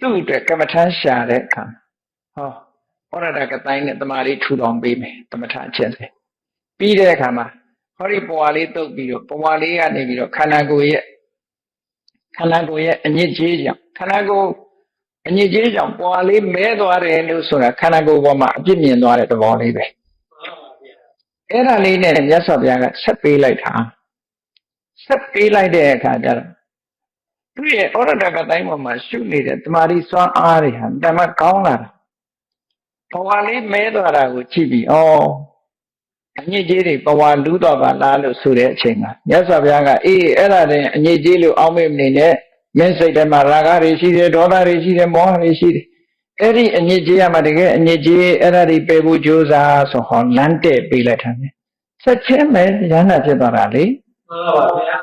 သူ့အတွက်ကမ္မထမ်းရှာတဲ့အခါဟောဩရတကတိုင်းနဲ့တမာရီထူထောင်ပေးမယ်ကမ္မထမ်းအချက်စပြီးတဲ့အခါမှာ ဟောဒီဘဝလေးတုတ်ပြီးတော့ဘဝလေးကနေပြီးတော့ခန္ဓာကိုယ်ရဲ့အညစ်အကြေးကြောင့်ခန္ဓာကိုယ်အညစ်အကြေးကြောင့်ဘဝလေးမဲသွားတယ်လို့ဆိုတာခန္ဓာကိုယ်ပေါ်မှာအပြစ်မြင်သွားတဲ့သဘောလေးပဲအဲ့ဒါလေးနဲ့မြတ်စွာဘုရားကဆက်ပေးလိုက်တာဆက်ပေးလိုက်တဲ့အခါကျတော့သူရဲ့ဩရတကတိုင်းပေါ်မှာရှုနေတဲ့တမာရီစွမ်းအားတွေဟာတမန်ကောင်းလာတာဘဝလေးမဲသွားတာကိုကြည့်ပြီးအညစ်အကြေးတွေဘဝလူးတော့ပါလားလို့ဆိုတဲ့အချိန်မှာမြတ်စွာဘုရားကအေးအဲ့ဒါနဲ့အညစ်အကြေးလို့အောက်မေ့မနေနဲ့မင်းစိတ်ထဲမှာရာဂတွေရှိတယ်ဒေါသတွေရှိတယ်မောဟတွေရှိတယ်အဲ့ဒီအညစ်အကြေးရမှာတကယ်အညစ်အကြေးအဲ့ဒါတွေပယ်ဖို့ကြိုးစားဆိုဟောလမ်းတဲ့ပေးလိုက်တာနဲ့ဆက်ချင်းပဲရဟန္တာဖြစ်သွားတာလေမှန်ပါဗျာ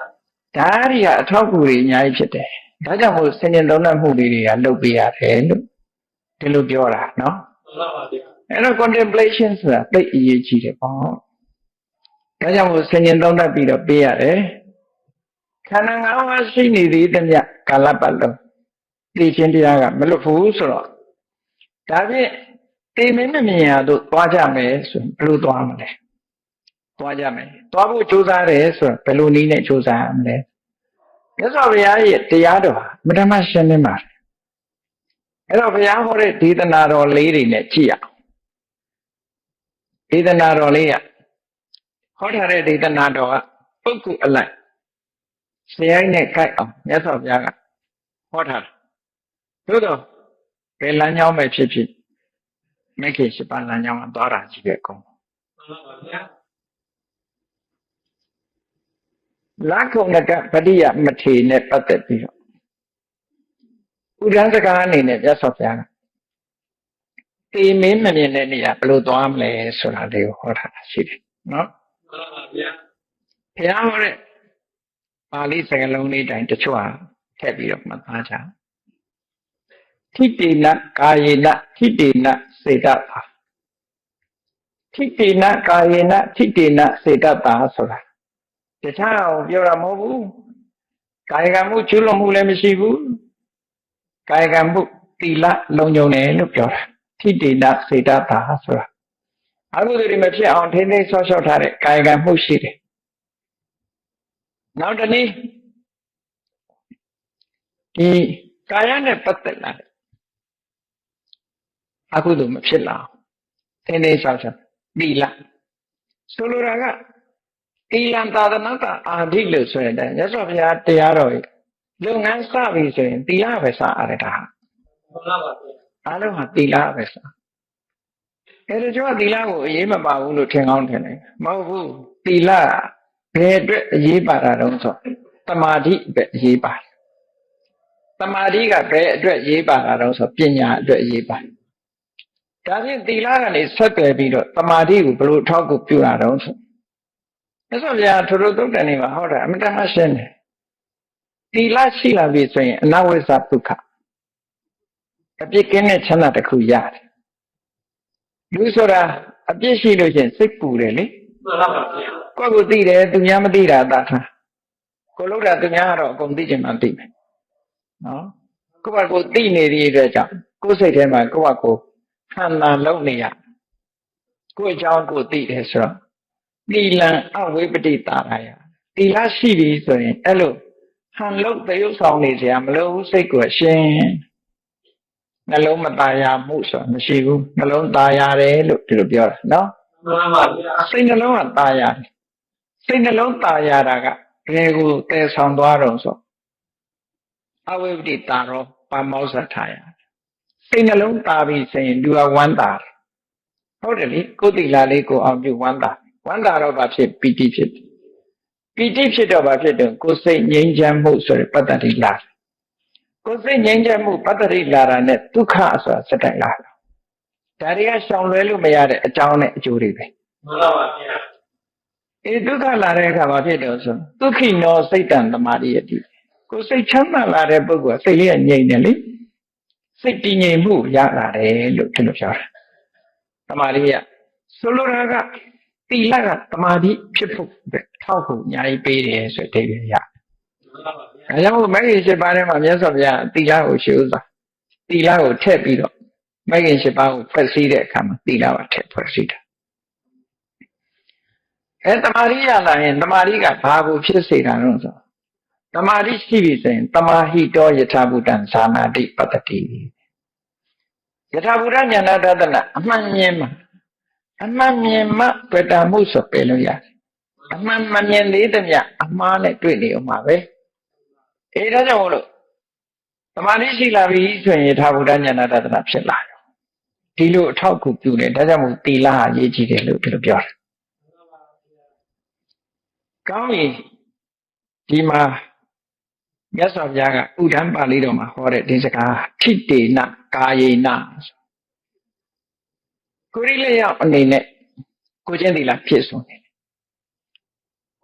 ဒါတွေကအထောက်အကူတွေအများကြီးဖြစ်တယ်ဒါကြောင့်မို့ဆင်ញင်သုံးသပ်မှုတွေကလုပ်ပေးရတယ်လို့ဒီလိုပြောတာနော်မှန်ပါဗျာအဲ့တော့ contemplation ဆိုတာသိအရေးကြီးတယ်ပေါ့ဒါကြောင့်မို့ဆင်ញင်သုံးသပ်ပြီးတော့ပေးရတယ်ခန္ဓာ၅ပါးရှိနေသေးတဲ့မြတ်ကာလပတ်လုံးသိချင်းတရားကမလွတ်ဘူးဆိုတော့ဒါဖြင့်တေမင်းမမြင်ရတော့သွားကြမယ်ဆိုရင်ဘယ်လိုသွားမလဲသွားကြမယ်သွားဖို့ကြိုးစားတယ်ဆိုတော့ဘယ်လိုနည်းနဲ့ကြိုးစားရမလဲမြတ်စွာဘုရားရဲ့တရားတော်ဟာမဓမ္မရှင်းနေပါတယ်အဲ့တော့ဘုရားဟောတဲ့ဒေသနာတော်လေးတွေနဲ့ကြည့်ရအောင်ဒေသနာတော်လေးကဟောထားတဲ့ဒေသနာတော်ကပုဂ္ဂိုလ်အလိုက်ဆရာကြီးနဲ့ကြိုက်အောင်မြတ်စွာဘုရားကဟောထားတာသို့တော့ဘယ်လမ်းကြောင်းပဲဖြစ်ဖြစ်မဂ္ဂင်၈ပါးလမ်းကြောင်းကသွားတာကြီးပဲအကုန်မှန်ပါဗျာလက္ခုဏကပရိယမထေနဲ့ပတ်သက်ပြီးတော့ဥဒန်းစကားအနေနဲ့မြတ်စွာဘုရားကတေမင်းမမြင်တဲ့နေရာဘယ်လိုသွားမလဲဆိုတာလေးကိုဟောထားတာရှိတယ်နော်မှန်ပါဗျာဘုရားဟောတဲ့ပါဠိစကားလုံးလေးတိုင်းတချို့ဟာထည့်ပြီးတော့မှတ်သားကြထိတေနကာယေနထိတေနစေတပါထိတေနကာယေနထိတေနစေတပါဆိုတာတခြားအောင်ပြောတာမဟုတ်ဘူးကာယကံမှုကျူးလွန်မှုလည်းမရှိဘူးကာယကံမှုသီလလုံခြုံတယ်လို့ပြောတာထိတေနစေတပါဆိုတာအကုသိုလ်တွေမဖြစ်အောင်ထိမ့်သိမ်းဆော့ရှော့ထားတဲ့ကာယကံမှုရှိတယ်နောက်တနည်းဒီကာယနဲ့ပတ်သက်လာတဲ့အကုသိုလ်မဖြစ်လာအောင်ထိမ့်သိမ်းဆော့ရှော့သီလဆိုလိုတာကသီလသာသနာ့အာဓိလို့ဆိုရင်မြတ်စွာဘုရားတရားတော်ကြီးလုပ်ငန်းစပြီဆိုရင်သီလပဲစရတယ်ဒါမှန်ပါပါအားလုံးဟာသီလပဲစအဲ့ဒါကြောင့်သီလကိုအရေးမပါဘူးလို့ထင်ကောင်းထင်တယ်မဟုတ်ဘူးသီလဘယ်အတွက်အရေးပါတာတုံးဆိုတမာတိပဲအရေးပါတယ်တမာတိကဘယ်အတွက်အရေးပါတာတုံးဆိုပညာအတွက်အရေးပါတယ်ဒါဖြင့်သီလကနေဆက်သွယ်ပြီးတော့တမာတိကိုဘယ်လိုထောက်ကူပြုတာတုံးဆိုမြတ်စွာဘုရားထိုသုတ်တန်နေမှာဟောတာအမတမရှင်းတယ်သီလရှိလာပြီဆိုရင်အနဝိဇ္ဇဒုက္ခအပြစ်ကင်းတဲ့ချမ်းသာတစ်ခုရတယ်လူဆိုတာအပြစ်ရှိလို့ချင်းစိတ်ပူတယ်လေမှန်ပါပါဘုရားကိုယ့်ကိုသိတယ်သူများမသိတာသာထားကိုလို့တာသူများကတော့အကုန်သိချင်မှသိမယ်နော်ကိုယ့်ဘာကိုသိနေသည့်အတွက်ကြောင့်ကိုယ်စိတ်ထဲမှာကိုယ့်ဘာကိုခံတာလုံးနေရကိုယ့်အကြောင်းကိုသိတယ်ဆိုတော့သီလံအဝိပတိတာရယသီလရှိပြီဆိုရင်အဲ့လိုဟန်လို့တရုပ်ဆောင်နေစရာမလိုဘူးစိတ်ကိုရှင်းနှလုံးမตายရမှုဆိုတာမရှိဘူးနှလုံးตายရတယ်လို့ဒီလိုပြောတာနော်မှန်ပါဗျာစိတ်နှလုံးကตายရတယ်စိတ်နှလုံးตายရတာကဘယ်ကိုတည်ဆောင်သွားတော့ဆိုအဝိပတိတာရောပါမောဇ္ဇထားရစိတ်နှလုံးตายပြီဆိုရင်လူကဝမ်းသာတယ်ဟုတ်တယ်လေကိုယ်သီလလေးကိုအောင်ပြုဝမ်းသာတော့ဘာဖြစ်ပီတိဖြစ်ပီတိဖြစ်တော့ဘာဖြစ်တော့ကိုယ်စိတ်ငြိမ်းချမ်းမှုဆိုရယ်ပတ္တတိလာကိုယ်စိတ်ငြိမ်းချမ်းမှုပတ္တတိလာတာနဲ့ဒုက္ခဆိုတာစတိုက်လာဒါတွေကရှောင်လွဲလို့မရတဲ့အကြောင်းနဲ့အကျိုးတွေပဲမှန်ပါပါဗျာဒုက္ခလာတဲ့အခါဘာဖြစ်တော့ဆိုဒုက္ခိနောစိတ်တံသမာဓိယတိကိုယ်စိတ်ချမ်းသာလာတဲ့ပုဂ္ဂိုလ်ကစိတ်လေးကငြိမ်တယ်လေစိတ်တည်ငြိမ်မှုရလာတယ်လို့ဒီလိုပြောတာသမာဓိယဆိုလိုတာကသီလကသမာဓိဖြစ်ဖို့ထောက်ဖို့အများကြီးပေးတယ်ဆိုတဲ့အဓိပ္ပာယ်ရအဲကြောင့်မဂ္ဂင်၈ပါးထဲမှာမြတ်စွာဘုရားသီလကိုရှုဥစွာသီလကိုထည့်ပြီးတော့မဂ္ဂင်၈ပါးကိုဖွဲ့စည်းတဲ့အခါမှာသီလပါထည့်ဖွဲ့စည်းတာ တမာရိရလာရင်တမာရိကဘာကိုဖြစ်စေတာလို့ဆိုတမာရိရှိပြီဆိုရင်တမာဟိတောယထာဘူတံဇာနာတိပတ္တိယထာဘူတဉာဏတဒနာအမှန်မြင်မှတွေ့တာမှုဆိုပဲလို့ရတယ်အမှန်မမြင်သေးသမျှအမှားနဲ့တွေ့နေအောင်ပါပဲဒါကြောင့်မို့လို့တမာရိရှိလာပြီဆိုရင်ယထာဘူတဉာဏတဒနာဖြစ်လာရောဒီလိုအထောက်အကူပြုတယ်ဒါကြောင့်မို့သီလဟာအရေးကြီးတယ်လို့ဒီလိုပြောတယ်ကောင်းပြီဒီမှာမြတ်စွာဘုရားကဥဒ္ဒံပါဠိတော်မှာဟောတဲ့ဒီစကားထိတေနကာယေနကိုရိလျောက်အနေနဲ့ကိုချင်းသီလပြည့်စုံတယ်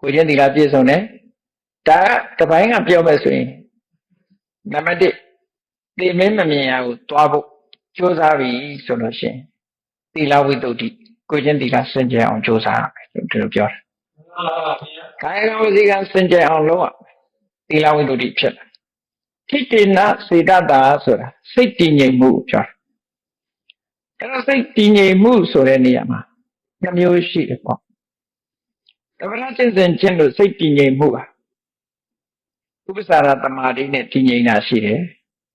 ကိုချင်းသီလပြည့်စုံတယ်ဒါကတစ်ပိုင်းကပြောမယ်ဆိုရင်နံပါတ်1သိမင်းမမြင်ရဘူးသွားဖို့ကြိုးစားပြီဆိုလို့ရှိရင်သီလဝိတ္တုကိုချင်းသီလစင်ကြယ်အောင်ကြိုးစားရမယ်ဒီလိုပြောတယ်ကာယကံဝစီကံစင်ကြယ်အောင်လုပ်ရသီလဝိတ္တုဖြစ်လာထိတေနစေတတာဆိုတာစိတ်တည်ငြိမ်မှုပြောတယ်အဲ့တော့စိတ်တည်ငြိမ်မှုဆိုတဲ့နေရာမှာနှမျိုးရှိတယ်ပေါ့တပ္ပဏကျင့်စဉ်ကျင့်လို့စိတ်တည်ငြိမ်မှုဟာဥပ္ပစာရသမာဓိနဲ့တည်ငြိမ်တာရှိတယ်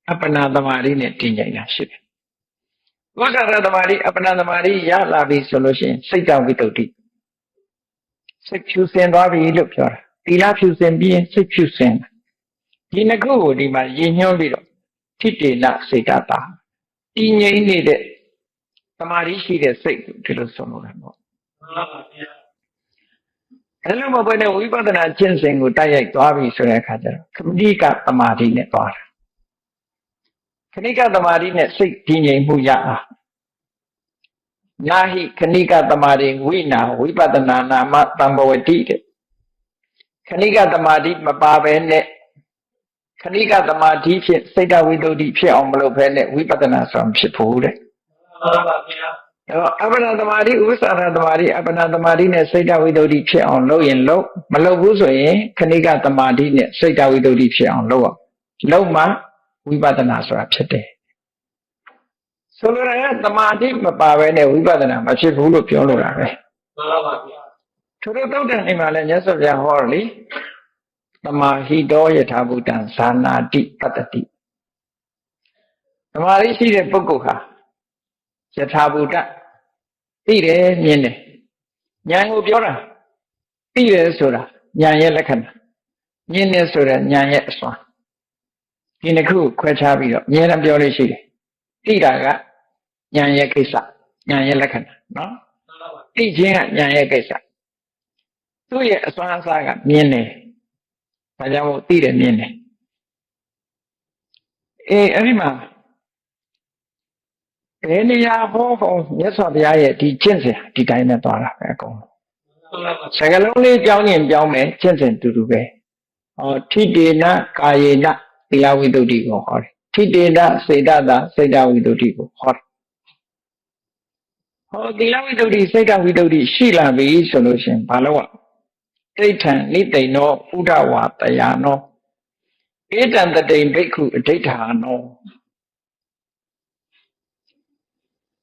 အပ္ပနာသမာဓိနဲ့တည်ငြိမ်တာရှိတယ်ဥပ္ပစာရသမာဓိအပ္ပနာသမာဓိရလာပြီဆိုလို့ရှိရင်စိတ်တဝိတ္တုစိတ်ဖြူစင်သွားပြီလို့ပြောတာသီလဖြူစင်ပြီးရင်စိတ်ဖြူစင်ဒီနှစ်ခုကိုဒီမှာရည်ညွှန်းပြီးတော့ထိတေနစေတတာတည်ငြိမ်နေတဲ့သမာဓိရှိတဲ့စိတ်ဒီလိုဆိုလို့ရတယ်ပေါ့အဲ့လိုမဟုတ်ဘဲနဲ့ဝိပဿနာကျင့်စဉ်ကိုတိုက်ရိုက်သွားပြီဆိုတဲ့အခါကျတော့ခဏိကသမာဓိနဲ့သွားတာခဏိကသမာဓိနဲ့စိတ်တည်ငြိမ်မှုရအောင်နာဟိခဏိကသမာဓိဝိနာဝိပဿနာနာမတံဘဝတိတဲ့ခဏိကသမာဓိမပါဘဲနဲ့ခဏိကသမာဓိဖြင့်စိတ်တဝိတ္တုဖြစ်အောင်မလုပ်ဘဲနဲ့ဝိပဿနာဆောင်ဖြစ်ဖို့တဲ့ဟုတ်ပါဗျာအပ္ပနာသမာဓိဥပ္ပစာရသမာဓိအပ္ပနာသမာဓိနဲ့စိတ်တဝိတ္တုဖြစ်အောင်လုပ်ရင်လုပ်မလုပ်ဘူးဆိုရင်ခဏိကသမာဓိနဲ့စိတ်တဝိတ္တုဖြစ်အောင်လုပ်အောင်လုပ်မှဝိပဿနာဆိုတာဖြစ်တယ်ဆိုလိုတာကသမာဓိမပါဘဲနဲ့ဝိပဿနာမဖြစ်ဘူးလို့ပြောလိုတာပဲမှန်ပါဗျာထို့သောတုတ်တန်အိမ်မှာလည်းမြတ်စွာဘုရားဟောတယ်လေသမာဟိတောယထာဘူတံဇာနာတိပတ္တိသမာဓိရှိတဲ့ပုဂ္ဂိုလ်ဟာယထာဘူတသိတယ်မြင်တယ်ဉာဏ်ကိုပြောတာသိတယ်ဆိုတာဉာဏ်ရဲ့လက္ခဏာမြင်တယ်ဆိုတာဉာဏ်ရဲ့အစွမ်းဒီနှစ်ခုခွဲခြားပြီးတော့အများအားပြောလို့ရှိတယ်သိတာကဉာဏ်ရဲ့ကိစ္စဉာဏ်ရဲ့လက္ခဏာနော်သိခြင်းကဉာဏ်ရဲ့ကိစ္စသူ့ရဲ့အစွမ်းအစကမြင်တယ်ဒါကြောင့်မို့သိတယ်မြင်တယ်အဲ့ဒီမှာဘယ်နေရာဟောမြတ်စွာဘုရားရဲ့ဒီကျင့်စဉ်ဒီတိုင်းနဲ့သွားတာပဲအကုန်စကားလုံးလေးပြောင်းရင်ပြောင်းမယ်ကျင့်စဉ်တူတူပဲထိတေနကာယေနသီလဝိတ္တုကိုဟောတယ်ထိတေနစေတတာစိတ်တဝိတ္တုကိုဟောတယ်သီလဝိတ္တုစိတ်တဝိတ္တုရှိလာပြီဆိုလို့ရှိရင်ဘာလို့ဒိဋ္ဌံနိသိဏောဥဒဝါတယာနောဧတံတတိဘိက္ခုအဋိဋ္ဌာနော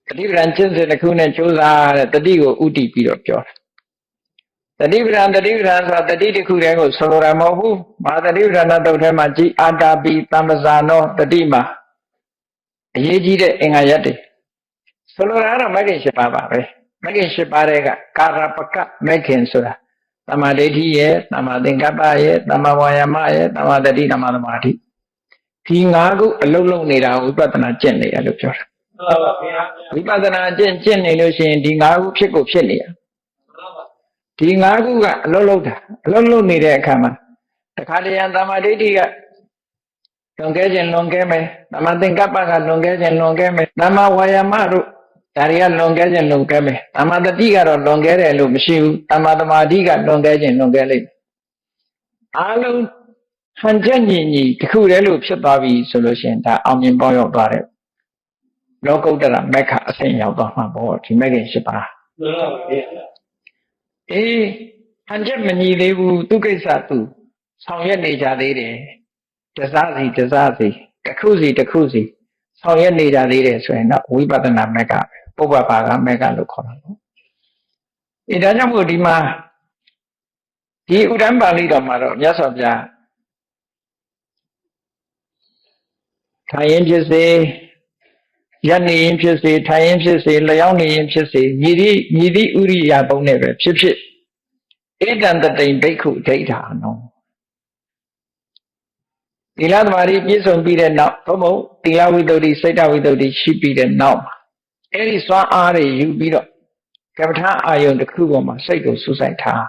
တတိပဒံကျင့်စဉ်တစ်ခုနဲ့ကြိုးစားတဲ့တတိကိုဥတည်ပြီးတော့ပြောတာတတိပဒံဆိုတာတတိတစ်ခုတည်းကိုဆိုလိုတာမဟုတ်ဘူးမဟာတတိပဒနာတုတ်ထဲမှာကြည်အာတာပိတမ္ပဇာနောတတိမှာအရေးကြီးတဲ့အင်္ဂါရပ်တွေဆိုလိုတာကတော့မဂ္ဂင်၈ပါးပါပဲမဂ္ဂင်၈ပါးတွေကကာရပကမဂ္ဂင်ဆိုတာသမာဓိဋ္ဌိရဲ့သမာသင်္ကပ္ပရဲ့သမာဝါယာမရဲ့သမာတတိသမာသမာဓိဒီ၅ခုအလုံးလုံးနေတာဝိပဿနာကျင့်နေရလို့ပြောတာဟုတ်ပါဗျာဝိပဿနာကျင့်နေလို့ရှိရင်ဒီ၅ခုဖြစ်ကိုဖြစ်နေရဒီ၅ခုကအလုံးလုံးတာအလုံးလုံးနေတဲ့အခါမှာတခါတရံသမာဓိဋ္ဌိကလွန်ကဲခြင်းလွန်ကဲမယ်သမာသင်္ကပ္ပကလွန်ကဲခြင်းလွန်ကဲမယ်သမာဝါယာမတို့ဒါတွေကလွန်ကဲခြင်းလွန်ကဲမယ်သမာတတိကတော့လွန်ကဲတယ်လို့မရှိဘူးသမာသမာဓိကလွန်ကဲခြင်းလွန်ကဲလိမ့်မယ်အားလုံးဟန်ချက်ညီညီတခုတည်းလို့ဖြစ်သွားပြီဆိုလို့ရှိရင်ဒါအောင်မြင်ပေါ်ရောက်သွားတယ်လောကုတ္တရမက္ခအဆင့်ရောက်သွားမှာပေါ့ဒီမဂ္ဂင်၈ပါးမှန်ပါဗျာဟန်ချက်မညီသေးဘူးသူကိစ္စသူဆောင်ရွက်နေကြသေးတယ်တစားစီတစ်ခုစီဆောင်ရွက်နေကြသေးတယ်ဆိုရင်တော့ဝိပဿနာမက္ခပုပ္ပပါကမက္ခလို့ခေါ်တာပေါ့ဒါကြောင့်မို့ဒီမှာ ဒီဥဒ္ဒံပါဠိတော်မှာတော့မြတ်စွာဘုရားထိုင်ရင်ဖြစ်စေရပ်နေရင်ဖြစ်စေထိုင်ရင်ဖြစ်စေလျောင်းနေရင်ဖြစ်စေမြည်သည့်ဥရိယာပုံနဲ့ပဲဖြစ်ဖြစ်ဧတံတတိန်ဘိက္ခုဒိဋ္ဌာနောသီလသမารိပြည့်စုံပြီးတဲ့နောက်ဘုံဘုံသီလဝိတ္တုစိတ်တဝိတ္တုရှိပြီးတဲ့နောက်အဲ့ဒီစွမ်းအားတွေယူပြီးတော့ကမ္မထာအာယုန်တစ်ခုပေါ်မှာစိတ်ကိုစူးစိုက်ထား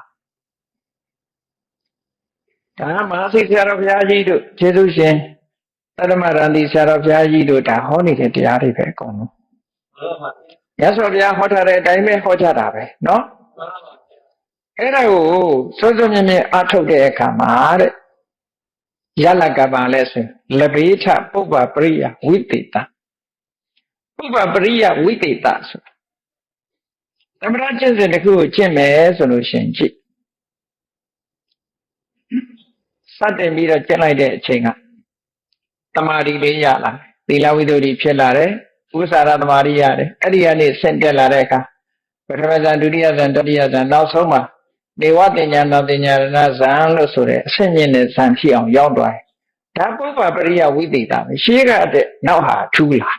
ဒါမဟာစိတ်ဆရာတော်ဘုရားကြီးတို့ကျေးဇူးရှင်သတ္တမရန္တိဆရာတော်ဘုရားကြီးတို့ဒါဟောနေတဲ့တရားတွေပဲအကုန်လုံးမြတ်စွာဘုရားဟောထားတဲ့အတိုင်းပဲဟောကြတာပဲเนาะအဲ့ဒါကိုစွစွမြဲမြဲအားထုတ်တဲ့အခါမှာတဲ့ရလကပါလဲဆိုလဘေထပုပ္ပပရိယဝိတေတပုပ္ပပရိယဝိတေတဆိုသမထကျင့်စဉ်တစ်ခုကိုကျင့်မယ်ဆိုလို့ရှိရင်ကြည့်စတင်ပြီးတော့ကျင့်လိုက်တဲ့အချိန်ကတမာတိလေးရလာသီလဝိတ္တုဖြစ်လာတယ်ဥစ္စာရတမာတိရတယ်အဲ့ဒီကနေဆင့်တက်လာတဲ့အခါပထမဇန်ဒုတိယဇန်တတိယဇန်နောက်ဆုံးမှာနေဝတင်ညာနောက်တင်ညာရဏဇန်လို့ဆိုတဲ့အဆင့်မြင့်တဲ့ဇန်ဖြစ်အောင်ရောက်သွားတယ်ဒါပုပ္ပပရိယဝိသေသပဲရှေးကတဲ့နောက်ဟာထူးလာ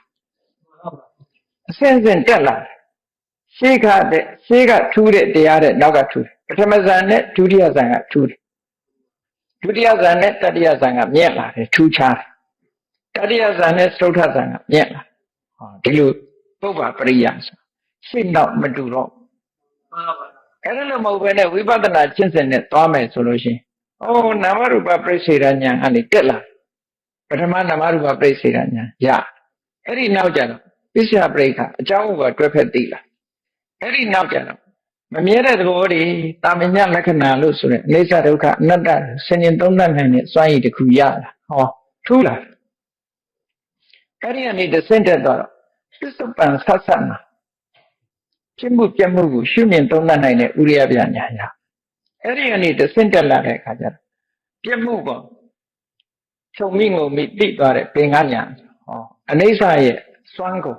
အဆင့်ဆင့်တက်လာရှေးကထူးတဲ့တရားတဲ့နောက်ကထူးတယ်ပထမဇန်နဲ့ဒုတိယဇန်ကထူးတယ်ဒုတိယဇန်နဲ့တတိယဇန်ကမြင့်လာတယ်ထူးခြားတယ်တတိယဇန်နဲ့သုဒ္ဓဇန်ကမြင့်လာဒီလိုပုပ္ပပရိယဆိုရှေ့နောက်မတူတော့အဲ့ဒါလို့မဟုတ်ဘဲနဲ့ဝိပဿနာကျင့်စဉ်နဲ့သွားမယ်ဆိုလို့ရှိရင်နာမရူပပြိစေရညာအနေတက်လာပထမနာမရူပပြိစေရညာရအဲ့ဒီနောက်ကျတော့ပစ္စယပရိက္ခအကြောင်းဥပါတွဲဖက်သိလာအဲ့ဒီနောက်ကျတော့မမြဲတဲ့သဘောတွေတာမညလက္ခဏာလို့ဆိုတဲ့အိဋ္ဌဒုက္ခအနတ္တဆင်ញင်သုံးသပ်နိုင်တဲ့စွမ်းရည်တစ်ခုရလာထူးလာအဲ့ဒီကနေတဆင့်တက်တော့ပစ္စုပန်ဆတ်ဆတ်မှာဖြစ်မှုပြမှုကိုရှုမြင်သုံးသပ်နိုင်တဲ့ဥရိယပြညာရအဲ့ဒီကနေတဆင့်တက်လာတဲ့အခါကျတော့ပြမှုပေါ့ခြုံမိငုံမိသိသွားတဲ့ပင်ကညာအနိစ္စရဲ့စွမ်းကို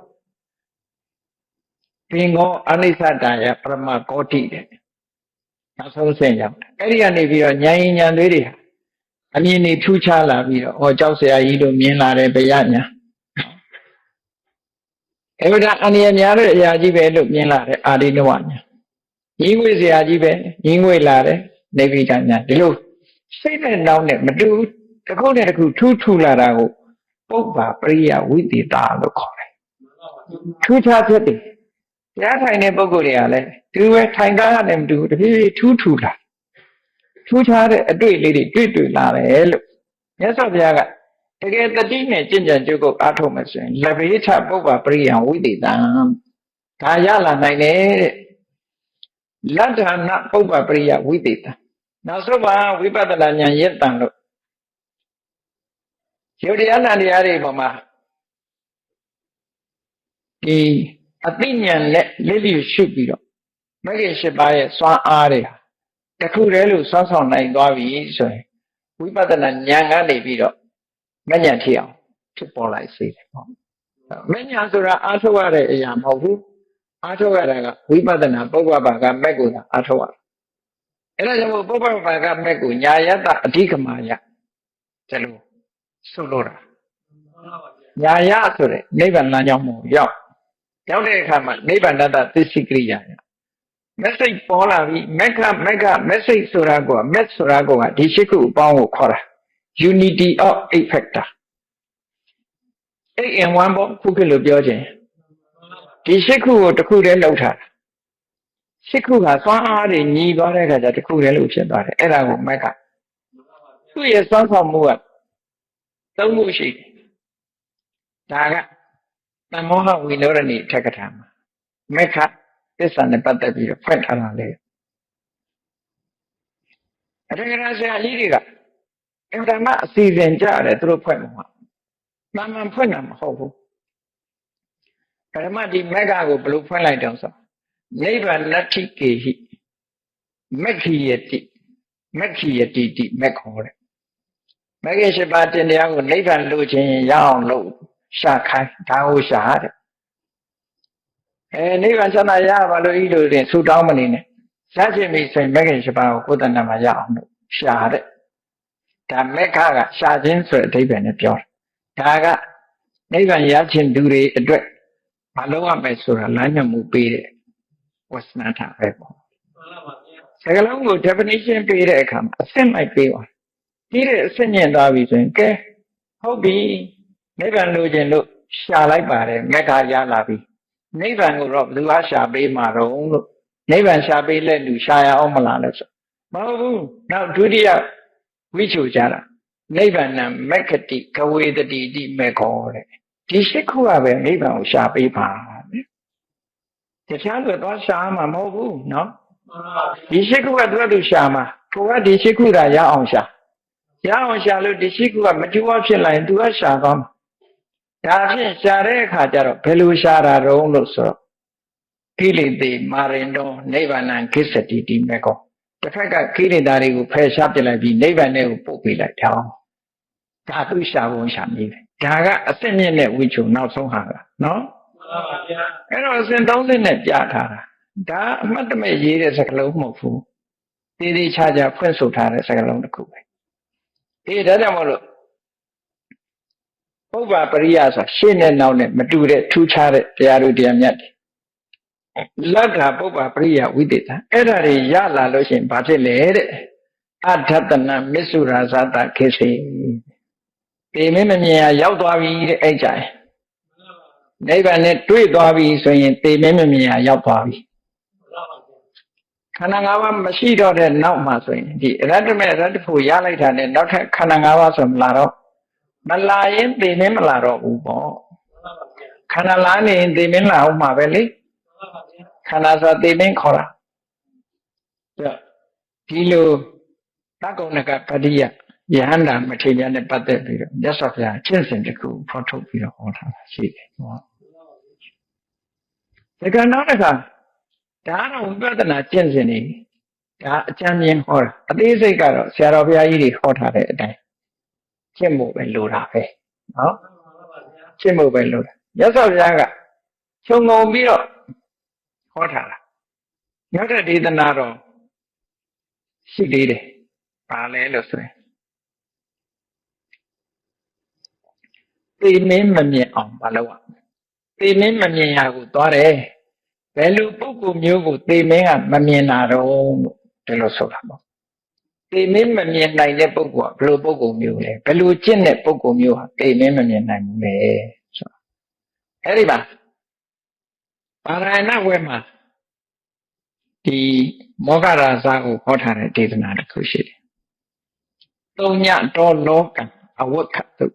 ပင်ကောအနိစ္စတယပရမကောတိတဲ့နောက်ဆုံးဆင့်ရောက်အဲ့ဒီကနေပြီးတော့ဉာဏ်ဉာဏ်လေးတွေအမြင်တွေထူးခြားလာပြီးတော့ကြောက်စရာကြီးတို့မြင်လာတယ်ဗျာညာအဲ့ဒါအန္တရာယ်များတဲ့အရာကြီးပဲလို့မြင်လာတဲ့အာရိနဝညာညီငွေစရာကြီးပဲညီငွေလာတယ်နေဗိဒညာဒီလိုစိတ်နဲ့နှောင်းနဲ့မတူတစ်ခုနဲ့တစ်ခုထူးလာတာကိုပုပ္ပပရိယဝိသေသလို့ခေါ်တယ်ထူးခြားဖြစ်တယ်တရားထိုင်တဲ့ပုဂ္ဂိုလ်တွေကလည်းဒီလိုပဲထိုင်ကားနဲ့မတူတဖြည်းဖြည်းထူးလာထူးခြားတဲ့အတွေ့လေးတွေတွေ့လာတယ်လို့မြတ်စွာဘုရားကတကယ်တတိနဲ့ကျင့်ကြံကြုတ်ကိုအားထုတ်မယ်ဆိုရင်လဘေထပုပ္ပပရိယဝိသေသဒါရလာနိုင်တယ်တဲ့လတ္ထာနပုပ္ပပရိယဝိသေသနောက်ဆုံးမှာဝိပဿနာဉာဏ်ရင့်တန်လို့ယုတ်တရားနာတရားတွေပေါ်မှာဒီအသိဉာဏ်နဲ့လက်လျှရှုပြီးတော့မဂ္ဂင်၈ပါးရဲ့စွမ်းအားတွေတခုတည်းလို့စွမ်းဆောင်နိုင်သွားပြီဆိုရင်ဝိပဿနာဉာဏ်ကနေပြီးတော့မဉဏ်ထီအောင်ဖြစ်ပေါ်လိုက်စေတယ်ပေါ့မဉဏ်ဆိုတာအားထုတ်ရတဲ့အရာမဟုတ်ဘူးအားထုတ်ရတာကဝိပဿနာပုပ္ပဘာကမက်ကိုသာအားထုတ်ရအဲ့ဒါကြောင့်ပုပ္ပဘာကမက်ကိုညာယတ္တအဓိကမာယဒါလို့ဆိုလိုတာညာယဆိုတဲ့နိဗ္ဗာန်လမ်းကြောင်းကိုရောက်တဲ့အခါမှာနိဗ္ဗာန်တ္တသစ္စိကရိယာမက်ဆေ့ပေါ်လာပြီမက်ကမက်ဆေ့ဆိုတာကမက်ဆိုတာကဒီရှိခုအပေါင်းကိုခေါ်တာ unity of eight factor 8 in 1ပေါ့ခုခေတ်လို့ပြောခြင်းဒီရှိခုကိုတစ်ခုတည်းလောက်ထားတာရှိခုကစွမ်းအားတွေညီသွားတဲ့အခါကျတစ်ခုတည်းလို့ဖြစ်သွားတယ်အဲ့ဒါကိုမက်ကသူ့ရဲ့စွမ်းဆောင်မှုကသုံးမှုရှိတယ်ဒါကတမောဟဝိနောရဏိထက္ကထာမှာမက်ကသစ္စာနဲ့ပတ်သက်ပြီးတော့ဖွင့်ထားတာလေအထက်ကရာဆရာကြီးတွေကအင်တာနက်အစီအစဉ်ကြတယ်သူတို့ဖွင့်မှာမှန်မှန်ဖွင့်တာမဟုတ်ဘူးပရမဒီမက်ကကိုဘယ်လိုဖွင့်လိုက်တော့ဆိုနိဗ္ဗာန်နတ္ထိကေဟိမက္ခိယတိမက္ခိယတိတိမက်ခေါ်တယ်မဂ္ဂင်၈ပါးတင်တရားကိုနိဗ္ဗာန်လိုချင်ရအောင်လို့ရှာခိုင်းဒါကိုရှာတဲ့နိဗ္ဗာန်ချမ်းသာရပါလို့ဤလိုတင်ဆူတောင်းမနေနဲ့ ရှားခြင်းပြီဆိုရင်မဂ္ဂင်7ပါးကိုကိုယ်တဏ္ဍာမှာရအောင်လို့ရှာတဲ့ဒါမက္ခကရှားခြင်းဆိုတဲ့အဓိပ္ပာယ်နဲ့ပြောတာဒါကနိဗ္ဗာန်ရခြင်းသူတွေအတွက်မလုပ်ရမယ်ဆိုတာလမ်းညွှန်မှုပေးတဲ့ဝဆနာထပဲပေါ့စကားလုံးကို definition ပေးတဲ့အခါမှာအစစ်လိုက်ပေးပါပြီးတဲ့အစစ်မြင်သွားပြီဆိုရင်ကဲဟုတ်ပြီနိဗ္ဗာန်လိုချင်လို့ရှာလိုက်ပါတယ်မက္ခရလာပြီနိဗ္ဗာန်ကိုတော့ဘယ်သူကရှာပေးမှာတော့လို့နိဗ္ဗာန်ရှာပေးလက်လူရှာရအောင်မလားလို့ဆိုမဟုတ်ဘူးနောက်ဒုတိယဝိချုကြတာနိဗ္ဗာန်မက္ခတိကဝေတတိတိမေခောတဲ့ဒီရှိခုကပဲနိဗ္ဗာန်ကိုရှာပေးပါတခြားလို့တော့ရှာမှာမဟုတ်ဘူးနော်ဒီရှိခုကသူရှာမှာကိုကဒီရှိခုသာရအောင်ရှာလို့ဒီရှိခုကမကျိုးအဖြစ်လာရင်သူကရှာသွားမှာဒါဖြင့်ရှာတဲ့အခါကျတော့ဘယ်လိုရှာတာတုံးလို့ဆိုတော့ကိလေသာမာရင်တော့နိဗ္ဗာန်ကိစ္စတိတိမေခောတစ်ဖက်ကကိလေသာတွေကိုဖယ်ရှားပြလိုက်ပြီးနိဗ္ဗာန်ကိုပို့ပေးလိုက်တာဒါသူရှာဖို့ရှာနေတယ်ဒါကအစစ်မြင့်တဲ့ဝိချုံနောက်ဆုံးဟာကနော်မှန်ပါဗျာအဲ့တော့အစဉ်30နဲ့ပြထားတာဒါအမှတ်တမဲ့ရေးတဲ့စကားလုံးမဟုတ်ဘူးတည်တည်ချာချာဖွင့်ဆိုထားတဲ့စကားလုံးတစ်ခုပဲဒါကြောင့်မို့လို့ပုဗ္ဗပရိယဆိုရှေ့နဲ့နောက်နဲ့မတူတဲ့ထူးခြားတဲ့တရားတို့တရားမြတ်တွေလက္ခပုဗ္ဗပရိယဝိသေသအဲ့ဒါတွေရလာလို့ရှိရင်ဘာဖြစ်လဲတဲ့အဋ္ဌတနမစ္ဆုရာဇတခေစေဒီမင်းမမြင်ရရောက်သွားပြီတဲ့အဲ့ကြိုင်နိဗ္ဗာန်နဲ့တွေ့သွားပြီဆိုရင်ဒီမင်းမမြင်ရရောက်သွားပြီခန္ဓာ၅ပါးမရှိတော့တဲ့နောက်မှာဆိုရင်ဒီအရတ္တမေအရတ္တဖို့ရလိုက်တာနဲ့နောက်ထပ်ခန္ဓာ၅ပါးဆိုမလာတော့မလာရင်ဒီမင်းမလာတော့ဘူးပေါ့ခန္ဓာလာနေရင်ဒီမင်းလာအောင်မှာပဲလေခန္ဓာဆိုဒီမင်းခေါ်တာဒီလိုသက္ကုဏကပတိယယဟန္တာမထေရနဲ့ပတ်သက်ပြီးတော့မြတ်စွာဘုရားကျင့်စဉ်တစ်ခုဖော်ထုတ်ပြီးတော့ဟောထားတာရှိတယ်ဟောဒီကနောက်တစ်ခါဒါတော့ဝိပဿနာကျင့်စဉ်နေဒါအကျဉ်းချင်းဟောတာအသေးစိတ်ကတော့ဆရာတော်ဘုရားကြီးတွေဟောထားတဲ့အတိုင်းကျင့်ဖို့ပဲလိုတာပဲနော်ကျင့်ဖို့ပဲလိုတာမြတ်စွာဘုရားကခြုံငုံပြီးတော့ဟောထားတာနောက်တဲ့ဒေသနာတော့ရှိသေးတယ်ပါလဲလို့ဆိုရင်သိမင်းမမြင်အောင်မလုပ်ရသိမင်းမမြင်ရကိုသွားတယ်ဘယ်လိုပုဂ္ဂိုလ်မျိုးကိုသိမင်းကမမြင်တာတော့လို့ဒီလိုဆိုတာပေါ့သိမင်းမမြင်နိုင်တဲ့ပုဂ္ဂိုလ်ကဘယ်လိုပုဂ္ဂိုလ်မျိုးလဲဘယ်လိုကျင့်တဲ့ပုဂ္ဂိုလ်မျိုးဟာသိမင်းမမြင်နိုင်ဘူးလေဆိုအဲ့ဒီမှာပါရဏဝဲမှာဒီမောဂရာဇကိုဟောထားတဲ့ဒေသနာတစ်ခုရှိတယ်သုံးညတော်လောကအဝက္ခတု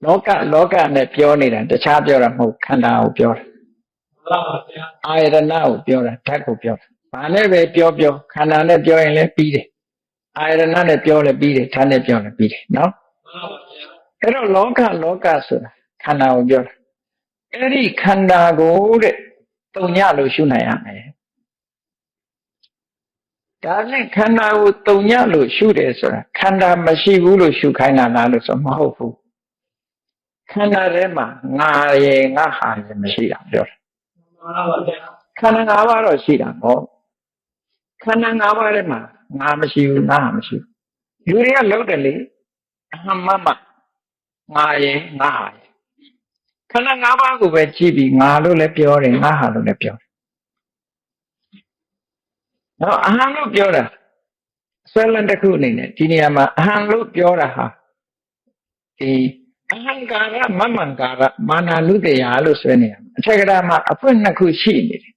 လောကနဲ့ပြောနေတာတခြားပြောတာမဟုတ်ခန္ဓာကိုပြောတာမှန်ပါဗျာအာယတနာကိုပြောတာဓာတ်ကိုပြောတာဘာနဲ့ပဲပြောခန္ဓာနဲ့ပြောရင်လည်းပြီးတယ်အာယတနာနဲ့ပြောလည်းပြီးတယ်ဓာတ်နဲ့ပြောလည်းပြီးတယ်နော်မှန်ပါဗျာအဲ့တော့လောကဆိုတာခန္ဓာကိုပြောတာအဲ့ဒီခန္ဓာကိုတဲ့တုံညလို့ရှုနိုင်ရမယ်ဒါနဲ့ခန္ဓာကိုတုံညလို့ရှုတယ်ဆိုတာခန္ဓာမရှိဘူးလို့ရှုခိုင်းတာလားလို့ဆိုမဟုတ်ဘူးခန္ဓာထဲမှာငါရဲ့ငါဟာရဲ့မရှိတာပြောတာမှန်ပါဗျာခန္ဓာ၅ပါးတော့ရှိတာပေါ့ခန္ဓာ၅ပါးထဲမှာငါမရှိဘူးငါဟာမရှိဘူးလူတွေကလုံးတယ်လေအဟမမငါရဲ့ငါဟာရဲ့ခန္ဓာ၅ပါးကိုပဲကြည့်ပြီးငါလို့လည်းပြောတယ်ငါဟာလို့လည်းပြောတယ်နော်အဟံလို့ပြောတာဆွဲလန်းတစ်ခုအနေနဲ့ဒီနေရာမှာအဟံလို့ပြောတာဟာဒီအဟံကာရမမံကာရမာနာနုတ္တရာလို့ဆွဲနေရမှာအထက်ကရာမှာအဖွင့်နှစ်ခုရှိနေတယ်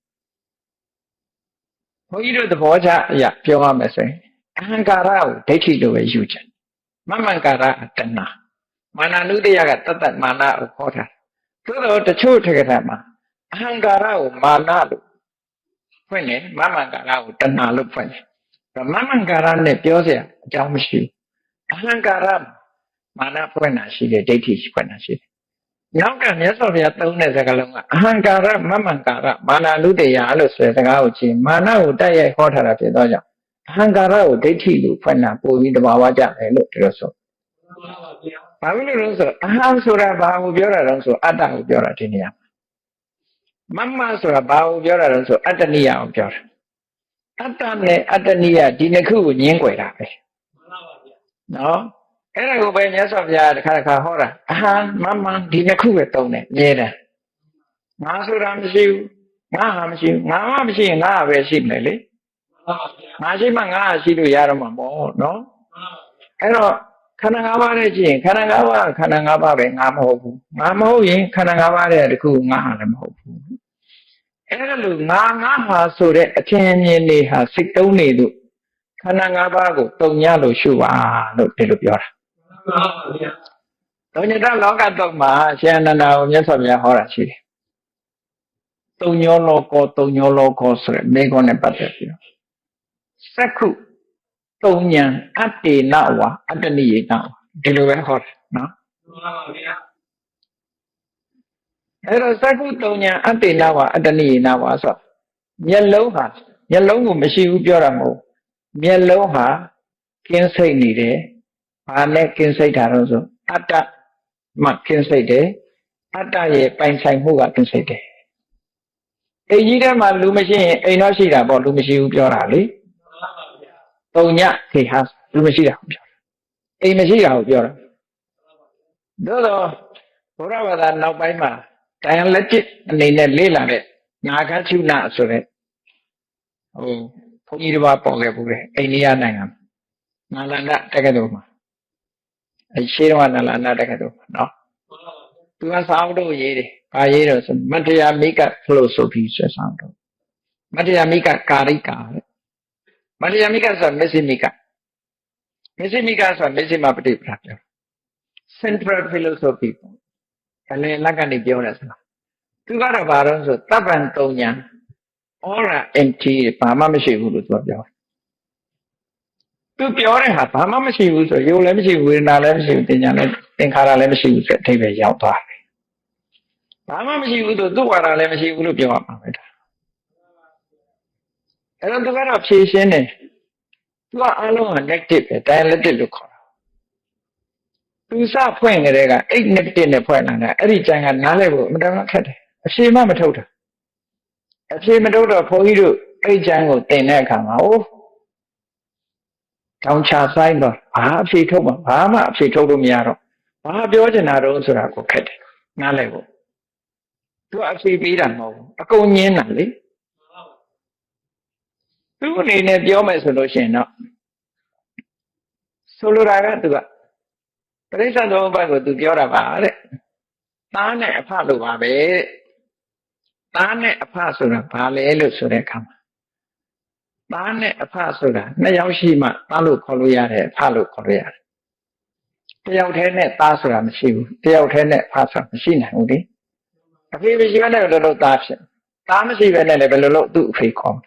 ဘုန်းကြီးတို့သဘောချအရာပြောရမယ်ဆိုရင်အဟံကာရကိုဒိဋ္ဌိလို့ပဲယူချင်မမံကာရတဏှာမာနာနုတ္တရာကတတ္တမာနကိုခေါ်တာသို့တော့တချို့ထက်ကရာမှာအဟံကာရကိုမာနလို့ဖွင့်တယ်မမံကာရကိုတဏှာလို့ဖွင့်တယ်မမံကာရနဲ့ပြောเสียအကြောင်းမရှိဘူးအဟံကာရမာနဖွင့်တာရှိတယ်ဒိဋ္ဌိဖွင့်တာရှိတယ်နောက်ကမြတ်စွာဘုရားသုံးတဲ့စကားလုံးကအဟံကာရမမံကာရမာနာနုတ္တရာလို့ဆိုတဲ့စကားကိုကြည့်မာနကိုတိုက်ရိုက်ဟောထားတာဖြစ်သောကြောင့်အဟံကာရကိုဒိဋ္ဌိလို့ဖွင့်တာပို့ပြီးတဘာဝကြတယ်လို့ဒီလိုဆိုဘာလို့လဲဆိုတော့အဟံဆိုတာဘာကိုပြောတာလဲဆိုအတ္တကိုပြောတာဒီနေရာမမဆိုတာဘာကိုပြောတာလဲဆိုအတ္တနိယကိုပြောတာ အတ္တနဲ့အတ္တနိယဒီနှစ်ခုကိုညင်းကွယ်တာပဲနော်အဲ့ဒါကိုပဲမြတ်စွာဘုရားတစ်ခါတစ်ခါဟောတာအဟံမမံဒီနှစ်ခုပဲသုံးတယ်မြဲတယ်ငါဆိုတာမရှိဘူးငါဟာမရှိဘူးငါမှမရှိရင်ငါဟာပဲရှိမယ်လေငါရှိမှငါဟာရှိလို့ရတော့မှာပေါ့နော်အဲ့တော့ခန္ဓာ၅ပါးနဲ့ကြည့်ရင်ခန္ဓာ၅ပါးခန္ဓာ၅ပါးပဲငါမဟုတ်ဘူးငါမဟုတ်ရင်ခန္ဓာ၅ပါးတဲ့တခုငါဟာလည်းမဟုတ်ဘူးအဲ့ဒါလို့ငါဟာဆိုတဲ့အထင်အမြင်တွေဟာစိတ်တုံးနေလို့ခန္ဓာ၅ပါးကိုတုံညလို့ရှုပါလို့ဒီလိုပြောတာတုံညတလောကတုံမှာရှင်အနန္ဒာကိုမြတ်စွာဘုရားဟောတာရှိတယ်တုံညောလောကောတုံညောလောကောဆိုတဲ့မိဂောနဲ့ပတ်သက်ပြီးတော့စက္ခုတုံညံအတ္တေနဝါအတ္တနိယေနဝါဒီလိုပဲဟောတယ်နော်အဲ့တော့စက္ခုတုံညံအတ္တေနဝါအတ္တနိယေနဝါဆိုမျက်လုံးကိုမရှိဘူးပြောတာမဟုတ်မျက်လုံးဟာကင်းစိတ်နေတယ်ဘာနဲ့ကင်းစိတ်တာတော့ဆိုအတ္တမှကင်းစိတ်တယ်အတ္တရဲ့ပိုင်ဆိုင်မှုကကင်းစိတ်တယ်အိမ်ကြီးထဲမှာလူမရှိရင်အိမ်တော့ရှိတာပေါ့လူမရှိဘူးပြောတာလေတုံညခေဟာလူမရှိတာကိုပြောတာအိမ်မရှိတာကိုပြောတာသို့တော့ဘုရားဘာသာနောက်ပိုင်းမှာ dialectic အနေနဲ့လေ့လာတဲ့နာဂချုဏဆိုတဲ့ဘုန်းကြီးတစ်ပါးပေါ်ခဲ့ဘူးလေအိန္ဒိယနိုင်ငံနာလန္ဒတက္ကသိုလ်မှာရှေးတော့နာလန္ဒတက္ကသိုလ်နော်သူကစာအုပ်တို့ရေးတယ်ဘာရေးတော့ဆိုမတ္တယာမိက philosophy ဆိုစာအုပ်တို့မတ္တယာမိကကာရိကာမတ္တယာမိကဆိုမစ္စည်းမိကဆိုမစ္စည်းမပฏิပဒါပြော central philosophy အလယ်လက်ကနေပြောတယ်ဆိုတာသူကတော့ဘာလို့ဆိုတပ်ပံသုံးညာ all are empty ဘာမှမရှိဘူးလို့သူကပြောသူပြောတဲ့ဟာဘာမှမရှိဘူးဆိုရုပ်လည်းမရှိဘူးဝေဒနာလည်းမရှိဘူးသင်ညာလည်းသင်္ခါရလည်းမရှိဘူးဆိုအထိပ္ပယ်ရောက်သွားတယ်ဘာမှမရှိဘူးဆိုသူ့ဝါဒလည်းမရှိဘူးလို့ပြောရမှာပဲဒါအဲ့တော့သူကတော့ဖြေရှင်းတယ်သူကအလုံးက negative ပဲ dialectic လို့ခေါ်တာသူစဖွင့်ကြတဲ့က8 negative နဲ့ဖွင့်လာတာအဲ့ဒီကျန်ကနားလဲဖို့အမှန်တမ်းခက်တယ်အဖြေမှမထုတ်တာအဖြေမထုတ်တော့ဘုန်းကြီးတို့အဲ့ကျန်ကိုတင်တဲ့အခါမှာဟိုတောင်ချဆိုင်တော့ဘာအဖြေထုတ်မှာဘာမှအဖြေထုတ်လို့မရတော့ဘာပြောချင်တာတော့ဆိုတာကိုခက်တယ်နားလဲဖို့သူအဖြေပေးတာမဟုတ်ဘူးအကုန်ညင်းတာလေသူအနေနဲ့ပြောမယ်ဆိုလို့ရှိရင်တော့ဆိုလိုတာကသူကပရိစ္ဆေသမုပ္ပါဒ်ကိုသူပြောတာပါတဲ့သားနဲ့အဖလို့ပါပဲတဲ့သားနဲ့အဖဆိုတာဘာလဲလို့ဆိုတဲ့အခါမှာသားနဲ့အဖဆိုတာနှစ်ယောက်ရှိမှသားလို့ခေါ်လို့ရတယ်အဖလို့ခေါ်လို့ရတယ်တယောက်တည်းနဲ့သားဆိုတာမရှိဘူးတယောက်တည်းနဲ့အဖဆိုတာမရှိနိုင်ဘူးလေအဖေမရှိဘဲနဲ့လည်းလို့သားဖြစ်သားမရှိဘဲနဲ့လည်းဘယ်လိုလုပ်သူ့အဖေခေါ်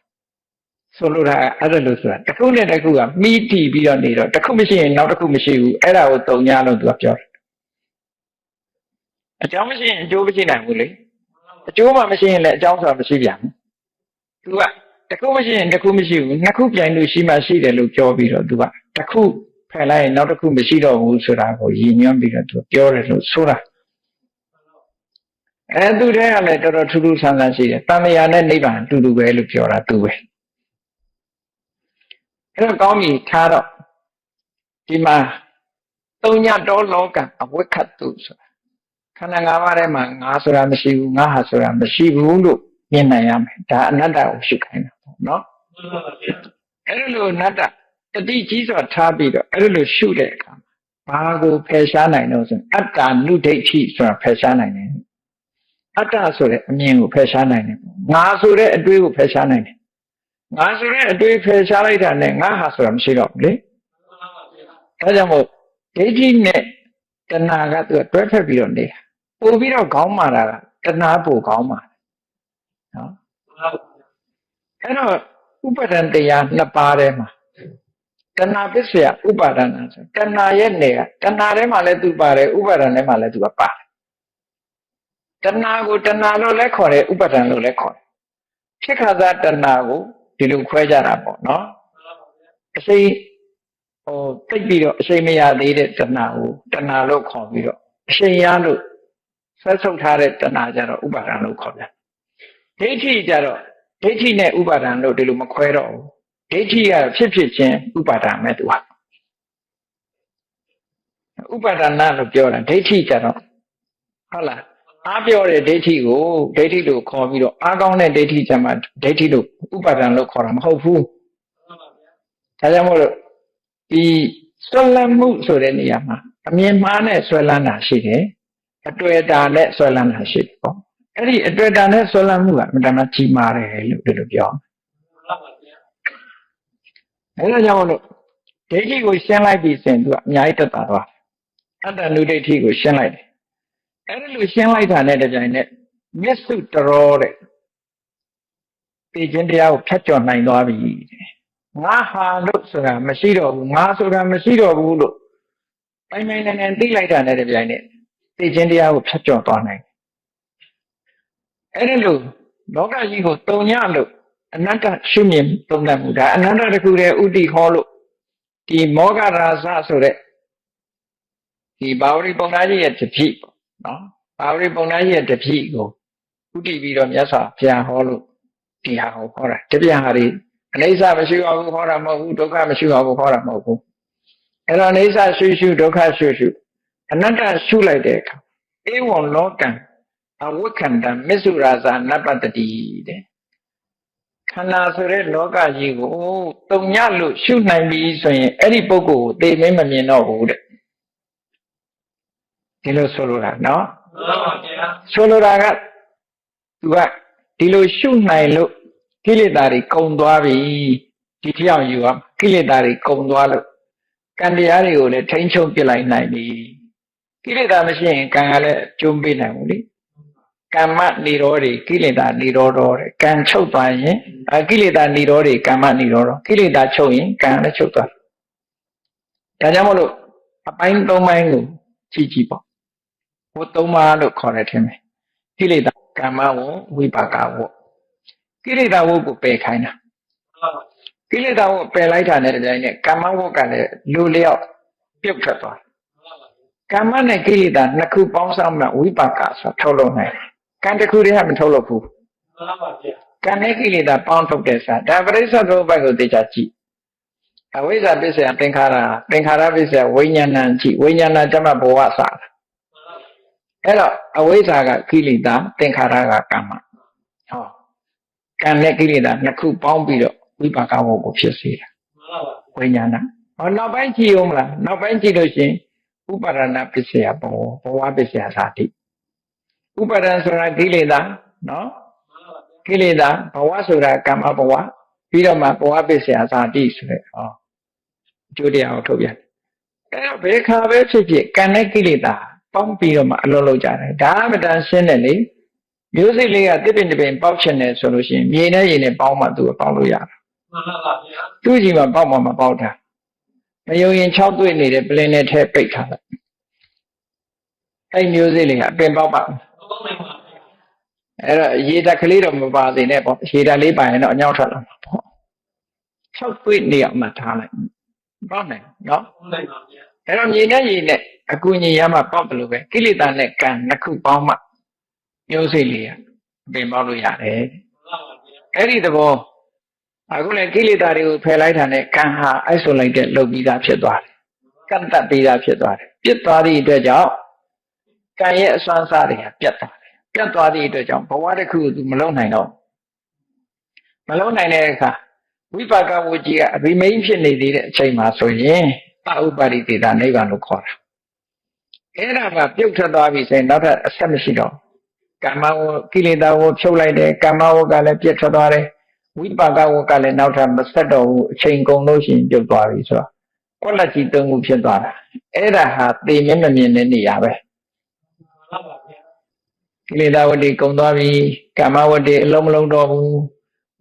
ဆိုလိုတာအဲ့ဒါလို့ဆိုတာတစ်ခုနဲ့တစ်ခုကမိတီးပြီးတော့နေတော့တစ်ခုမရှိရင်နောက်တစ်ခုမရှိဘူးအဲ့ဒါကိုတုံညာလို့သူကပြောတယ်အကြောင်းမရှိရင်အကျိုးမရှိနိုင်ဘူးလေအကျိုးမှမရှိရင်လည်းအကြောင်းဆိုတာမရှိပြန်ဘူးသူကတစ်ခုမရှိရင်တစ်ခုမရှိဘူးနှစ်ခုပြိုင်လို့ရှိမှရှိတယ်လို့ပြောပြီးတော့သူကတစ်ခုဖယ်လိုက်ရင်နောက်တစ်ခုမရှိတော့ဘူးဆိုတာကိုရည်ညွှန်းပြီးတော့သူပြောတယ်လို့ဆိုတာသူတည်းကလည်းတော်တော်ထူးထူးဆန်းဆန်းရှိတယ်တဏှာနဲ့နိဗ္ဗာန်အတူတူပဲလို့ပြောတာသူပဲအဲ့တော့ကောင်းပြီထားတော့ဒီမှာသုံးညတောလောကအဝိခတ်တုဆိုတာခန္ဓာ၅ပါးထဲမှာငါဆိုတာမရှိဘူးငါဟာဆိုတာမရှိဘူးလို့မြင်နိုင်ရမယ်ဒါအနတ္တကိုရှုခိုင်းတာပေါ့နော်အဲ့လိုအနတ္တတတိကြီးစွာထားပြီးတော့အဲ့လိုရှုတဲ့အခါဘာကိုဖယ်ရှားနိုင်တော့ဆိုအတ္တနုဒိဋ္ဌိဆိုတာဖယ်ရှားနိုင်တယ်အတ္တဆိုတဲ့အမြင်ကိုဖယ်ရှားနိုင်တယ်ငါဆိုတဲ့အတွေးကိုဖယ်ရှားနိုင်တယ်ငါဆိုတဲ့အတွေးဖယ်ရှားလိုက်တာနဲ့ငါဟာဆိုတာမရှိတော့ဘူးလေဒါကြောင့်မို့ဒိဋ္ဌိနဲ့တဏှာကသူကတွဲဖက်ပြီးတော့နေတာပို့ပြီးတော့ခေါင်းမာတာကတဏှာပို့ခေါင်းမာနော်အဲ့တော့ဥပါဒံတရားနှစ်ပါးထဲမှာတဏှာပစ္စယဥပါဒနာဆိုတဏှာရဲ့နေကတဏှာထဲမှာလည်းသူပါတယ်ဥပါဒံထဲမှာလည်းသူကပါတယ်တဏှာကိုတဏှာလို့လည်းခေါ်တယ်ဥပါဒံလို့လည်းခေါ်တယ်ဖြစ်ခါသာတဏှာကိုဒီလိုခွဲကြတာပေါ့နော်အစိတိတ်ပြီးတော့အစိမရသေးတဲ့တဏှာကိုတဏှာလို့ခေါ်ပြီးတော့အရှိန်ရလို့ဆက်ဆုပ်ထားတဲ့တဏှာကြတော့ဥပါဒံလို့ခေါ်ပြန်ဒိဋ္ဌိကြတော့ဒိဋ္ဌိနဲ့ဥပါဒံလို့ဒီလိုမခွဲတော့ဘူး ဒိဋ္ဌိကဖြစ်ချင်းဥပါဒာမဲ့သူဟာဥပါဒနာလို့ပြောတာဒိဋ္ဌိကြတော့ဟုတ်လားအားပြောတဲ့ဒိဋ္ဌိကိုဒိဋ္ဌိလို့ခေါ်ပြီးတော့အားကောင်းတဲ့ဒိဋ္ဌိကြမှာဒိဋ္ဌိလို့ဥပါဒံလို့ခေါ်တာမဟုတ်ဘူးဒါကြောင့်မို့လို့ဒီဆွဲလန်းမှုဆိုတဲ့နေရာမှာအမြင်မှားနဲ့ဆွဲလန်းတာရှိတယ်အတွေ့အတာနဲ့ဆွဲလန်းတာရှိတယ်ပေါ့အဲ့ဒီအတွေ့အတာနဲ့ဆွဲလန်းမှုကအမှန်တမ်းကြီးမားတယ်လို့ဒီလိုပြောအဲ့ဒါကြောင့်မို့လို့ဒိဋ္ဌိကိုရှင်းလိုက်ပြီးစဉ်သူကအများကြီးတက်တာသွားအတ္တနုဒိဋ္ဌိကိုရှင်းလိုက်တယ်အဲ့ဒါလို့ရှင်းလိုက်တာနဲ့တကြိုင်နဲ့မျက်စုတရောတဲ့သိခြင်းတရားကိုဖြတ်ကျော်နိုင်သွားပြီငါဟာလို့ဆိုတာမရှိတော့ဘူးငါဆိုတာမရှိတော့ဘူးလို့ပိုင်ပိုင်နိုင်နိုင်သိလိုက်တာနဲ့တကြိုင်နဲ့သိခြင်းတရားကိုဖြတ်ကျော်သွားနိုင်အဲ့ဒါလို့လောကကြီးကိုတုံညလို့အနတ္တရှုမြင်သုံးသပ်မှုဒါအနတ္တတစ်ခုတည်းဥတည်ခေါ်လို့ဒီမောဂရာဇဆိုတဲ့ဒီဘာဝရိပုံနာကြီးရဲ့တပိနော်ဘာဝရိပုံနာကြီးရဲ့တပိကိုဥတည်ပြီးတော့မြတ်စွာဘုရားဟောလို့ဒီဟာကိုဟောတာတပြဟာတွေအနိစ္စမရှိအောင်ဟောတာမဟုတ်ဘူးဒုက္ခမရှိအောင်ဟောတာမဟုတ်ဘူးအဲ့တော့အနိစ္စရှုဒုက္ခရှုအနတ္တရှုလိုက်တဲ့အခါဧဝံလောကံအဝိခန္တမစ္ဆုရာဇာနပတ္တိတဲ့ခန္ဓာဆိုတဲ့လောကကြီးကိုတုံညလို့ရှုနိုင်ပြီဆိုရင်အဲ့ဒီပုဂ္ဂိုလ်ကိုသိမင်းမမြင်တော့ဘူးတဲ့ဒီလိုဆိုလိုတာနော်မှန်ပါဗျာဆိုလိုတာကသူကဒီလိုရှုနိုင်လို့ကိလေသာတွေကုန်သွားပြီဒီတရားယူရကိလေသာတွေကုန်သွားလို့ကံတရားတွေကိုလည်းထိန်းချုပ်ပြလိုက်နိုင်ပြီကိလေသာမရှိရင်ကံကလည်းကျုံးပေးနိုင်ဘူးလေကမ္မនិရောဓေကိလေသာនិရောဓောတဲ့ကံချုပ်သွားရင်ကိလေသာនិရောဓေကမ္မនិရောဓောကိလေသာချုပ်ရင်ကံလည်းချုပ်သွားဒါကြောင့်မလို့အပိုင်း၃ပိုင်းကိုကြည့်ပေါ့ဟို၃ပါးလို့ခေါ်တယ်ထင်တယ်ကိလေသာကမ္မဝဝိပါကဝကိလေသာဝကိုပယ်ခိုင်းတာကိလေသာဝပယ်လိုက်တာနဲ့တပြိုင်နက်ကမ္မဝကလည်းလူလျောက်ပြုတ်ထွက်သွားကမ္မနဲ့ကိလေသာနှစ်ခုပေါင်းစပ်မှဝိပါကဆိုထုတ်လုပ်နိုင်တယ်ကံတစ်ခုတည်းကမထုတ်လုပ်ဘူးမှန်ပါဗျာကံနဲ့ကိလေသာပေါင်းထုတ်တဲ့စာဒါပရိစ္ဆေသမုပ္ပါဒ်ကိုသိချကြည့်အဝိဇ္ဇာပစ္စယသင်္ခါရပစ္စယဝိညာဏံကြည့်ဝိညာဏကျမဘဝစာအဲ့တော့အဝိဇ္ဇာကကိလေသာသင်္ခါရကကမ္မဟောကံနဲ့ကိလေသာနှစ်ခုပေါင်းပြီးတော့ဝိပါကဝကိုဖြစ်စေတာဝိညာဏဟောနောက်ပိုင်းကြည့်ဦးမလားနောက်ပိုင်းကြည့်လို့ရှိရင်ဥပါဒနာပစ္စယဘဝပစ္စယသာတိဥပါဒံဆိုတာကိလေသာနော်ကိလေသာဘဝဆိုတာကမ္မဘဝပြီးတော့မှဘဝပစ္စယသာတိဆိုတဲ့ဟောအကျိုးတရားကိုထုတ်ပြန်အဲ့တော့ဘယ်ခါပဲဖြစ်ဖြစ်ကံနဲ့ကိလေသာပေါင်းပြီးတော့မှအလုံးလုံးကြတယ်ဒါမှမတန်ရှင်းတယ်လေမျိုးစိလေးကတစ်ပင်တစ်ပင်ပေါက်ချင်တယ်ဆိုလို့ရှိရင်မြေနဲ့ရေနဲ့ပေါင်းမှသူကပေါင်းလို့ရတာမှန်ပါဗျာသူ့ကြီးမှာပေါက်မှမပေါက်တာမယုံရင်6တွေ့နေတဲ့ပလင်းနဲ့ထဲပိတ်ထားလိုက်အဲ့မျိုးစိလေးကအပင်ပေါက်ပါအဲ့တော့ရေဓာတ်ကလေးတော့မပါသေးနဲ့ပေါ့ရေဓာတ်လေးပါရင်တော့အညောက်ထွက်လာမှာပေါ့6တွေ့နေအောင်မှထားလိုက်ပေါက်နိုင်နော်ဟုတ်ပါဗျာအဲ့တော့မြေနဲ့ရေနဲ့အကူညီရမှပေါက်တယ်လို့ပဲကိလေသာနဲ့ကံနှစ်ခုပေါင်းမှမျိုးစိလေးကအပင်ပေါက်လို့ရတယ်အဲ့ဒီသဘောအခုလည်းကိလေသာတွေကိုဖယ်လိုက်တာနဲ့ကံဟာအိုက်ဆိုလိုက်တဲ့လုပ်ပြီးသားဖြစ်သွားတယ်ကန့်တတ်ပြီးသားဖြစ်သွားတယ်ပြစ်သွားသည့်အတွက်ကြောင့်ကံရဲ့အစွမ်းစားတွေကပြတ်သွားတယ်ပြတ်သွားသည့်အတွက်ကြောင့်ဘဝတစ်ခုကိုသူမလုံနိုင်တော့မလုံနိုင်တဲ့အခါဝိပါကဝကြီးကရိမိန်ဖြစ်နေသေးတဲ့အချိန်မှာဆိုရင်ပဥပါရိသေတာနိဗ္ဗာန်လို့ခေါ်တာအဲ့ဒါကပြုတ်ထွက်သွားပြီဆိုရင်နောက်ထပ်အဆက်မရှိတော့ကမ္မဝကိလေသာဝဖြုတ်လိုက်တယ်ကမ္မဝကလည်းပြတ်ထွက်သွားတယ်ဝိပါကဝကလည်းနောက်ထပ်မဆက်တော့ဘူးအချိန်ကုန်လို့ရှိရင်ပြုတ်သွားပြီဆိုတော့ကွက်လက်ကြီး၃ခုဖြစ်သွားတာအဲ့ဒါဟာသိမျက်မမြင်တဲ့နေရာပဲကိလေသာဝတ္တိကုန်သွားပြီကမ္မဝတ္တိအလုံးမလုံးတော့ဘူး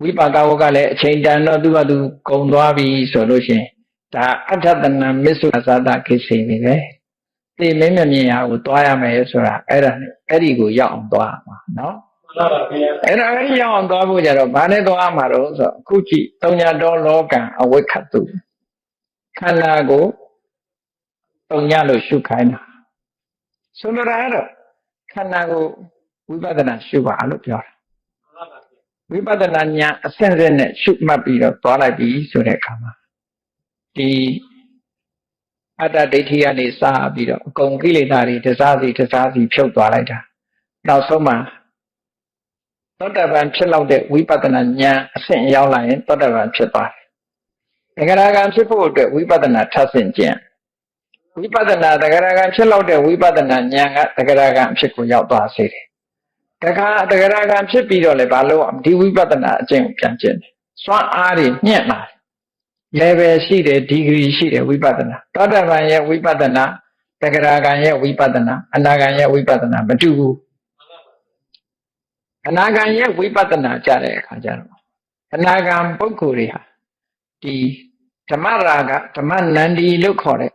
ဝိပါကဝကလည်းအချိန်တန်တော့သူကသူကုန်သွားပြီဆိုလို့ရှိရင်ဒါအဋ္ဌတနာမစ္ဆုသာသကိစ္စနေပဲသိမင်းမမြင်ရဘူးသွားရမယ်ဆိုတာအဲ့ဒီကိုရောက်အောင်သွားမှာနော်မှန်ပါဗျာအဲ့ဒီရောက်အောင်သွားဖို့ကြတော့ဘာနဲ့သွားမှာတော့ဆိုအခုကြည့်တုံညာတော်လောကံအဝိခတ်တုခန္ဓာကိုတုံညာလို့ရှုခိုင်းတာဆိုလိုတာကတော့ခန္ဓာကိုဝိပဿနာရှုပါလို့ပြောတာမှန်ပါဗျာ ဝိပဿနာဉာဏ်အဆင့်ဆင့်နဲ့ရှုမှတ်ပြီးတော့သွားလိုက်ပြီဆိုတဲ့အခါမှာဒီအတ္တဒိဋ္ဌိကနေစပြီးတော့အကုန်ကိလေသာတွေတစားစီဖြုတ်သွားလိုက်တာနောက်ဆုံးမှာသောတပန်ဖြစ်လောက်တဲ့ဝိပဿနာဉာဏ်အဆင့်ရောက်လာရင်သောတပန်ဖြစ်သွားတယ်တဂရဂံဖြစ်ဖို့အတွက်ဝိပဿနာထပ်ဆင့်ကျင့်ဝိပဿနာတဂရဂံဖြစ်လောက်တဲ့ဝိပဿနာဉာဏ်ကတဂရဂံအဖြစ်ကိုရောက်သွားစေတယ်တခါတဂရဂံဖြစ်ပြီးတော့လည်းဘာလို့ဒီဝိပဿနာအကျင့်ကိုပြန်ကျင့်တယ်စွမ်းအားတွေညှက်လာတယ်level ရှိတယ် degree ရှိတယ်ဝိပဿနာသောတပန်ရဲ့ဝိပဿနာတဂရဂံရဲ့ဝိပဿနာအနာဂံရဲ့ဝိပဿနာမတူဘူးအနာဂံရဲ့ဝိပဿနာကြတဲ့အခါကျတော့အနာဂံပုဂ္ဂိုလ်တွေဟာဒီဓမ္မရာဂဓမ္မနန္ဒီလို့ခေါ်တဲ့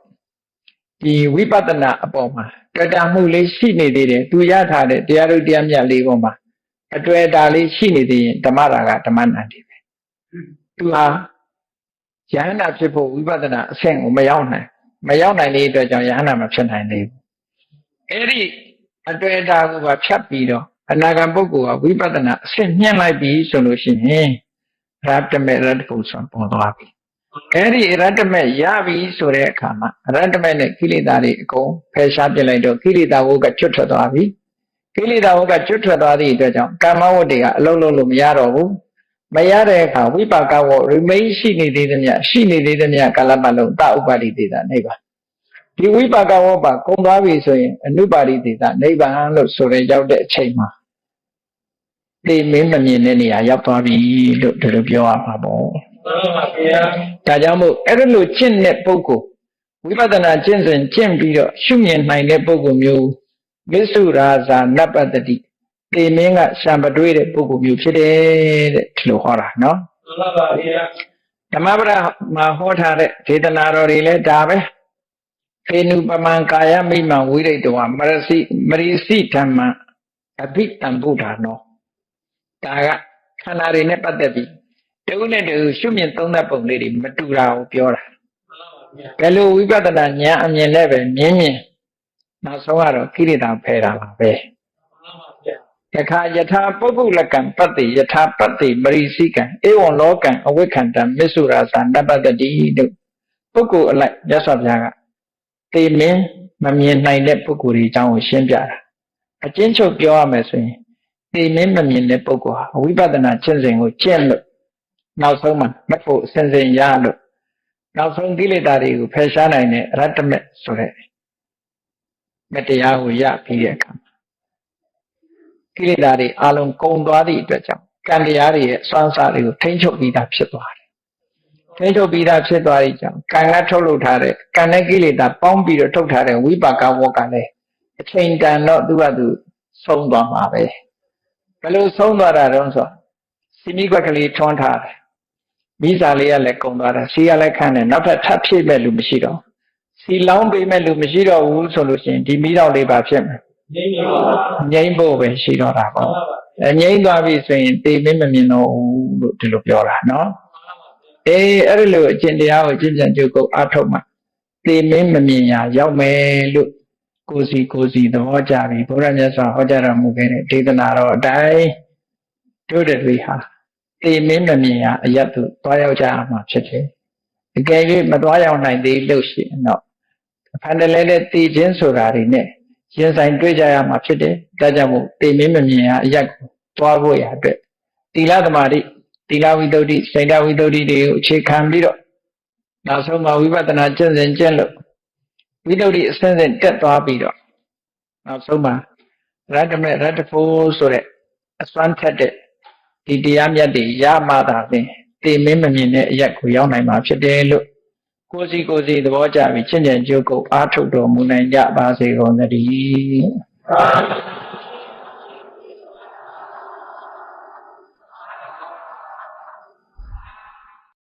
ဒီဝိပဿနာအပေါ်မှာတွေ့တာမှုလေးရှိနေသေးတယ်သူရထားတဲ့တရားတို့တရားမြတ်လေးပေါ်မှာအတွေ့အတာလေးရှိနေသေးရင်ဓမ္မရာဂဓမ္မနန္ဒီပဲသူဟာယဟန္တာဖြစ်ဖို့ဝိပဿနာအဆင့်ကိုမရောက်နိုင်တဲ့အတွက်ကြောင့်ယဟန္တာမဖြစ်နိုင်သေးဘူးအဲ့ဒီအတွေ့အတာကိုဖြတ်ပြီးတော့အနာဂံပုဂ္ဂိုလ်ကဝိပဿနာအဆင့်မြင့်လိုက်ပြီဆိုလို့ရှိရင်ရတ္တမေရတ္တဖို့ဆိုပေါ်သွားပြီအဲ့ဒီရတ္တမေရပြီဆိုတဲ့အခါမှာရတ္တမေနဲ့ကိလေသာတွေအကုန်ဖယ်ရှားပြလိုက်တော့ကိလေသာဝုတ်ကကျွတ်ထွက်သွားပြီကိလေသာဝုတ်ကကျွတ်ထွက်သွားသည့်အတွက်ကြောင့်ကာမဝတ္တွေကအလုံးလုံးလို့မရတော့ဘူးမရတဲ့အခါဝိပါကဝရိမိတ်ရှိနေသေးသမျှကာလပတ်လုံးတဥပါတိတေတာနိဗ္ဗာန်ဒီဝိပါကဝပကုန်သွားပြီဆိုရင်အနုပါတိတေတာနိဗ္ဗာန်လို့ဆိုရင်ရောက်တဲ့အချိန်မှာသိမင်းမမြင်တဲ့နေရာရောက်သွားပြီလို့ဒီလိုပြောရမှာပေါ့မှန်ပါဗျာဒါကြောင့်မို့အဲ့လိုကျင့်တဲ့ပုဂ္ဂိုလ်ဝိပဿနာကျင့်စဉ်ကျင့်ပြီးတော့ရှုမြင်နိုင်တဲ့ပုဂ္ဂိုလ်မျိုးမစ္ဆုရာဇာနပ္ပတ္တိသိမင်းကရှံပတွေးတဲ့ပုဂ္ဂိုလ်မျိုးဖြစ်တယ်တဲ့ဒီလိုဟောတာနော်မှန်ပါဗျာဓမ္မပဒမှာဟောထားတဲ့ဒေသနာတော်တွေလည်းဒါပဲခေနုပမံကာယမိမံဝိရိတဝမရစီဓမ္မအဘိတံဗုဒ္ဓနောဒါကခန္ဓာတွေနဲ့ပတ်သက်ပြီးတဦးနဲ့တဦးရှုမြင်သုံးသပ်ပုံလေးတွေမတူတာကိုပြောတာဘယ်လိုဝိပဿနာဉာဏ်အမြင်နဲ့ပဲမြင်နောက်ဆုံးကတော့ကိလေသာဖယ်တာပါပဲတခါယထာပုဂ္ဂုလကံပတ္တိယထာပတ္တိမရိစိကံဧဝံလောကံအဝိခန္တံမစ္ဆုရာဇာနပတ္တိတို့ပုဂ္ဂိုလ်အလိုက်မြတ်စွာဘုရားကသိမင်းမမြင်နိုင်တဲ့ပုဂ္ဂိုလ်တွေအကြောင်းကိုရှင်းပြတာအကျဉ်းချုပ်ပြောရမယ်ဆိုရင်သိမင်းမမြင်တဲ့ပုဂ္ဂိုလ်ဟာဝိပဿနာကျင့်စဉ်ကိုကျင့်လို့နောက်ဆုံးမှာမဖို့အစဉ်ရလို့နောက်ဆုံးကိလေသာတွေကိုဖယ်ရှားနိုင်တဲ့ရတ္တမေဆိုတဲ့မတရားကိုရပြီးတဲ့အခါကိလေသာတွေအလုံးကုန်သွားသည့်အတွက်ကြောင့်ကံတရားတွေရဲ့စွမ်းစားတွေကိုထိန်းချုပ်ပြီးသားဖြစ်သွားတယ်ထိန်းချုပ်ပြီးသားဖြစ်သွားတဲ့ကြောင့်ကံကထုတ်လုပ်ထားတဲ့ကံနဲ့ကိလေသာပေါင်းပြီးတော့ထုတ်ထားတဲ့ဝိပါကဝေါကလည်းအချိန်တန်တော့သူကသူဆုံးသွားမှာပဲဘယ်လိုဆုံးသွားတာတော့ဆိုစီမိကွက်ကလေးထွန်းထားတယ်မိစာလေးကလည်းကုန်သွားတာစီကလည်းခန့်တယ်နောက်ထပ်ထပ်ဖြည့်မဲ့လူမရှိတော့စီလောင်းပေးမဲ့လူမရှိတော့ဘူးဆိုလို့ရှိရင်ဒီမိတော့လေးပါဖြစ်မယ်ငြိမ့်ဖို့ပဲရှိတော့တာပေါ့ငြိမ့်သွားပြီဆိုရင်သိမင်းမမြင်တော့ဘူးလို့ဒီလိုပြောတာနော်အဲ့ဒီလိုအကျင့်တရားကိုကျင့်ကြံကြိုးကုပ်အားထုတ်မှသိမင်းမမြင်ရရောက်မယ်လို့ကိုစီသဘောကြပြီဘုရားမြတ်စွာဟောကြားတော်မူခဲ့တဲ့ဒေသနာတော်အတိုင်းတို့တွေဟာသိမင်းမမြင်ရအယတ်သို့သွားရောက်ကြမှာဖြစ်တယ်အကယ်၍မသွားရောက်နိုင်သေးလို့ရှိရင်တော့အဖန်တလဲတဲ့သိခြင်းဆိုတာတွေနဲ့ရင်ဆိုင်တွေ့ကြရမှာဖြစ်တယ်ဒါကြောင့်မို့သိမင်းမမြင်ရအယတ်ကိုသွားဖို့ရအတွက်သီလသမာဓိသီလဝိတ္တုစိတ်ဝိတ္တုတွေကိုအခြေခံပြီးတော့နောက်ဆုံးမှာဝိပဿနာကျင့်စဉ်ကျင့်လို့ဝိတ္တုအစဉ်စဉ်တက်သွားပြီးတော့နောက်ဆုံးမှာရတ္တမေရတ္တဖို့ဆိုတဲ့အစွမ်းထက်တဲ့ဒီတရားမြတ်တွေရမှသာဖြင့်သိမင်းမမြင်တဲ့အရက်ကိုရောက်နိုင်မှာဖြစ်တယ်လို့ကိုစီသဘောကျပြီးချင့်ကြံကြိုးကုပ်အားထုတ်တော်မူနိုင်ကြပါစေကုန်သတည်း